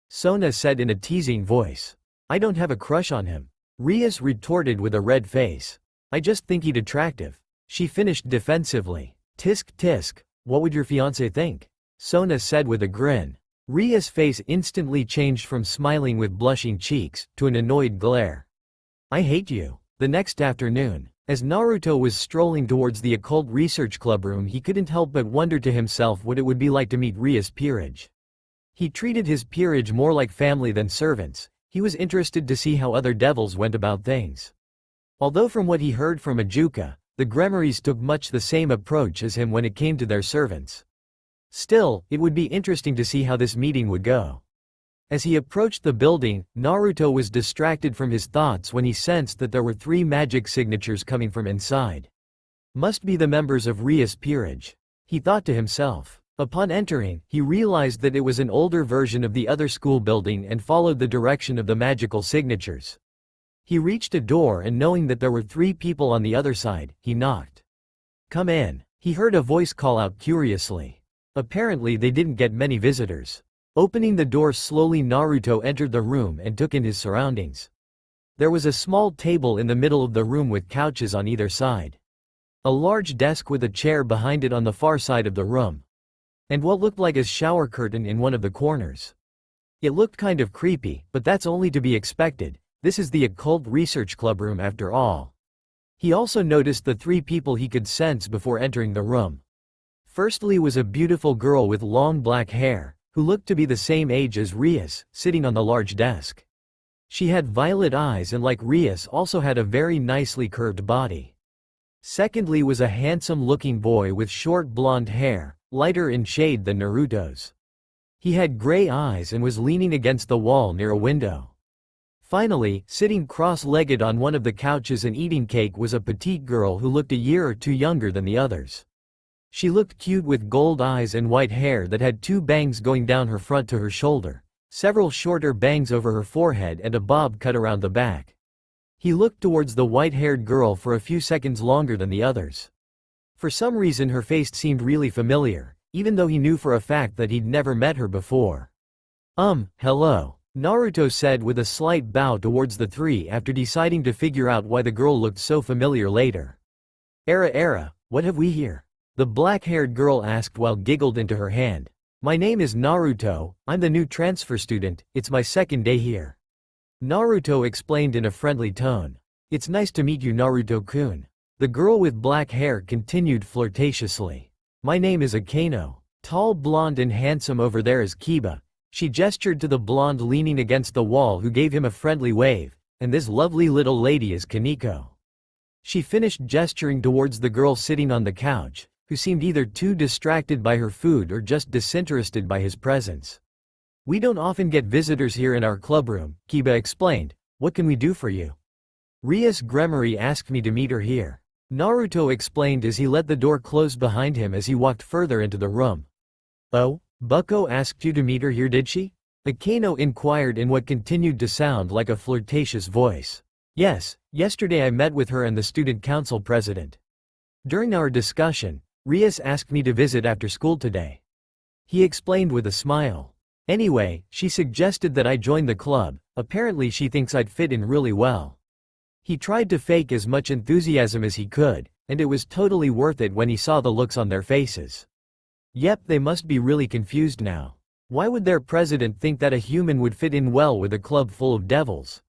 Sona said in a teasing voice. I don't have a crush on him. Rias retorted with a red face. I just think he'd attractive. She finished defensively. Tisk tisk, what would your fiancé think? Sona said with a grin. Ria's face instantly changed from smiling with blushing cheeks to an annoyed glare. I hate you. The next afternoon, as Naruto was strolling towards the occult research club room, he couldn't help but wonder to himself what it would be like to meet Rias' peerage. He treated his peerage more like family than servants. He was interested to see how other devils went about things. Although from what he heard from Ajuka, the Gremorys took much the same approach as him when it came to their servants. Still, it would be interesting to see how this meeting would go. As he approached the building, Naruto was distracted from his thoughts when he sensed that there were 3 magic signatures coming from inside. Must be the members of Rias' peerage, he thought to himself. Upon entering, he realized that it was an older version of the other school building and followed the direction of the magical signatures. He reached a door and knowing that there were 3 people on the other side, he knocked. Come in, he heard a voice call out curiously. Apparently they didn't get many visitors. Opening the door slowly, Naruto entered the room and took in his surroundings. There was a small table in the middle of the room with couches on either side. A large desk with a chair behind it on the far side of the room. And what looked like a shower curtain in one of the corners. It looked kind of creepy, but that's only to be expected. This is the occult research club room after all. He also noticed the 3 people he could sense before entering the room. Firstly was a beautiful girl with long black hair, who looked to be the same age as Rias, sitting on the large desk. She had violet eyes and like Rias also had a very nicely curved body. Secondly was a handsome-looking boy with short blonde hair, lighter in shade than Naruto's. He had gray eyes and was leaning against the wall near a window. Finally, sitting cross-legged on one of the couches and eating cake was a petite girl who looked a year or 2 younger than the others. She looked cute with gold eyes and white hair that had 2 bangs going down her front to her shoulder, several shorter bangs over her forehead and a bob cut around the back. He looked towards the white-haired girl for a few seconds longer than the others. For some reason her face seemed really familiar, even though he knew for a fact that he'd never met her before. Hello, Naruto said with a slight bow towards the 3 after deciding to figure out why the girl looked so familiar later. Era, what have we here? The black-haired girl asked while giggled into her hand. My name is Naruto, I'm the new transfer student, it's my 2nd day here. Naruto explained in a friendly tone. It's nice to meet you, Naruto-kun. The girl with black hair continued flirtatiously. My name is Akano. Tall, blonde and handsome over there is Kiba. She gestured to the blonde leaning against the wall who gave him a friendly wave, and this lovely little lady is Kaneko. She finished gesturing towards the girl sitting on the couch, who seemed either too distracted by her food or just disinterested by his presence. We don't often get visitors here in our clubroom, Kiba explained. What can we do for you? Rias Gremory asked me to meet her here. Naruto explained as he let the door close behind him as he walked further into the room. Oh, Bucko asked you to meet her here, did she? Akano inquired in what continued to sound like a flirtatious voice. Yes, yesterday I met with her and the student council president. During our discussion, Rias asked me to visit after school today. He explained with a smile. Anyway, she suggested that I join the club, apparently she thinks I'd fit in really well. He tried to fake as much enthusiasm as he could, and it was totally worth it when he saw the looks on their faces. Yep, they must be really confused now. Why would their president think that a human would fit in well with a club full of devils?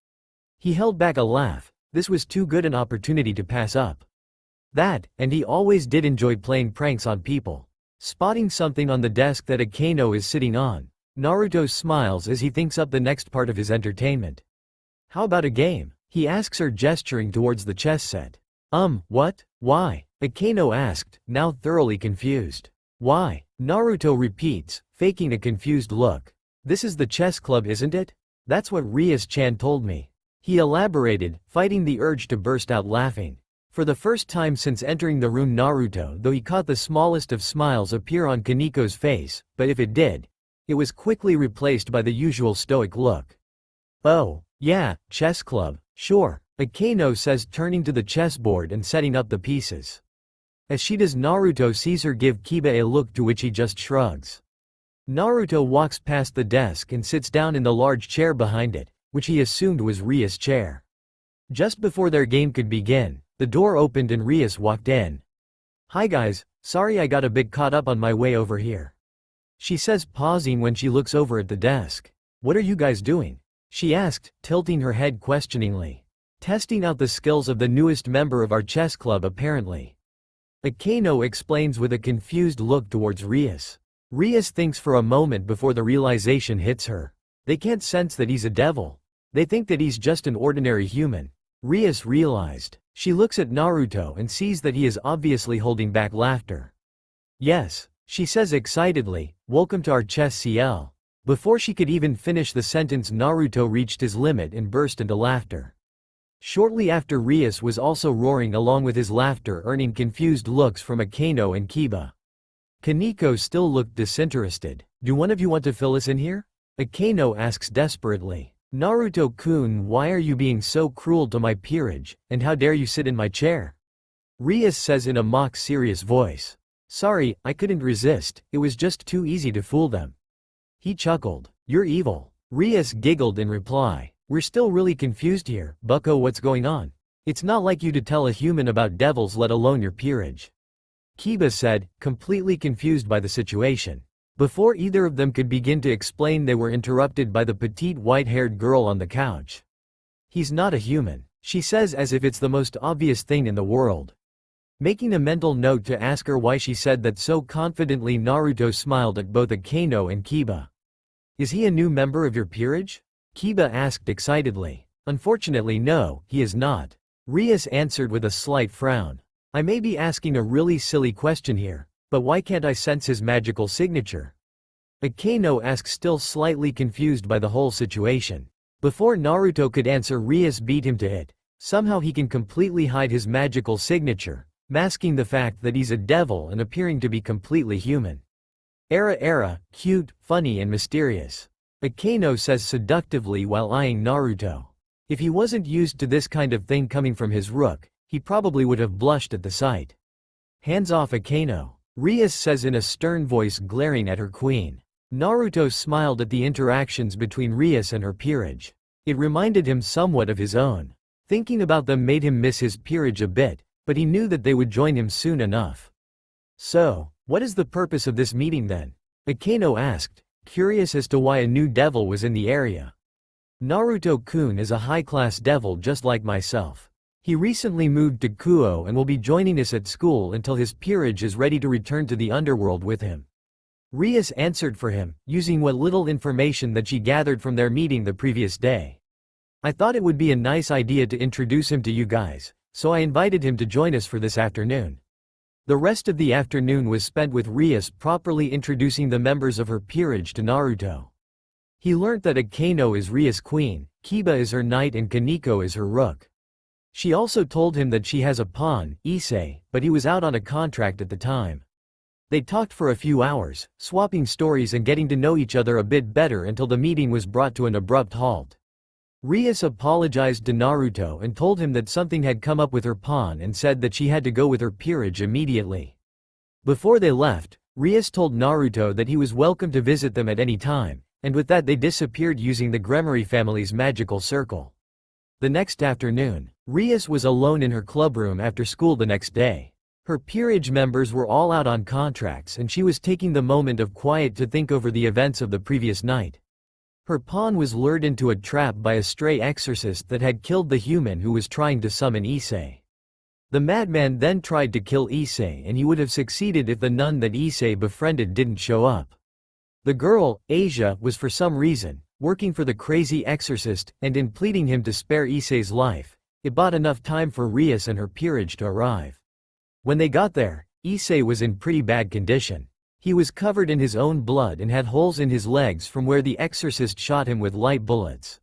He held back a laugh. This was too good an opportunity to pass up. That, and he always did enjoy playing pranks on people. Spotting something on the desk that Akano is sitting on, Naruto smiles as he thinks up the next part of his entertainment. How about a game? He asks her, gesturing towards the chess set. What? Why? Akano asked, now thoroughly confused. Why? Naruto repeats, faking a confused look. This is the chess club, isn't it? That's what Rias-chan told me. He elaborated, fighting the urge to burst out laughing. For the first time since entering the room, Naruto, though he caught the smallest of smiles appear on Kaniko's face, but if it did, it was quickly replaced by the usual stoic look. "Oh, yeah, chess club, sure," Akeno says, turning to the chessboard and setting up the pieces. As she does, Naruto sees her give Kiba a look to which he just shrugs. Naruto walks past the desk and sits down in the large chair behind it, which he assumed was Ria's chair. Just before their game could begin, the door opened and Rias walked in. "Hi guys, sorry I got a bit caught up on my way over here," she says, pausing when she looks over at the desk. "What are you guys doing?" she asked, tilting her head questioningly. "Testing out the skills of the newest member of our chess club apparently." Akeno explains with a confused look towards Rias. Rias thinks for a moment before the realization hits her. They can't sense that he's a devil. They think that he's just an ordinary human. Rias realized. She looks at Naruto and sees that he is obviously holding back laughter. "Yes," she says excitedly, "welcome to our chess CL." Before she could even finish the sentence, Naruto reached his limit and burst into laughter. Shortly after, Rias was also roaring along with his laughter, earning confused looks from Akeno and Kiba. Kaniko still looked disinterested. "Do one of you want to fill us in here?" Akeno asks desperately. "Naruto-kun, why are you being so cruel to my peerage, and how dare you sit in my chair?" Rias says in a mock serious voice. "Sorry, I couldn't resist, it was just too easy to fool them." He chuckled. "You're evil." Rias giggled in reply. "We're still really confused here, bucko, what's going on? It's not like you to tell a human about devils, let alone your peerage," Kiba said, completely confused by the situation. Before either of them could begin to explain, they were interrupted by the petite white-haired girl on the couch. "He's not a human," she says as if it's the most obvious thing in the world. Making a mental note to ask her why she said that so confidently, Naruto smiled at both Akeno and Kiba. "Is he a new member of your peerage?" Kiba asked excitedly. "Unfortunately no, he is not," Rias answered with a slight frown. "I may be asking a really silly question here, but why can't I sense his magical signature?" Akeno asks, still slightly confused by the whole situation. Before Naruto could answer, Rias beat him to it. Somehow he can completely hide his magical signature, masking the fact that he's a devil and appearing to be completely human. Era, cute, funny and mysterious," Akeno says seductively while eyeing Naruto. If he wasn't used to this kind of thing coming from his rook, he probably would have blushed at the sight. "Hands off, Akeno," Rias says in a stern voice, glaring at her queen. Naruto smiled at the interactions between Rias and her peerage. It reminded him somewhat of his own. Thinking about them made him miss his peerage a bit, but he knew that they would join him soon enough. "So, what is the purpose of this meeting then?" Akeno asked, curious as to why a new devil was in the area. "Naruto-kun is a high-class devil just like myself. He recently moved to Kuo and will be joining us at school until his peerage is ready to return to the underworld with him," Rias answered for him, using what little information that she gathered from their meeting the previous day. "I thought it would be a nice idea to introduce him to you guys, so I invited him to join us for this afternoon." The rest of the afternoon was spent with Rias properly introducing the members of her peerage to Naruto. He learnt that Akeno is Rias' queen, Kiba is her knight and Kaniko is her rook. She also told him that she has a pawn, Issei, but he was out on a contract at the time. They talked for a few hours, swapping stories and getting to know each other a bit better until the meeting was brought to an abrupt halt. Rias apologized to Naruto and told him that something had come up with her pawn and said that she had to go with her peerage immediately. Before they left, Rias told Naruto that he was welcome to visit them at any time, and with that they disappeared using the Gremory family's magical circle. The next afternoon, Rias was alone in her clubroom after school the next day. Her peerage members were all out on contracts and she was taking the moment of quiet to think over the events of the previous night. Her pawn was lured into a trap by a stray exorcist that had killed the human who was trying to summon Issei. The madman then tried to kill Issei and he would have succeeded if the nun that Issei befriended didn't show up. The girl, Asia, was for some reason working for the crazy exorcist, and in pleading him to spare Issei's life, it bought enough time for Rias and her peerage to arrive. When they got there, Issei was in pretty bad condition. He was covered in his own blood and had holes in his legs from where the exorcist shot him with light bullets.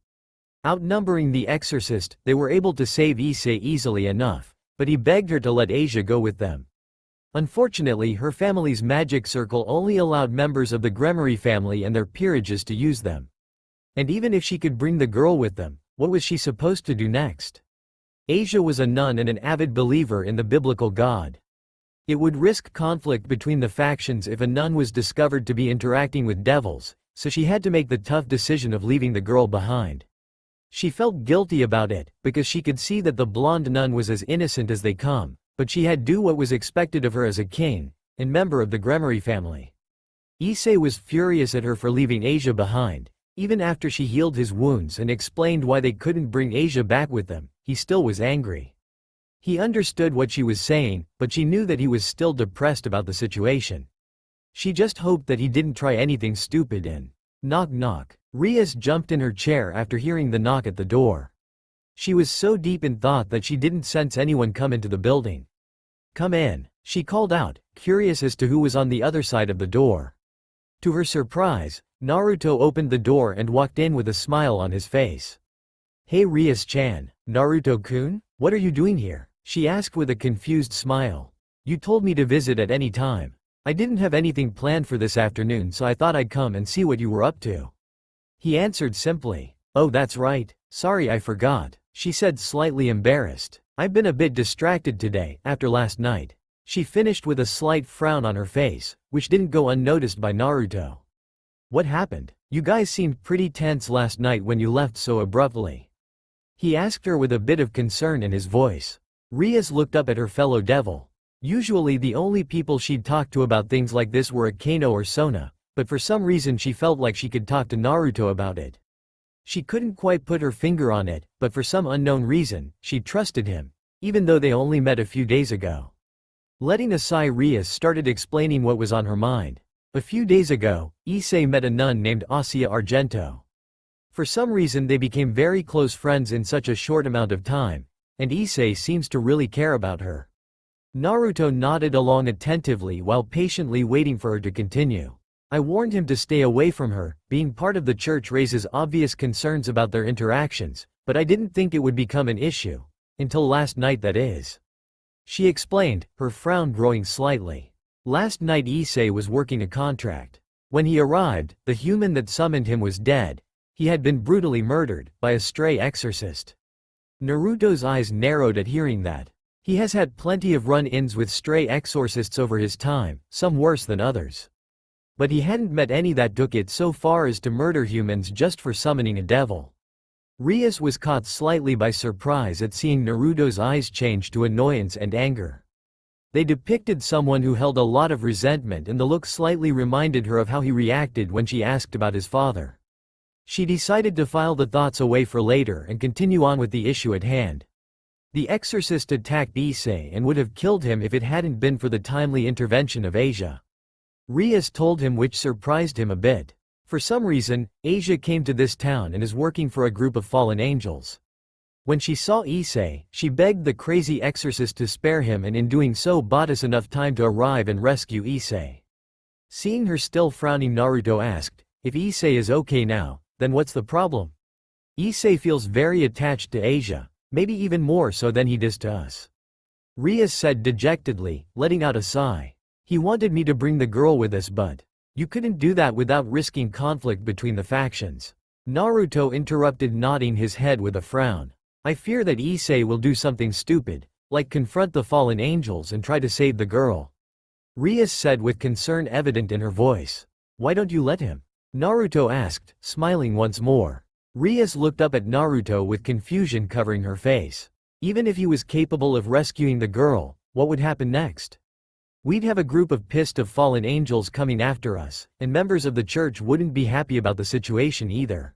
Outnumbering the exorcist, they were able to save Issei easily enough, but he begged her to let Asia go with them. Unfortunately, her family's magic circle only allowed members of the Gremory family and their peerages to use them. And even if she could bring the girl with them, what was she supposed to do next? Asia was a nun and an avid believer in the biblical God. It would risk conflict between the factions if a nun was discovered to be interacting with devils, so she had to make the tough decision of leaving the girl behind. She felt guilty about it, because she could see that the blonde nun was as innocent as they come, but she had to do what was expected of her as a king and member of the Gremory family. Issei was furious at her for leaving Asia behind. Even after she healed his wounds and explained why they couldn't bring Asia back with them, he still was angry. He understood what she was saying, but she knew that he was still depressed about the situation. She just hoped that he didn't try anything stupid and… Knock knock. Rias jumped in her chair after hearing the knock at the door. She was so deep in thought that she didn't sense anyone come into the building. "Come in," she called out, curious as to who was on the other side of the door. To her surprise, Naruto opened the door and walked in with a smile on his face. "Hey Rias-chan, Naruto-kun, what are you doing here?" she asked with a confused smile. "You told me to visit at any time. I didn't have anything planned for this afternoon, so I thought I'd come and see what you were up to." He answered simply. "Oh, that's right, sorry I forgot," she said, slightly embarrassed. "I've been a bit distracted today, after last night." She finished with a slight frown on her face, which didn't go unnoticed by Naruto. "What happened? You guys seemed pretty tense last night when you left so abruptly," he asked her with a bit of concern in his voice. Rias looked up at her fellow devil. Usually the only people she'd talk to about things like this were Akano or Sona, but for some reason she felt like she could talk to Naruto about it. She couldn't quite put her finger on it, but for some unknown reason, she trusted him, even though they only met a few days ago. Letting a sigh, Rias started explaining what was on her mind. A few days ago, Issei met a nun named Asia Argento. For some reason they became very close friends in such a short amount of time, and Issei seems to really care about her. Naruto nodded along attentively while patiently waiting for her to continue. "I warned him to stay away from her. Being part of the church raises obvious concerns about their interactions, but I didn't think it would become an issue. Until last night, that is," she explained, her frown growing slightly. "Last night Issei was working a contract. When he arrived, the human that summoned him was dead. He had been brutally murdered by a stray exorcist." Naruto's eyes narrowed at hearing that. He has had plenty of run-ins with stray exorcists over his time, some worse than others. But he hadn't met any that took it so far as to murder humans just for summoning a devil. Rias was caught slightly by surprise at seeing Naruto's eyes change to annoyance and anger. They depicted someone who held a lot of resentment, and the look slightly reminded her of how he reacted when she asked about his father. She decided to file the thoughts away for later and continue on with the issue at hand. The exorcist attacked Issei and would have killed him if it hadn't been for the timely intervention of Asia. Rias told him, which surprised him a bit. For some reason, Asia came to this town and is working for a group of fallen angels. When she saw Issei, she begged the crazy exorcist to spare him, and in doing so bought us enough time to arrive and rescue Issei. Seeing her still frowning, Naruto asked, "If Issei is okay now, then what's the problem?" "Issei feels very attached to Asia. Maybe even more so than he does to us," Rias said dejectedly, letting out a sigh. "He wanted me to bring the girl with us, but you couldn't do that without risking conflict between the factions." Naruto interrupted, nodding his head with a frown. "I fear that Issei will do something stupid, like confront the fallen angels and try to save the girl," Rias said with concern evident in her voice. "Why don't you let him?" Naruto asked, smiling once more. Rias looked up at Naruto with confusion covering her face. Even if he was capable of rescuing the girl, what would happen next? "We'd have a group of pissed off fallen angels coming after us, and members of the church wouldn't be happy about the situation either.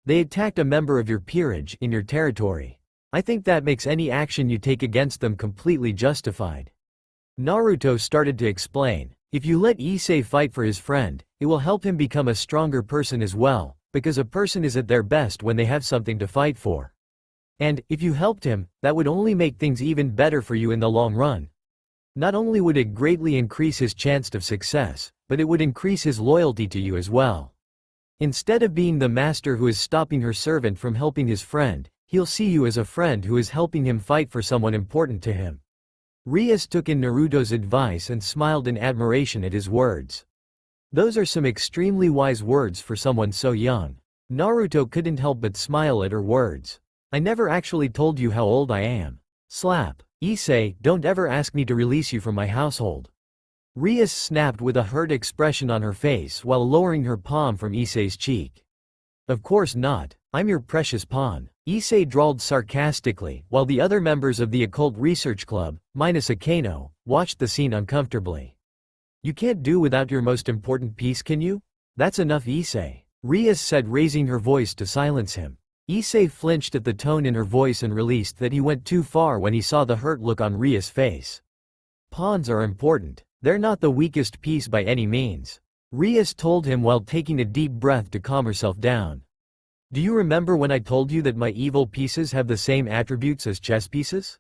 They attacked a member of your peerage in your territory. I think that makes any action you take against them completely justified." Naruto started to explain. "If you let Issei fight for his friend, it will help him become a stronger person as well, because a person is at their best when they have something to fight for. And, if you helped him, that would only make things even better for you in the long run. Not only would it greatly increase his chance of success, but it would increase his loyalty to you as well. Instead of being the master who is stopping her servant from helping his friend, He'll see you as a friend who is helping him fight for someone important to him. Rias took in Naruto's advice and smiled in admiration at his words. Those are some extremely wise words for someone so young. Naruto couldn't help but smile at her words. I never actually told you how old I am. Slap. Issei, don't ever ask me to release you from my household. Rias snapped with a hurt expression on her face while lowering her palm from Issei's cheek. Of course not, I'm your precious pawn. Issei drawled sarcastically, while the other members of the Occult Research Club, minus Akano, watched the scene uncomfortably. You can't do without your most important piece, can you? That's enough, Issei. Rias said, raising her voice to silence him. Issei flinched at the tone in her voice and realized that he went too far when he saw the hurt look on Rias' face. Pawns are important. They're not the weakest piece by any means. Rias told him while taking a deep breath to calm herself down. Do you remember when I told you that my evil pieces have the same attributes as chess pieces?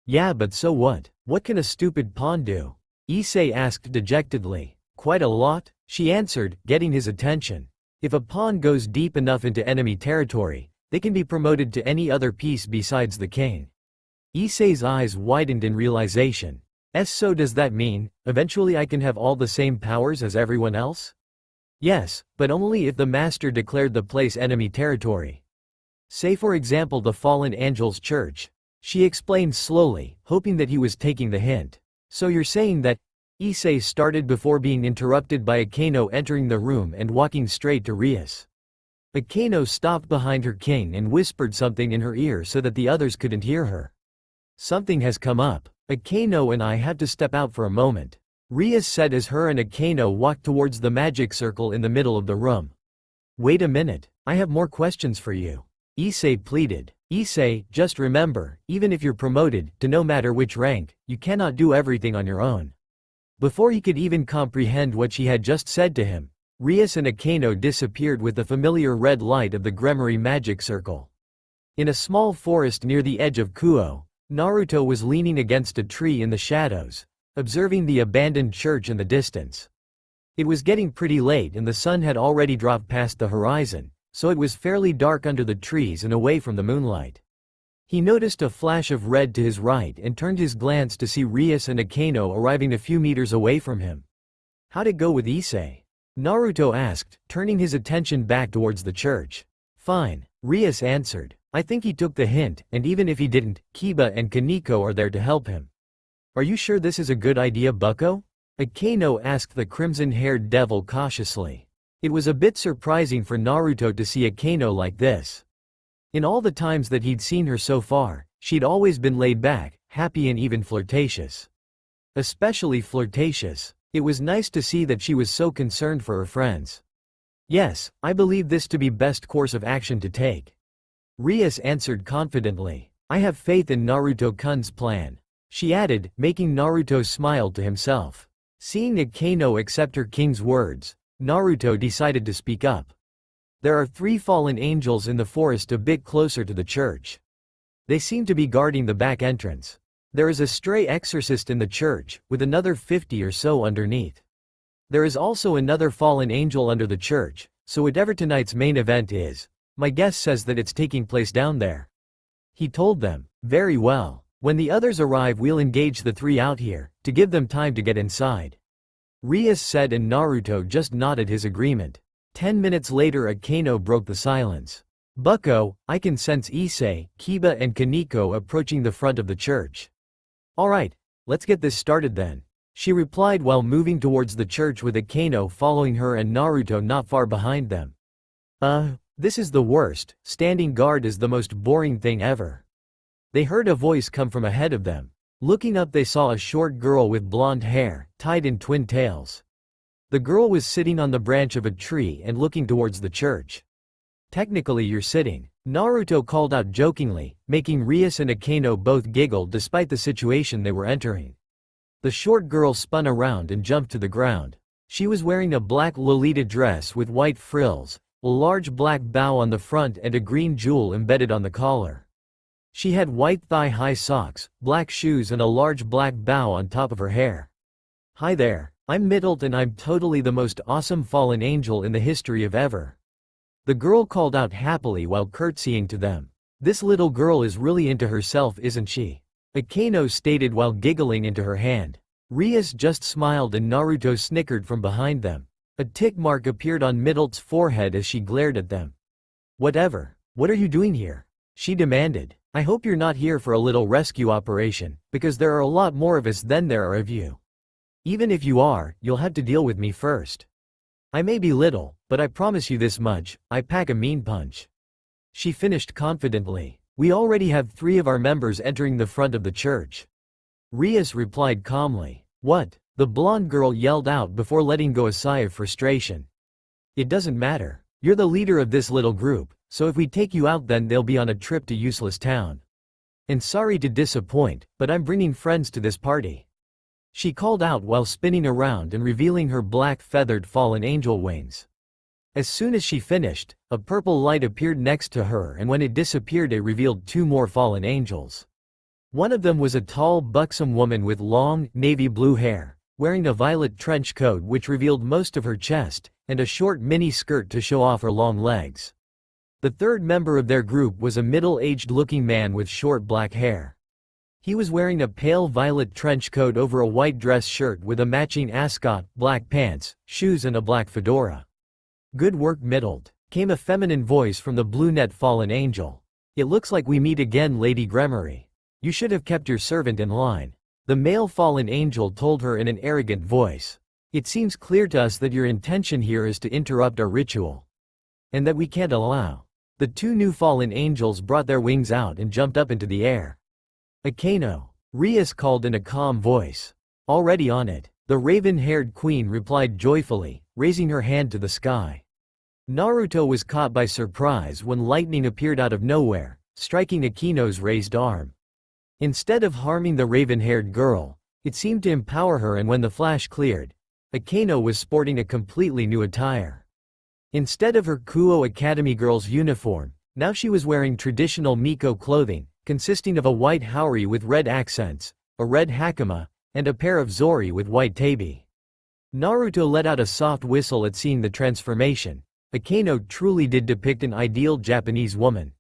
Yeah, but so what? What can a stupid pawn do? Issei asked dejectedly. Quite a lot, she answered, getting his attention. If a pawn goes deep enough into enemy territory, they can be promoted to any other piece besides the king. Issei's eyes widened in realization. So does that mean, eventually I can have all the same powers as everyone else? Yes, but only if the master declared the place enemy territory. Say for example the Fallen Angels Church. She explained slowly, hoping that he was taking the hint. So you're saying that? Issei started before being interrupted by Akano entering the room and walking straight to Rias. Akano stopped behind her king and whispered something in her ear so that the others couldn't hear her. Something has come up. Akano and I have to step out for a moment, Rias said as her and Akano walked towards the magic circle in the middle of the room. Wait a minute, I have more questions for you. Issei pleaded. Issei, just remember, even if you're promoted, to no matter which rank, you cannot do everything on your own. Before he could even comprehend what she had just said to him, Rias and Akano disappeared with the familiar red light of the Gremory magic circle. In a small forest near the edge of Kuo, Naruto was leaning against a tree in the shadows, observing the abandoned church in the distance. It was getting pretty late and the sun had already dropped past the horizon, so it was fairly dark under the trees and away from the moonlight. He noticed a flash of red to his right and turned his glance to see Rias and Akano arriving a few meters away from him. How'd it go with Issei? Naruto asked, turning his attention back towards the church. Fine, Rias answered. I think he took the hint, and even if he didn't, Kiba and Kaneko are there to help him. Are you sure this is a good idea, bucko? Akano asked the crimson-haired devil cautiously. It was a bit surprising for Naruto to see Akano like this. In all the times that he'd seen her so far, she'd always been laid back, happy and even flirtatious. Especially flirtatious. It was nice to see that she was so concerned for her friends. Yes, I believe this to be best course of action to take. Rias answered confidently. I have faith in Naruto-kun's plan. She added, making Naruto smile to himself. Seeing Akano accept her king's words, Naruto decided to speak up. There are 3 fallen angels in the forest a bit closer to the church. They seem to be guarding the back entrance. There is a stray exorcist in the church, with another 50 or so underneath. There is also another fallen angel under the church, so whatever tonight's main event is, my guess says that it's taking place down there. He told them. Very well. When the others arrive we'll engage the 3 out here, to give them time to get inside. Rias said and Naruto just nodded his agreement. 10 minutes later Akano broke the silence. Bucko, I can sense Issei, Kiba and Kaneko approaching the front of the church. Alright, let's get this started then. She replied while moving towards the church with Akano following her and Naruto not far behind them. This is the worst, standing guard is the most boring thing ever. They heard a voice come from ahead of them. Looking up they saw a short girl with blonde hair, tied in twin tails. The girl was sitting on the branch of a tree and looking towards the church. Technically you're sitting, Naruto called out jokingly, making Rias and Akano both giggle despite the situation they were entering. The short girl spun around and jumped to the ground. She was wearing a black Lolita dress with white frills, a large black bow on the front and a green jewel embedded on the collar. She had white thigh-high socks, black shoes and a large black bow on top of her hair. Hi there, I'm Middlet and I'm totally the most awesome fallen angel in the history of ever. The girl called out happily while curtsying to them. This little girl is really into herself, isn't she? Akano stated while giggling into her hand. Rias just smiled and Naruto snickered from behind them. A tick mark appeared on Middelt's forehead as she glared at them. Whatever. What are you doing here? She demanded. I hope you're not here for a little rescue operation, because there are a lot more of us than there are of you. Even if you are, you'll have to deal with me first. I may be little, but I promise you this much, I pack a mean punch. She finished confidently. We already have 3 of our members entering the front of the church. Rias replied calmly. What? The blonde girl yelled out before letting go a sigh of frustration. It doesn't matter. You're the leader of this little group, so if we take you out then they'll be on a trip to useless town. And sorry to disappoint, but I'm bringing friends to this party. She called out while spinning around and revealing her black feathered fallen angel wings. As soon as she finished, a purple light appeared next to her and when it disappeared it revealed 2 more fallen angels. One of them was a tall, buxom woman with long, navy blue hair, wearing a violet trench coat which revealed most of her chest, and a short mini skirt to show off her long legs. The third member of their group was a middle-aged looking man with short black hair. He was wearing a pale violet trench coat over a white dress shirt with a matching ascot, black pants, shoes and a black fedora. Good work, Middelt, came a feminine voice from the blue net fallen angel. It looks like we meet again, Lady Gremory. You should have kept your servant in line. The male fallen angel told her in an arrogant voice. It seems clear to us that your intention here is to interrupt our ritual. And that we can't allow. The 2 new fallen angels brought their wings out and jumped up into the air. Akano, Rias called in a calm voice. Already on it, the raven-haired queen replied joyfully, raising her hand to the sky. Naruto was caught by surprise when lightning appeared out of nowhere, striking Akino's raised arm. Instead of harming the raven-haired girl, it seemed to empower her and when the flash cleared, Akano was sporting a completely new attire. Instead of her Kuo Academy girl's uniform, now she was wearing traditional Miko clothing, consisting of a white haori with red accents, a red hakama, and a pair of zori with white tabi. Naruto let out a soft whistle at seeing the transformation. Akano truly did depict an ideal Japanese woman.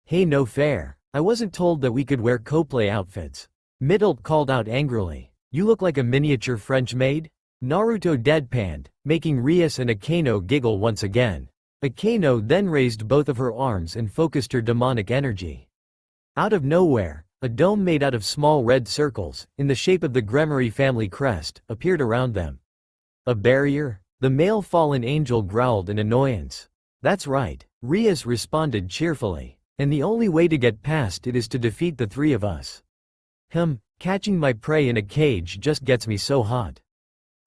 Hey, no fair. I wasn't told that we could wear cosplay outfits. Middelt called out angrily. You look like a miniature French maid? Naruto deadpanned, making Rias and Akano giggle once again. Akano then raised both of her arms and focused her demonic energy. Out of nowhere, a dome made out of small red circles, in the shape of the Gremory family crest, appeared around them. A barrier? The male fallen angel growled in annoyance. That's right, Rias responded cheerfully. And the only way to get past it is to defeat the 3 of us. Catching my prey in a cage just gets me so hot.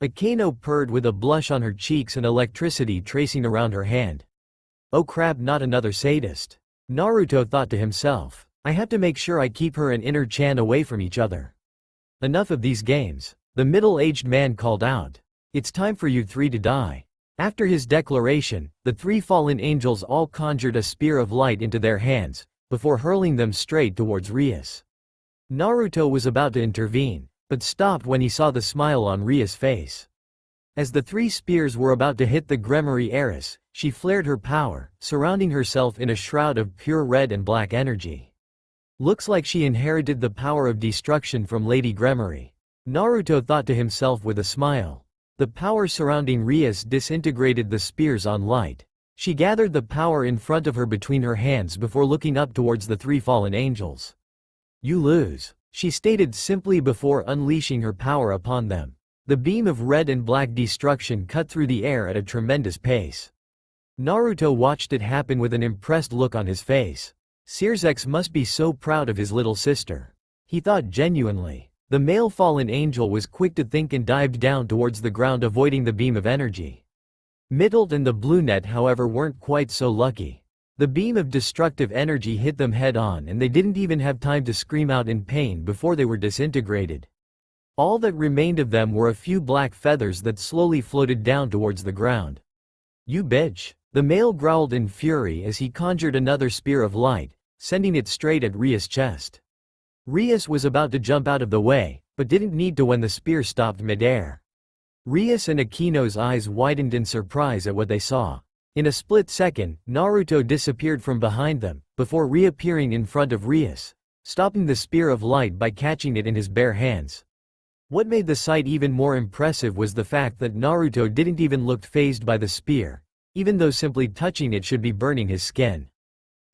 Akano purred with a blush on her cheeks and electricity tracing around her hand. Oh crap, not another sadist. Naruto thought to himself. I have to make sure I keep her and Inner Chan away from each other. Enough of these games. The middle-aged man called out. It's time for you 3 to die. After his declaration, the 3 fallen angels all conjured a spear of light into their hands, before hurling them straight towards Rias. Naruto was about to intervene, but stopped when he saw the smile on Rias' face. As the 3 spears were about to hit the Gremory heiress, she flared her power, surrounding herself in a shroud of pure red and black energy. Looks like she inherited the power of destruction from Lady Gremory. Naruto thought to himself with a smile. The power surrounding Rias disintegrated the spears on light. She gathered the power in front of her between her hands before looking up towards the 3 fallen angels. You lose, she stated simply before unleashing her power upon them. The beam of red and black destruction cut through the air at a tremendous pace. Naruto watched it happen with an impressed look on his face. Sirzex must be so proud of his little sister. He thought genuinely. The male fallen angel was quick to think and dived down towards the ground, avoiding the beam of energy. Middelt and the blue net however weren't quite so lucky. The beam of destructive energy hit them head-on and they didn't even have time to scream out in pain before they were disintegrated. All that remained of them were a few black feathers that slowly floated down towards the ground. You bitch! The male growled in fury as he conjured another spear of light, sending it straight at Rias' chest. Rias was about to jump out of the way, but didn't need to when the spear stopped midair. Rias and Akino's eyes widened in surprise at what they saw. In a split second, Naruto disappeared from behind them, before reappearing in front of Rias, stopping the spear of light by catching it in his bare hands. What made the sight even more impressive was the fact that Naruto didn't even look fazed by the spear, even though simply touching it should be burning his skin.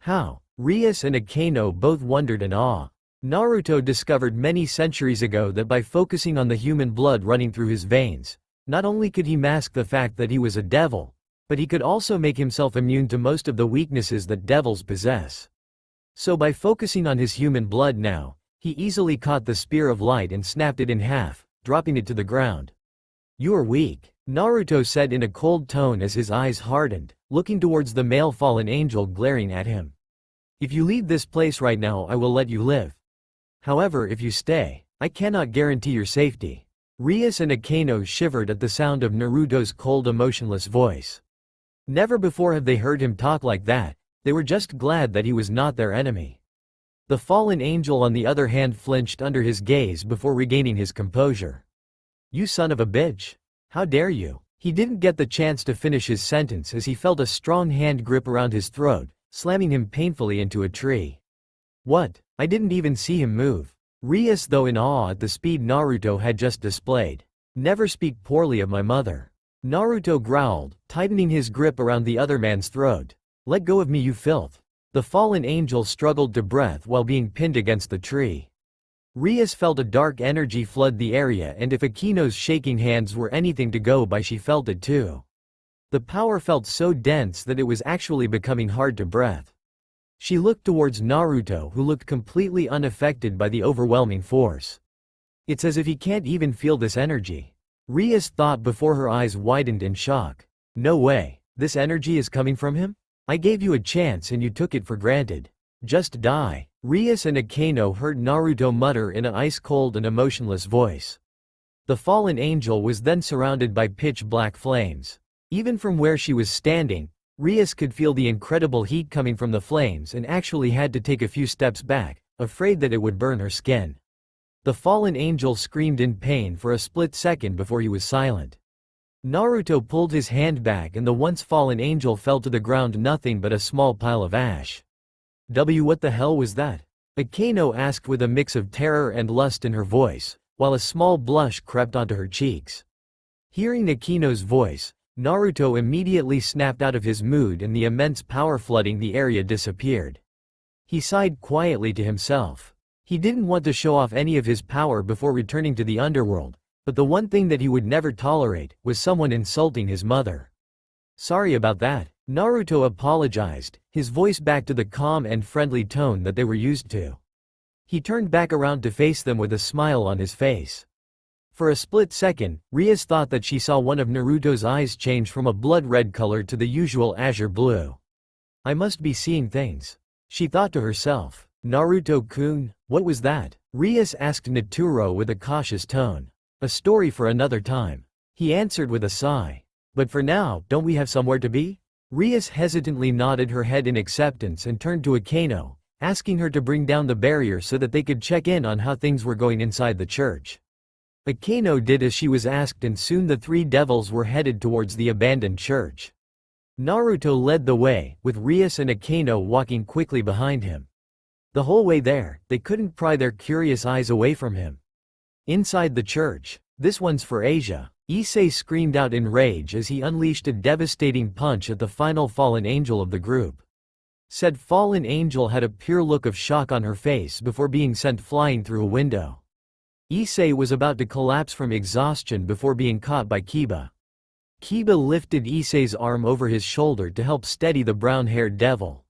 How? Rias and Akeno both wondered in awe. Naruto discovered many centuries ago that by focusing on the human blood running through his veins, not only could he mask the fact that he was a devil, but he could also make himself immune to most of the weaknesses that devils possess. So by focusing on his human blood now, he easily caught the spear of light and snapped it in half, dropping it to the ground. "You are weak," Naruto said in a cold tone as his eyes hardened, looking towards the male fallen angel glaring at him. "If you leave this place right now, I will let you live. However, if you stay, I cannot guarantee your safety." Rias and Akeno shivered at the sound of Naruto's cold, emotionless voice. Never before have they heard him talk like that. They were just glad that he was not their enemy. The fallen angel on the other hand flinched under his gaze before regaining his composure. "You son of a bitch. How dare you?" He didn't get the chance to finish his sentence as he felt a strong hand grip around his throat, slamming him painfully into a tree. "What? I didn't even see him move." Rias though in awe at the speed Naruto had just displayed. "Never speak poorly of my mother." Naruto growled, tightening his grip around the other man's throat. "Let go of me, you filth." The fallen angel struggled to breath while being pinned against the tree. Rias felt a dark energy flood the area, and if Akeno's shaking hands were anything to go by, she felt it too. The power felt so dense that it was actually becoming hard to breathe. She looked towards Naruto, who looked completely unaffected by the overwhelming force. "It's as if he can't even feel this energy," Rias thought before her eyes widened in shock. "No way, this energy is coming from him? I gave you a chance and you took it for granted. Just die." Rias and Akeno heard Naruto mutter in an ice-cold and emotionless voice. The fallen angel was then surrounded by pitch-black flames. Even from where she was standing, Rias could feel the incredible heat coming from the flames and actually had to take a few steps back, afraid that it would burn her skin. The fallen angel screamed in pain for a split second before he was silent. Naruto pulled his hand back and the once fallen angel fell to the ground, nothing but a small pile of ash. What the hell was that?" Akeno asked with a mix of terror and lust in her voice, while a small blush crept onto her cheeks. Hearing Akeno's voice, Naruto immediately snapped out of his mood and the immense power flooding the area disappeared. He sighed quietly to himself. He didn't want to show off any of his power before returning to the underworld, but the one thing that he would never tolerate was someone insulting his mother. "Sorry about that," Naruto apologized, his voice back to the calm and friendly tone that they were used to. He turned back around to face them with a smile on his face. For a split second, Rias thought that she saw one of Naruto's eyes change from a blood-red color to the usual azure blue. "I must be seeing things," she thought to herself. "Naruto-kun, what was that?" Rias asked Naturo with a cautious tone. "A story for another time," he answered with a sigh. "But for now, don't we have somewhere to be?" Rias hesitantly nodded her head in acceptance and turned to Akeno, asking her to bring down the barrier so that they could check in on how things were going inside the church. Akeno did as she was asked and soon the three devils were headed towards the abandoned church. Naruto led the way, with Rias and Akeno walking quickly behind him. The whole way there, they couldn't pry their curious eyes away from him. Inside the church, "This one's for Asia," Issei screamed out in rage as he unleashed a devastating punch at the final fallen angel of the group. Said fallen angel had a pure look of shock on her face before being sent flying through a window. Issei was about to collapse from exhaustion before being caught by Kiba. Kiba lifted Issei's arm over his shoulder to help steady the brown-haired devil.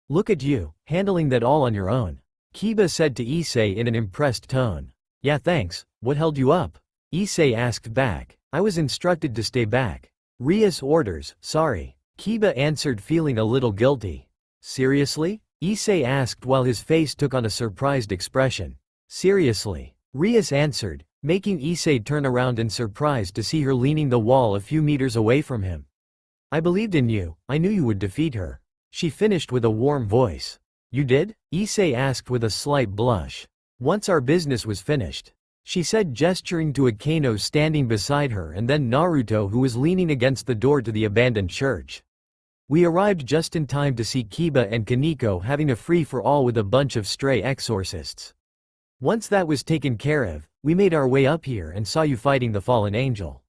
"Look at you, handling that all on your own," Kiba said to Issei in an impressed tone. "Yeah, thanks, what held you up?" Issei asked back. "I was instructed to stay back." "Rias orders, sorry," Kiba answered, feeling a little guilty. "Seriously?" Issei asked while his face took on a surprised expression. "Seriously," Rias answered, making Issei turn around in surprise to see her leaning the wall a few meters away from him. "I believed in you, I knew you would defeat her," she finished with a warm voice. "You did?" Issei asked with a slight blush. "Once our business was finished," she said, gesturing to Akeno standing beside her and then Naruto, who was leaning against the door to the abandoned church. We arrived just in time to see Kiba and Kaneko having a free-for-all with a bunch of stray exorcists. Once that was taken care of, we made our way up here and saw you fighting the fallen angel.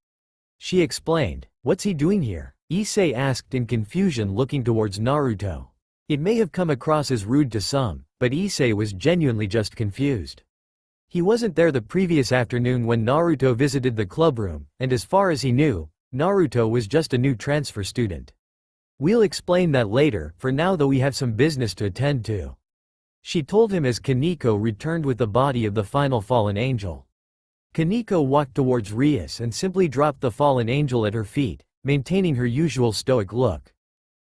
She explained. What's he doing here? Issei asked in confusion, looking towards Naruto. It may have come across as rude to some, but Issei was genuinely just confused. He wasn't there the previous afternoon when Naruto visited the clubroom, and as far as he knew, Naruto was just a new transfer student. We'll explain that later, for now though we have some business to attend to. She told him as Kaneko returned with the body of the final fallen angel. Kaneko walked towards Rias and simply dropped the fallen angel at her feet, maintaining her usual stoic look.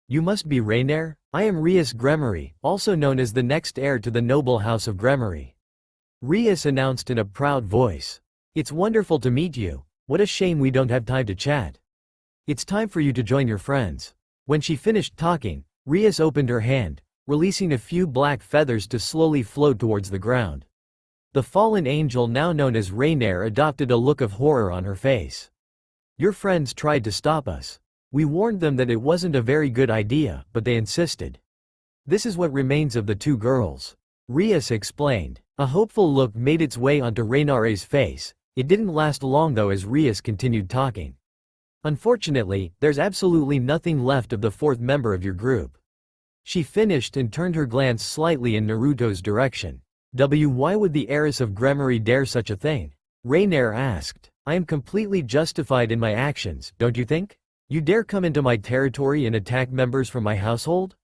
You must be Rainier? I am Rias Gremory, also known as the next heir to the noble house of Gremory. Rias announced in a proud voice. It's wonderful to meet you. What a shame we don't have time to chat. It's time for you to join your friends. When she finished talking, Rias opened her hand, releasing a few black feathers to slowly float towards the ground. The fallen angel, now known as Rainier, adopted a look of horror on her face. Your friends tried to stop us. We warned them that it wasn't a very good idea, but they insisted. This is what remains of the two girls. Rias explained. A hopeful look made its way onto Rainier's face. It didn't last long though as Rias continued talking. Unfortunately, there's absolutely nothing left of the fourth member of your group. She finished and turned her glance slightly in Naruto's direction. Why would the heiress of Gremory dare such a thing? Rainier asked. I am completely justified in my actions, don't you think? You dare come into my territory and attack members from my household?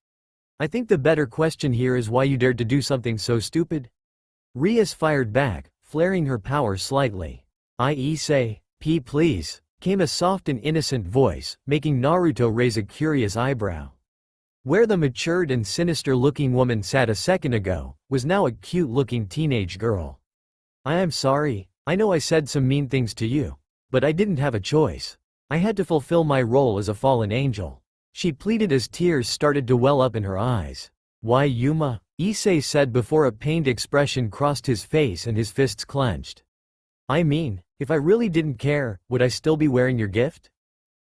I think the better question here is why you dared to do something so stupid? Rias fired back, flaring her power slightly. Say, please, came a soft and innocent voice, making Naruto raise a curious eyebrow. Where the matured and sinister-looking woman sat a second ago, was now a cute-looking teenage girl. I am sorry, I know I said some mean things to you. But I didn't have a choice. I had to fulfill my role as a fallen angel. She pleaded as tears started to well up in her eyes. Why Yuma? Issei said before a pained expression crossed his face and his fists clenched. I mean, if I really didn't care, would I still be wearing your gift?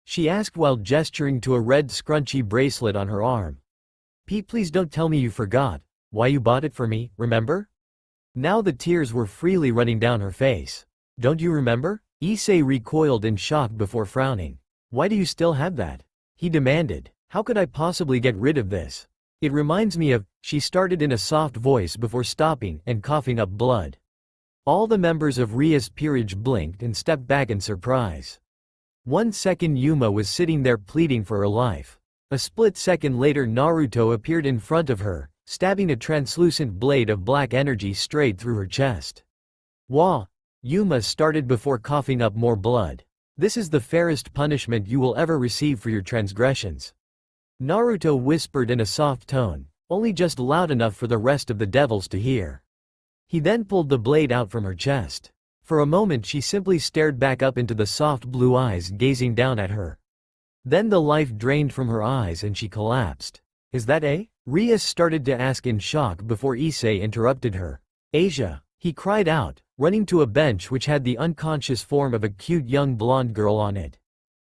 She asked while gesturing to a red scrunchy bracelet on her arm. Please don't tell me you forgot. Why you bought it for me, remember? Now the tears were freely running down her face. Don't you remember? Issei recoiled in shock before frowning. Why do you still have that? He demanded. How could I possibly get rid of this? It reminds me of, she started in a soft voice before stopping and coughing up blood. All the members of Rias' peerage blinked and stepped back in surprise. 1 second Yuma was sitting there pleading for her life. A split second later Naruto appeared in front of her, stabbing a translucent blade of black energy straight through her chest. Wah! Yuma started before coughing up more blood. This is the fairest punishment you will ever receive for your transgressions. Naruto whispered in a soft tone, only just loud enough for the rest of the devils to hear. He then pulled the blade out from her chest. For a moment she simply stared back up into the soft blue eyes gazing down at her. Then the life drained from her eyes and she collapsed. Is that A? Rias started to ask in shock before Issei interrupted her. Asia, he cried out, running to a bench which had the unconscious form of a cute young blonde girl on it.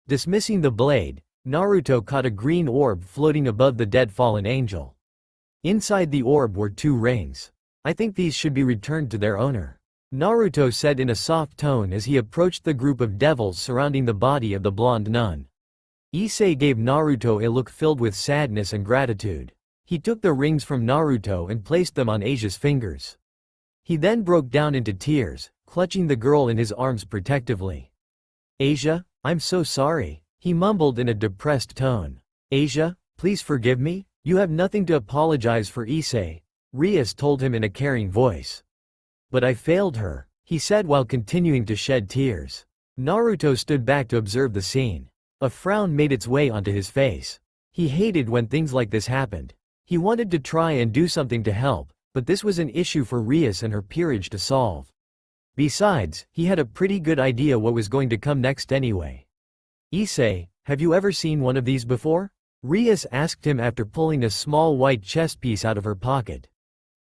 Dismissing the blade, Naruto caught a green orb floating above the dead fallen angel. Inside the orb were 2 rings. I think these should be returned to their owner. Naruto said in a soft tone as he approached the group of devils surrounding the body of the blonde nun. Issei gave Naruto a look filled with sadness and gratitude. He took the rings from Naruto and placed them on Asia's fingers. He then broke down into tears, clutching the girl in his arms protectively. Asia, I'm so sorry, he mumbled in a depressed tone. Asia, please forgive me, you have nothing to apologize for, Issei, Rias told him in a caring voice. But I failed her, he said while continuing to shed tears. Naruto stood back to observe the scene. A frown made its way onto his face. He hated when things like this happened. He wanted to try and do something to help, but this was an issue for Rias and her peerage to solve. Besides, he had a pretty good idea what was going to come next anyway. Issei, have you ever seen one of these before? Rias asked him after pulling a small white chess piece out of her pocket.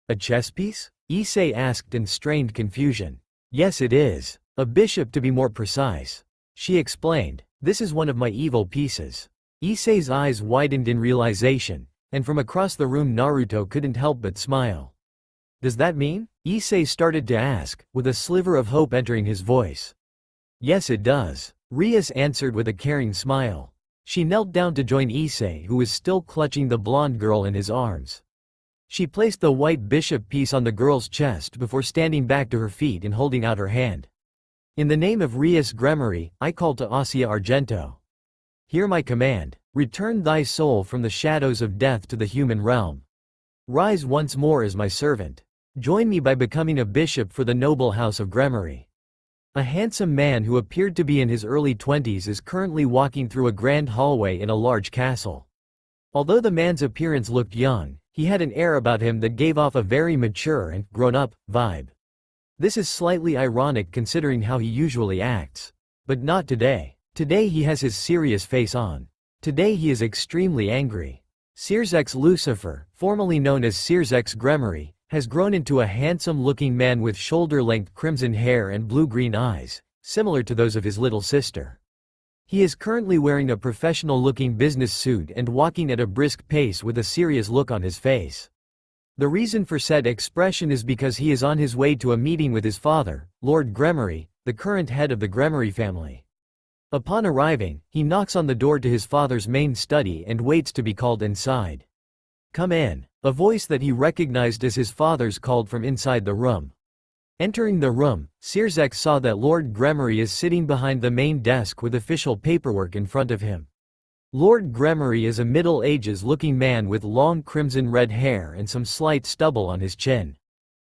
A chess piece? Issei asked in strained confusion. Yes, it is. A bishop to be more precise. She explained. This is one of my evil pieces. Issei's eyes widened in realization, and from across the room Naruto couldn't help but smile. Does that mean? Issei started to ask, with a sliver of hope entering his voice. Yes it does. Rias answered with a caring smile. She knelt down to join Issei, who was still clutching the blonde girl in his arms. She placed the white bishop piece on the girl's chest before standing back to her feet and holding out her hand. In the name of Rias Gremory, I call to Asia Argento. Hear my command. Return thy soul from the shadows of death to the human realm. Rise once more as my servant. Join me by becoming a bishop for the noble house of Gremory. A handsome man who appeared to be in his early 20s is currently walking through a grand hallway in a large castle. Although the man's appearance looked young, he had an air about him that gave off a very mature and grown-up vibe. This is slightly ironic considering how he usually acts. But not today. Today he has his serious face on. Today he is extremely angry. Sirzex Lucifer, formerly known as Sirzex Gremory, has grown into a handsome-looking man with shoulder-length crimson hair and blue-green eyes, similar to those of his little sister. He is currently wearing a professional-looking business suit and walking at a brisk pace with a serious look on his face. The reason for said expression is because he is on his way to a meeting with his father, Lord Gremory, the current head of the Gremory family. Upon arriving, he knocks on the door to his father's main study and waits to be called inside. Come in. A voice that he recognized as his father's called from inside the room. Entering the room, Sirzex saw that Lord Gremory is sitting behind the main desk with official paperwork in front of him. Lord Gremory is a middle-ages-looking man with long crimson-red hair and some slight stubble on his chin.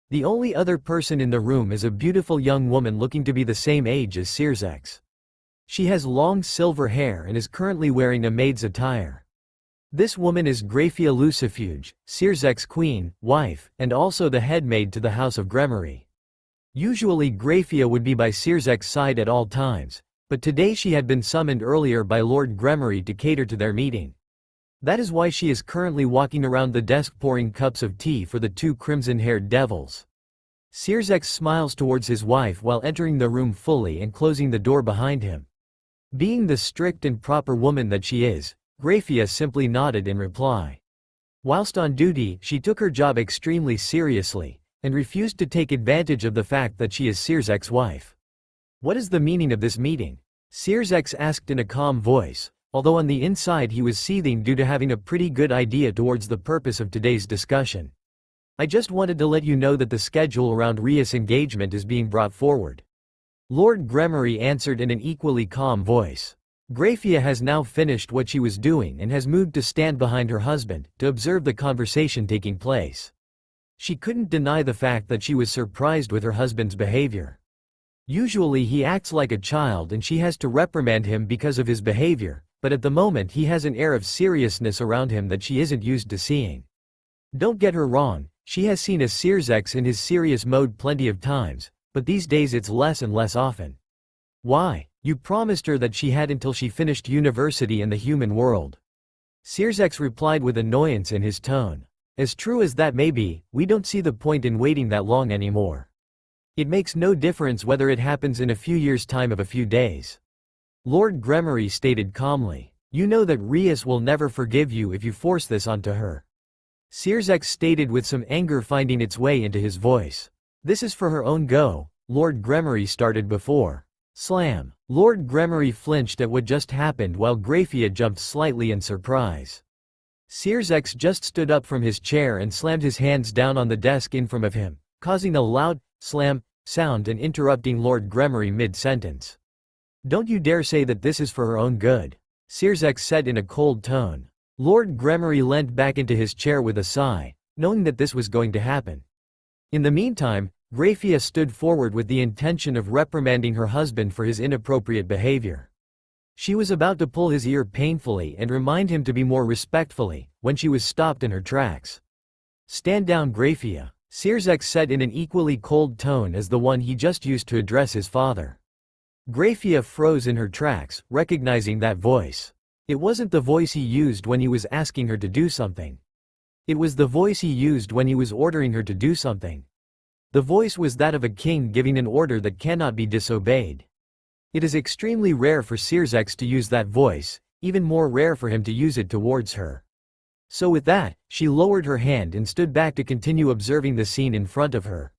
The only other person in the room is a beautiful young woman looking to be the same age as Sirzex. She has long silver hair and is currently wearing a maid's attire. This woman is Graphia Lucifuge, Sirzek's queen, wife, and also the head maid to the House of Gremory. Usually Graphia would be by Sirzek's side at all times, but today she had been summoned earlier by Lord Gremory to cater to their meeting. That is why she is currently walking around the desk pouring cups of tea for the two crimson-haired devils. Sirzek smiles towards his wife while entering the room fully and closing the door behind him. Being the strict and proper woman that she is, Graphia simply nodded in reply. Whilst on duty, she took her job extremely seriously, and refused to take advantage of the fact that she is Sirzek's wife. What is the meaning of this meeting? Sirzek asked in a calm voice, although on the inside he was seething due to having a pretty good idea towards the purpose of today's discussion. I just wanted to let you know that the schedule around Rias' engagement is being brought forward. Lord Gremory answered in an equally calm voice. Graphia has now finished what she was doing and has moved to stand behind her husband, to observe the conversation taking place. She couldn't deny the fact that she was surprised with her husband's behavior. Usually he acts like a child and she has to reprimand him because of his behavior, but at the moment he has an air of seriousness around him that she isn't used to seeing. Don't get her wrong, she has seen a Sirzex in his serious mode plenty of times, but these days it's less and less often. Why? You promised her that she had until she finished university in the human world. Sirzex replied with annoyance in his tone. As true as that may be, we don't see the point in waiting that long anymore. It makes no difference whether it happens in a few years' time of a few days. Lord Gremory stated calmly. You know that Rias will never forgive you if you force this onto her. Sirzex stated with some anger finding its way into his voice. This is for her own go, Lord Gremory started before. Slam. Lord Gremory flinched at what just happened while Graphia jumped slightly in surprise. Sirzex just stood up from his chair and slammed his hands down on the desk in front of him, causing a loud slam sound and interrupting Lord Gremory mid-sentence. Don't you dare say that this is for her own good, Sirzex said in a cold tone. Lord Gremory leant back into his chair with a sigh, knowing that this was going to happen. In the meantime, Graphia stood forward with the intention of reprimanding her husband for his inappropriate behavior. She was about to pull his ear painfully and remind him to be more respectfully, when she was stopped in her tracks. Stand down, Graphia, Sirzex said in an equally cold tone as the one he just used to address his father. Graphia froze in her tracks, recognizing that voice. It wasn't the voice he used when he was asking her to do something. It was the voice he used when he was ordering her to do something. The voice was that of a king giving an order that cannot be disobeyed. It is extremely rare for Sirzex to use that voice, even more rare for him to use it towards her. So with that, she lowered her hand and stood back to continue observing the scene in front of her.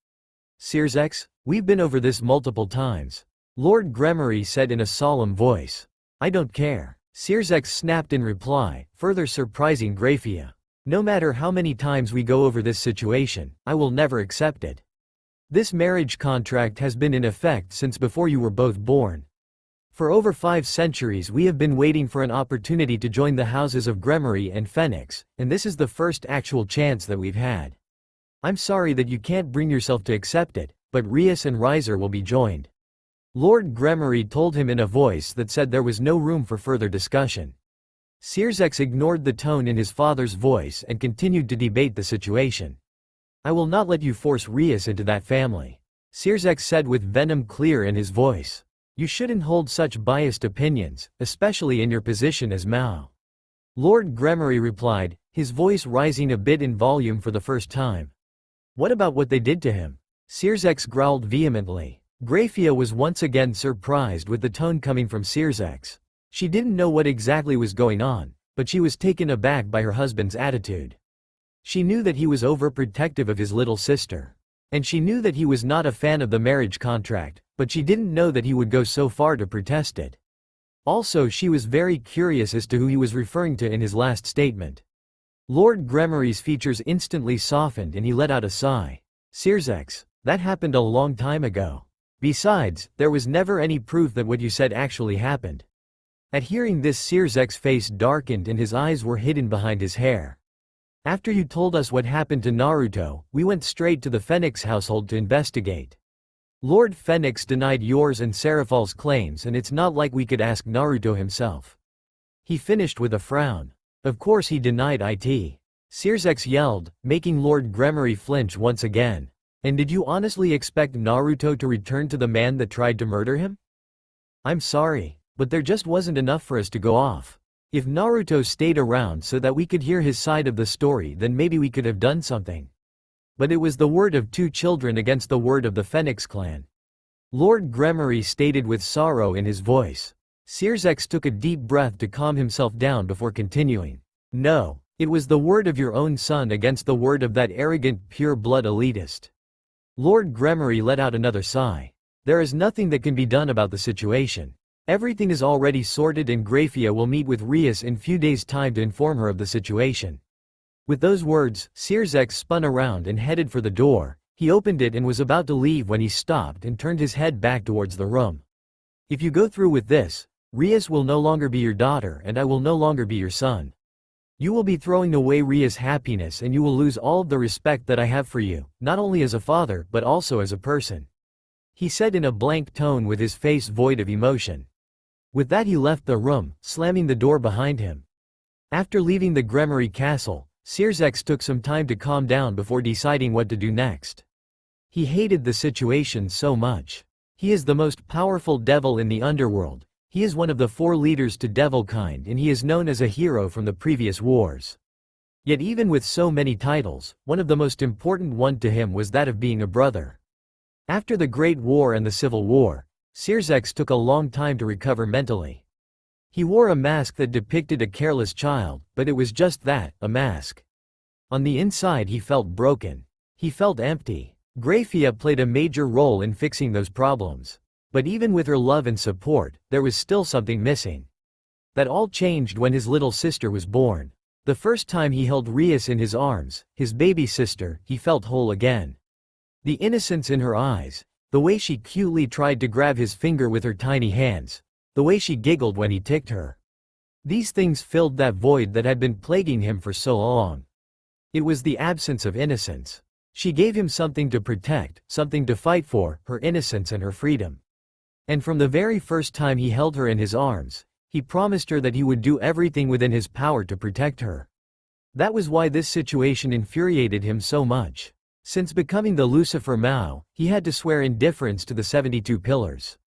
Searsex, we've been over this multiple times, Lord Gremory said in a solemn voice. I don't care, Searsex snapped in reply, further surprising Grafia. No matter how many times we go over this situation, I will never accept it. This marriage contract has been in effect since before you were both born. For over 5 centuries we have been waiting for an opportunity to join the houses of Gremory and Phoenix, and this is the first actual chance that we've had. I'm sorry that you can't bring yourself to accept it, but Rias and Riser will be joined. Lord Gremory told him in a voice that said there was no room for further discussion. Searsex ignored the tone in his father's voice and continued to debate the situation. I will not let you force Rias into that family, Searsex said with venom clear in his voice. You shouldn't hold such biased opinions, especially in your position as Mao. Lord Gremory replied, his voice rising a bit in volume for the first time. What about what they did to him? Searsex growled vehemently. Grafia was once again surprised with the tone coming from Searsex. She didn't know what exactly was going on, but she was taken aback by her husband's attitude. She knew that he was overprotective of his little sister. And she knew that he was not a fan of the marriage contract, but she didn't know that he would go so far to protest it. Also, she was very curious as to who he was referring to in his last statement. Lord Gremory's features instantly softened and he let out a sigh. Searsex, that happened a long time ago. Besides, there was never any proof that what you said actually happened. At hearing this, Searsex's face darkened and his eyes were hidden behind his hair. After you told us what happened to Naruto, we went straight to the Phoenix household to investigate. Lord Phoenix denied yours and Seraphal's claims, and it's not like we could ask Naruto himself. He finished with a frown. Of course he denied it. Searsex yelled, making Lord Gremory flinch once again. And did you honestly expect Naruto to return to the man that tried to murder him? I'm sorry, but there just wasn't enough for us to go off. If Naruto stayed around so that we could hear his side of the story, then maybe we could have done something. But it was the word of 2 children against the word of the Phoenix clan. Lord Gremory stated with sorrow in his voice. Searsex took a deep breath to calm himself down before continuing. No, it was the word of your own son against the word of that arrogant pure-blood elitist. Lord Gremory let out another sigh. There is nothing that can be done about the situation. Everything is already sorted and Grafia will meet with Rias in few days' time to inform her of the situation. With those words, Searsex spun around and headed for the door. He opened it and was about to leave when he stopped and turned his head back towards the room. If you go through with this, Rias will no longer be your daughter and I will no longer be your son. You will be throwing away Rias' happiness and you will lose all of the respect that I have for you, not only as a father but also as a person. He said in a blank tone with his face void of emotion. With that he left the room, slamming the door behind him. After leaving the Gremory castle, Searsex took some time to calm down before deciding what to do next. He hated the situation so much. He is the most powerful devil in the underworld. He is one of the 4 leaders to devilkind and he is known as a hero from the previous wars. Yet even with so many titles, one of the most important one to him was that of being a brother. After the Great War and the Civil War, Searsex took a long time to recover mentally. He wore a mask that depicted a careless child, but it was just that, a mask. On the inside he felt broken. He felt empty. Grafia played a major role in fixing those problems. But even with her love and support, there was still something missing. That all changed when his little sister was born. The first time he held Rias in his arms, his baby sister, he felt whole again. The innocence in her eyes, the way she cutely tried to grab his finger with her tiny hands, the way she giggled when he ticked her. These things filled that void that had been plaguing him for so long. It was the absence of innocence. She gave him something to protect, something to fight for, her innocence and her freedom. And from the very first time he held her in his arms, he promised her that he would do everything within his power to protect her. That was why this situation infuriated him so much. Since becoming the Lucifer Mao, he had to swear indifference to the 72 pillars.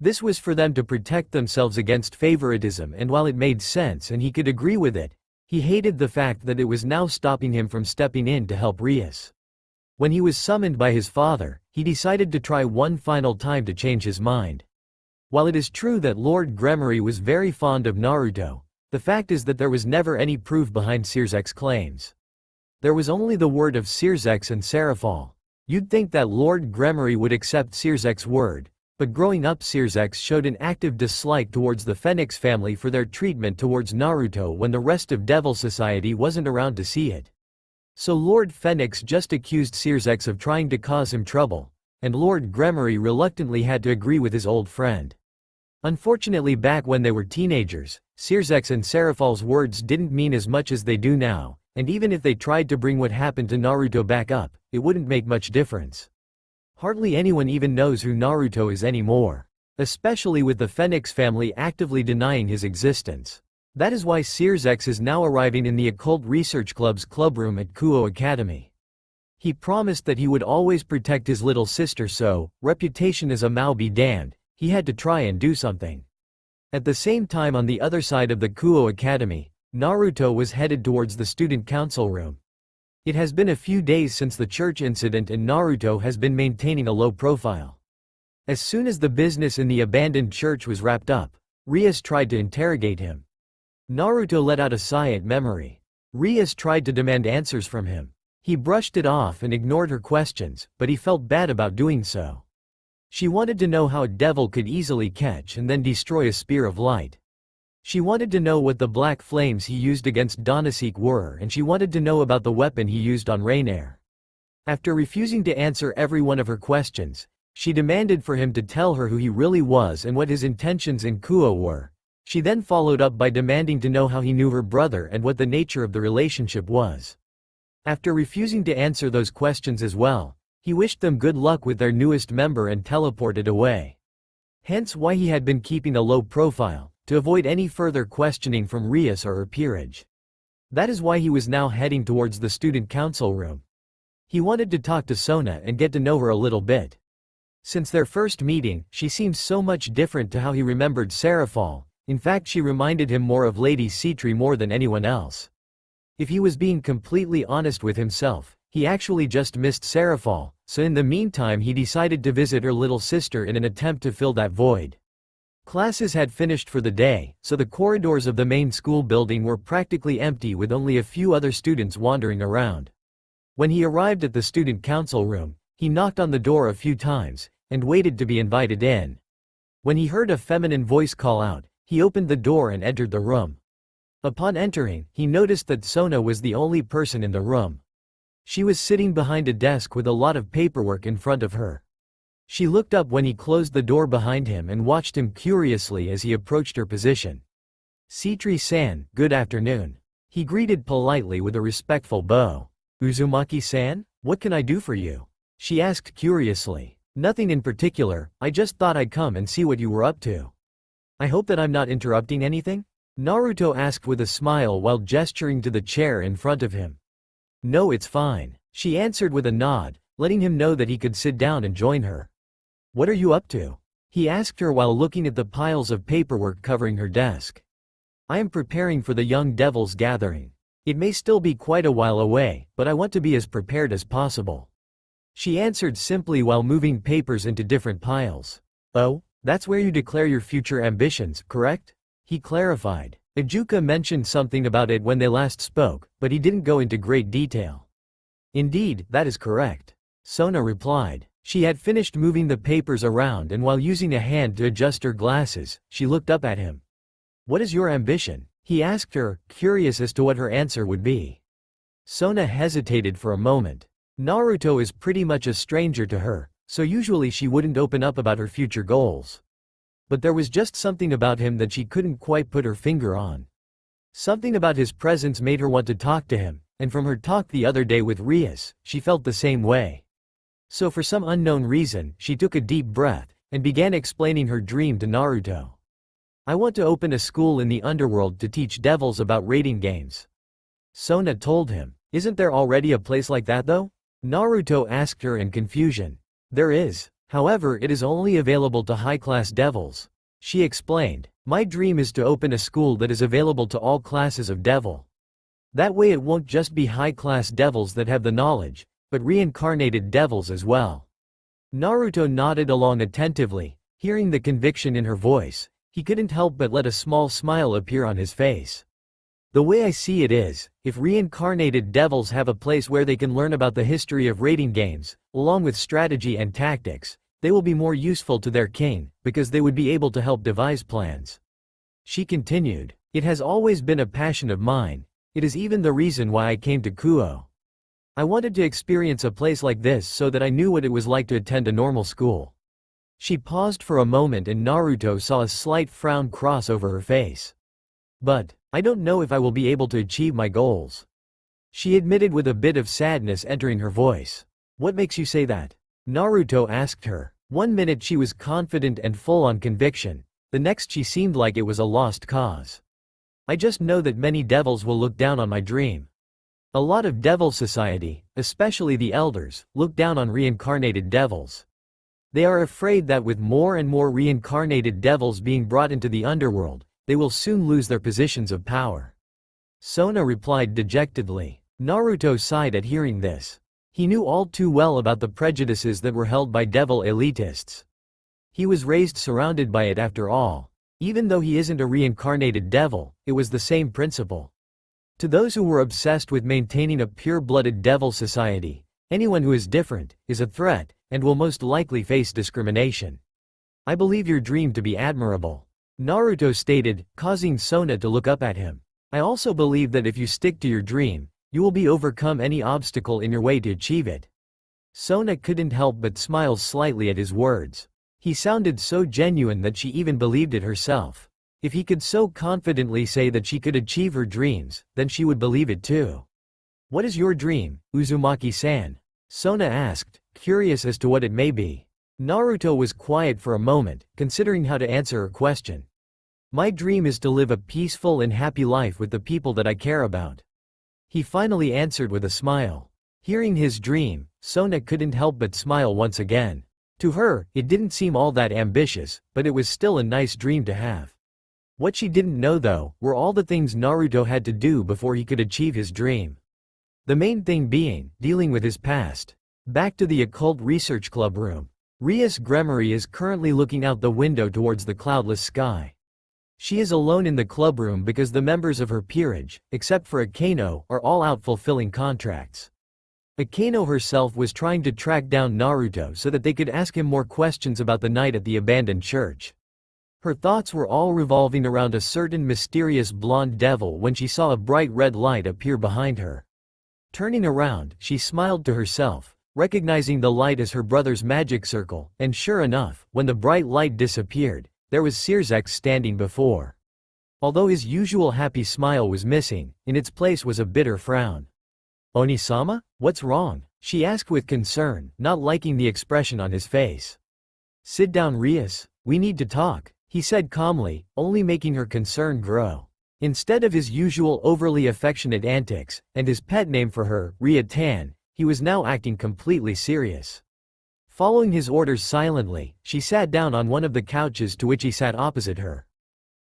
This was for them to protect themselves against favoritism, and while it made sense and he could agree with it, he hated the fact that it was now stopping him from stepping in to help Rias. When he was summoned by his father, he decided to try one final time to change his mind. While it is true that Lord Gremory was very fond of Naruto, The fact is that there was never any proof behind Sirzek's claims. There was only the word of Sirzek and Serafal. You'd think that Lord Gremory would accept Sirzek's word, but growing up Sirzek showed an active dislike towards the Phoenix family for their treatment towards Naruto when the rest of Devil Society wasn't around to see it. So Lord Phoenix just accused Sirzek of trying to cause him trouble, and Lord Gremory reluctantly had to agree with his old friend. Unfortunately, back when they were teenagers, Sirzek and Serafal's words didn't mean as much as they do now, and even if they tried to bring what happened to Naruto back up, it wouldn't make much difference. Hardly anyone even knows who Naruto is anymore, especially with the Phoenix family actively denying his existence. That is why Sirzek is now arriving in the Occult Research Club's clubroom at Kuo Academy. He promised that he would always protect his little sister, so, reputation as a Mao be damned, he had to try and do something. At the same time, on the other side of the Kuo Academy, Naruto was headed towards the student council room. It has been a few days since the church incident and Naruto has been maintaining a low profile. As soon as the business in the abandoned church was wrapped up, Rias tried to interrogate him. Naruto let out a sigh at memory. Rias tried to demand answers from him. He brushed it off and ignored her questions, but he felt bad about doing so. She wanted to know how a devil could easily catch and then destroy a spear of light. She wanted to know what the black flames he used against Donasek were, and she wanted to know about the weapon he used on Rainier. After refusing to answer every one of her questions, she demanded for him to tell her who he really was and what his intentions in Kuo were. She then followed up by demanding to know how he knew her brother and what the nature of the relationship was. After refusing to answer those questions as well, he wished them good luck with their newest member and teleported away. Hence why he had been keeping a low profile, to avoid any further questioning from Rias or her peerage. That is why he was now heading towards the student council room. He wanted to talk to Sona and get to know her a little bit. Since their first meeting, she seemed so much different to how he remembered Serafal. In fact, she reminded him more of Lady Citri more than anyone else. If he was being completely honest with himself, he actually just missed Serafal, so in the meantime he decided to visit her little sister in an attempt to fill that void. Classes had finished for the day, so the corridors of the main school building were practically empty with only a few other students wandering around. When he arrived at the student council room, he knocked on the door a few times, and waited to be invited in. When he heard a feminine voice call out, he opened the door and entered the room. Upon entering, he noticed that Sona was the only person in the room. She was sitting behind a desk with a lot of paperwork in front of her. She looked up when he closed the door behind him and watched him curiously as he approached her position. Citri-san, good afternoon. He greeted politely with a respectful bow. Uzumaki-san, what can I do for you? She asked curiously. Nothing in particular, I just thought I'd come and see what you were up to. I hope that I'm not interrupting anything? Naruto asked with a smile while gesturing to the chair in front of him. No, it's fine, she answered with a nod, letting him know that he could sit down and join her. What are you up to? He asked her while looking at the piles of paperwork covering her desk. I am preparing for the Young Devils gathering. It may still be quite a while away, but I want to be as prepared as possible. She answered simply while moving papers into different piles. Oh, that's where you declare your future ambitions, correct? He clarified. Ijuka mentioned something about it when they last spoke, but he didn't go into great detail. Indeed, that is correct. Sona replied. She had finished moving the papers around and while using a hand to adjust her glasses, she looked up at him. What is your ambition? He asked her, curious as to what her answer would be. Sona hesitated for a moment. Naruto is pretty much a stranger to her, so usually she wouldn't open up about her future goals. But there was just something about him that she couldn't quite put her finger on. Something about his presence made her want to talk to him, and from her talk the other day with Rias, she felt the same way. So for some unknown reason, she took a deep breath, and began explaining her dream to Naruto. I want to open a school in the Underworld to teach devils about raiding games. Sona told him. Isn't there already a place like that though? Naruto asked her in confusion. There is. However, it is only available to high-class devils. She explained. My dream is to open a school that is available to all classes of devil. That way it won't just be high-class devils that have the knowledge, but reincarnated devils as well. Naruto nodded along attentively, hearing the conviction in her voice. He couldn't help but let a small smile appear on his face. The way I see it is, if reincarnated devils have a place where they can learn about the history of raiding games, along with strategy and tactics, they will be more useful to their king, because they would be able to help devise plans. She continued, "It has always been a passion of mine. It is even the reason why I came to Kuo. I wanted to experience a place like this so that I knew what it was like to attend a normal school." She paused for a moment and Naruto saw a slight frown cross over her face. "But, I don't know if I will be able to achieve my goals," she admitted with a bit of sadness entering her voice. "What makes you say that?" Naruto asked her. 1 minute she was confident and full on conviction, the next she seemed like it was a lost cause. "I just know that many devils will look down on my dream. A lot of devil society, especially the elders, look down on reincarnated devils. They are afraid that with more and more reincarnated devils being brought into the underworld, they will soon lose their positions of power." Sona replied dejectedly. Naruto sighed at hearing this. He knew all too well about the prejudices that were held by devil elitists. He was raised surrounded by it after all. Even though he isn't a reincarnated devil, it was the same principle. To those who were obsessed with maintaining a pure-blooded devil society, anyone who is different is a threat, and will most likely face discrimination. "I believe your dream to be admirable," Naruto stated, causing Sona to look up at him. "I also believe that if you stick to your dream, you will be overcome any obstacle in your way to achieve it." Sona couldn't help but smile slightly at his words. He sounded so genuine that she even believed it herself. If he could so confidently say that she could achieve her dreams, then she would believe it too. "What is your dream, Uzumaki-san?" Sona asked, curious as to what it may be. Naruto was quiet for a moment, considering how to answer her question. "My dream is to live a peaceful and happy life with the people that I care about," he finally answered with a smile. Hearing his dream, Sona couldn't help but smile once again. To her, it didn't seem all that ambitious, but it was still a nice dream to have. What she didn't know though, were all the things Naruto had to do before he could achieve his dream. The main thing being, dealing with his past. Back to the occult research club room. Rias Gremory is currently looking out the window towards the cloudless sky. She is alone in the clubroom because the members of her peerage, except for Akano, are all out fulfilling contracts. Akano herself was trying to track down Naruto so that they could ask him more questions about the night at the abandoned church. Her thoughts were all revolving around a certain mysterious blonde devil when she saw a bright red light appear behind her. Turning around, she smiled to herself, recognizing the light as her brother's magic circle, and sure enough, when the bright light disappeared, there was Sirzex standing before. Although his usual happy smile was missing, in its place was a bitter frown. "Onisama? What's wrong?" she asked with concern, not liking the expression on his face. "Sit down, Rias, we need to talk," he said calmly, only making her concern grow. Instead of his usual overly affectionate antics, and his pet name for her, Ria-tan, he was now acting completely serious. Following his orders silently, she sat down on one of the couches to which he sat opposite her.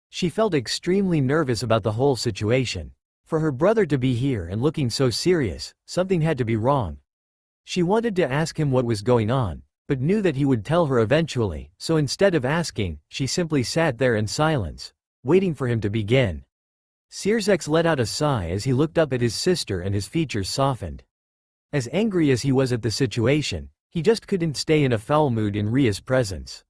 She felt extremely nervous about the whole situation. For her brother to be here and looking so serious, something had to be wrong. She wanted to ask him what was going on, but knew that he would tell her eventually, so instead of asking, she simply sat there in silence, waiting for him to begin. Sirzex let out a sigh as he looked up at his sister and his features softened. As angry as he was at the situation, he just couldn't stay in a foul mood in Ria's presence.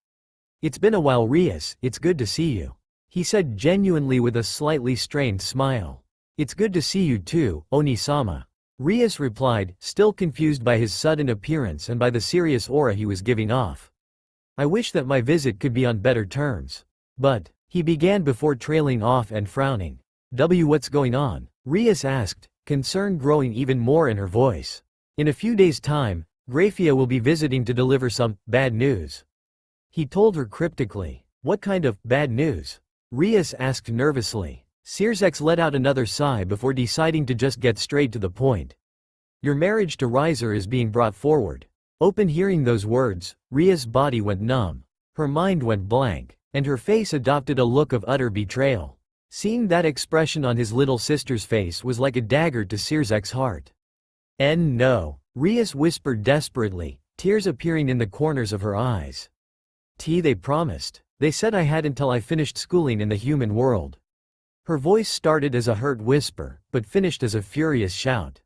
"It's been a while, Rias, it's good to see you," he said genuinely with a slightly strained smile. "It's good to see you too, Onisama," Rias replied, still confused by his sudden appearance and by the serious aura he was giving off. "I wish that my visit could be on better terms. But," he began before trailing off and frowning. What's going on?" Rias asked, concern growing even more in her voice. "In a few days' time, Grafia will be visiting to deliver some bad news," he told her cryptically. "What kind of bad news?" Rias asked nervously. Sirzex let out another sigh before deciding to just get straight to the point. "Your marriage to Riser is being brought forward." Open hearing those words, Ria's body went numb. Her mind went blank, and her face adopted a look of utter betrayal. Seeing that expression on his little sister's face was like a dagger to Sirzek's heart. No," Rias whispered desperately, tears appearing in the corners of her eyes. "They promised." They said I had until I finished schooling in the human world. Her voice started as a hurt whisper, but finished as a furious shout.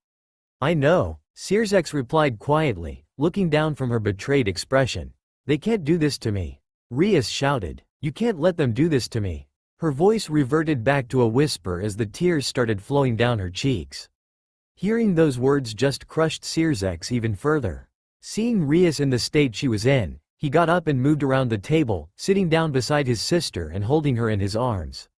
I know, Sirzek replied quietly, looking down from her betrayed expression. They can't do this to me. Rias shouted. You can't let them do this to me. Her voice reverted back to a whisper as the tears started flowing down her cheeks. Hearing those words just crushed Sirzek even further. Seeing Rias in the state she was in, he got up and moved around the table, sitting down beside his sister and holding her in his arms.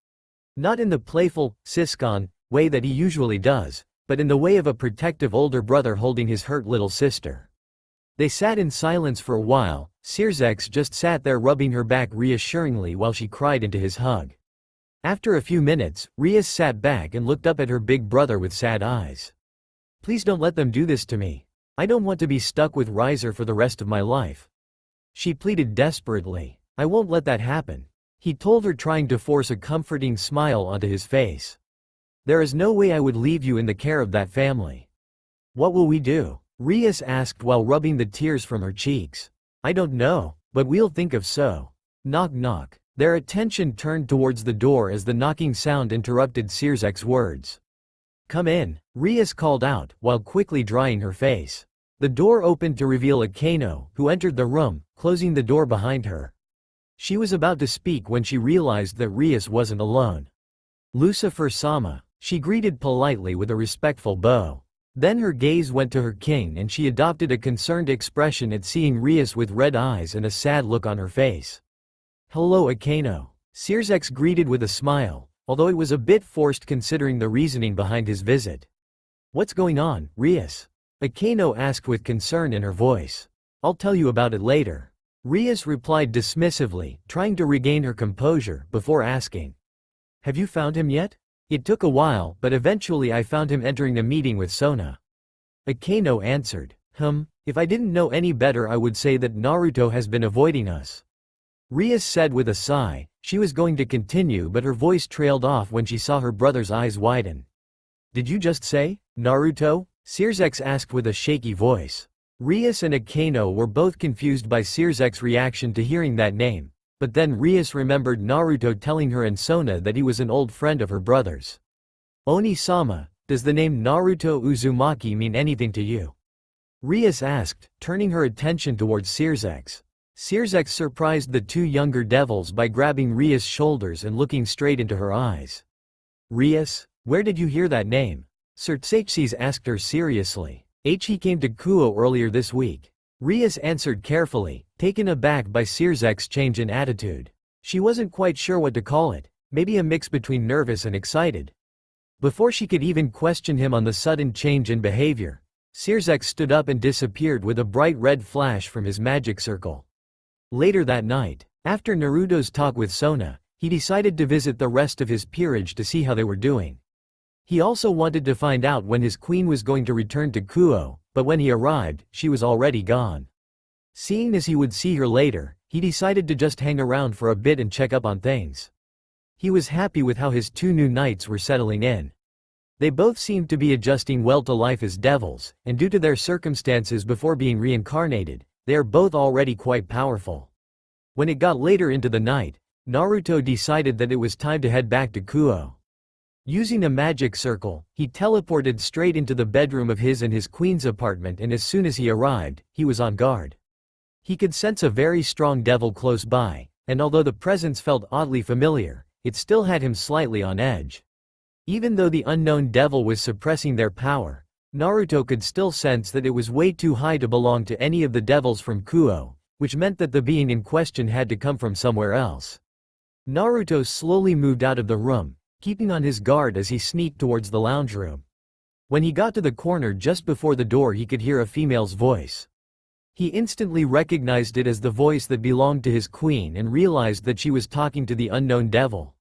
Not in the playful, siscon way that he usually does, but in the way of a protective older brother holding his hurt little sister. They sat in silence for a while. Sirzek just sat there rubbing her back reassuringly while she cried into his hug. After a few minutes, Rias sat back and looked up at her big brother with sad eyes. Please don't let them do this to me. I don't want to be stuck with Riser for the rest of my life. She pleaded desperately. I won't let that happen. He told her, trying to force a comforting smile onto his face. There is no way I would leave you in the care of that family. What will we do? Rias asked while rubbing the tears from her cheeks. I don't know, but we'll think of so. Knock knock. Their attention turned towards the door as the knocking sound interrupted Sirzek's words. Come in, Rias called out, while quickly drying her face. The door opened to reveal Akano, who entered the room, closing the door behind her. She was about to speak when she realized that Rias wasn't alone. Lucifer-sama, she greeted politely with a respectful bow. Then her gaze went to her king and she adopted a concerned expression at seeing Rias with red eyes and a sad look on her face. Hello Akano. Sirzek greeted with a smile, although it was a bit forced considering the reasoning behind his visit. What's going on, Rias? Akano asked with concern in her voice. I'll tell you about it later. Rias replied dismissively, trying to regain her composure before asking. Have you found him yet? It took a while, but eventually I found him entering a meeting with Sona. Akano answered. If I didn't know any better I would say that Naruto has been avoiding us. Rias said with a sigh. She was going to continue but her voice trailed off when she saw her brother's eyes widen. Did you just say, Naruto? Sirzek asked with a shaky voice. Rias and Akano were both confused by Sirzek's reaction to hearing that name, but then Rias remembered Naruto telling her and Sona that he was an old friend of her brother's. Oni-sama, does the name Naruto Uzumaki mean anything to you? Rias asked, turning her attention towards Sirzek. Sirzek surprised the two younger devils by grabbing Rias' shoulders and looking straight into her eyes. Rias, where did you hear that name? Sirzek asked her seriously. He came to Kuo earlier this week. Rias answered carefully, taken aback by Sirzek's change in attitude. She wasn't quite sure what to call it, maybe a mix between nervous and excited. Before she could even question him on the sudden change in behavior, Sirzek stood up and disappeared with a bright red flash from his magic circle. Later that night, after Naruto's talk with Sona, he decided to visit the rest of his peerage to see how they were doing. He also wanted to find out when his queen was going to return to Kuo, but when he arrived, she was already gone. Seeing as he would see her later, he decided to just hang around for a bit and check up on things. He was happy with how his two new knights were settling in. They both seemed to be adjusting well to life as devils, and due to their circumstances before being reincarnated, they are both already quite powerful. When it got later into the night, Naruto decided that it was time to head back to Kuo. Using a magic circle, he teleported straight into the bedroom of his and his queen's apartment, and as soon as he arrived, he was on guard. He could sense a very strong devil close by, and although the presence felt oddly familiar, it still had him slightly on edge. Even though the unknown devil was suppressing their power, Naruto could still sense that it was way too high to belong to any of the devils from Kuo, which meant that the being in question had to come from somewhere else. Naruto slowly moved out of the room, keeping on his guard as he sneaked towards the lounge room. When he got to the corner just before the door, he could hear a female's voice. He instantly recognized it as the voice that belonged to his queen and realized that she was talking to the unknown devil.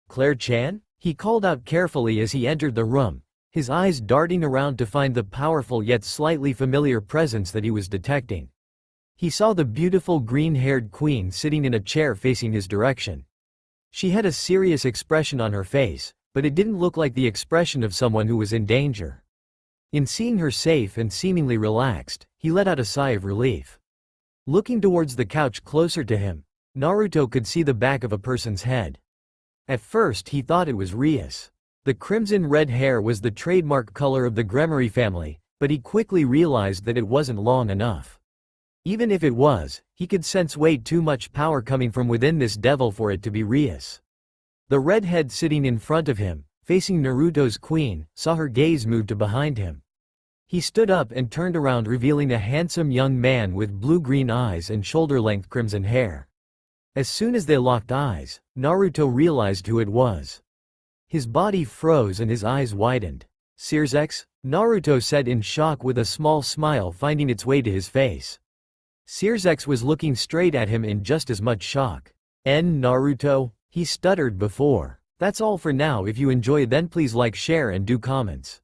Claire-chan? He called out carefully as he entered the room, his eyes darting around to find the powerful yet slightly familiar presence that he was detecting. He saw the beautiful green-haired queen sitting in a chair facing his direction. She had a serious expression on her face, but it didn't look like the expression of someone who was in danger. In seeing her safe and seemingly relaxed, he let out a sigh of relief. Looking towards the couch closer to him, Naruto could see the back of a person's head. At first he thought it was Rias. The crimson-red hair was the trademark color of the Gremory family, but he quickly realized that it wasn't long enough. Even if it was, he could sense way too much power coming from within this devil for it to be Rias. The redhead sitting in front of him, facing Naruto's queen, saw her gaze move to behind him. He stood up and turned around, revealing a handsome young man with blue-green eyes and shoulder-length crimson hair. As soon as they locked eyes, Naruto realized who it was. His body froze and his eyes widened. "Sirsex?" Naruto said in shock, with a small smile finding its way to his face. Sirsex was looking straight at him in just as much shock. Naruto?" he stuttered before. That's all for now. If you enjoy, then please like, share and do comments.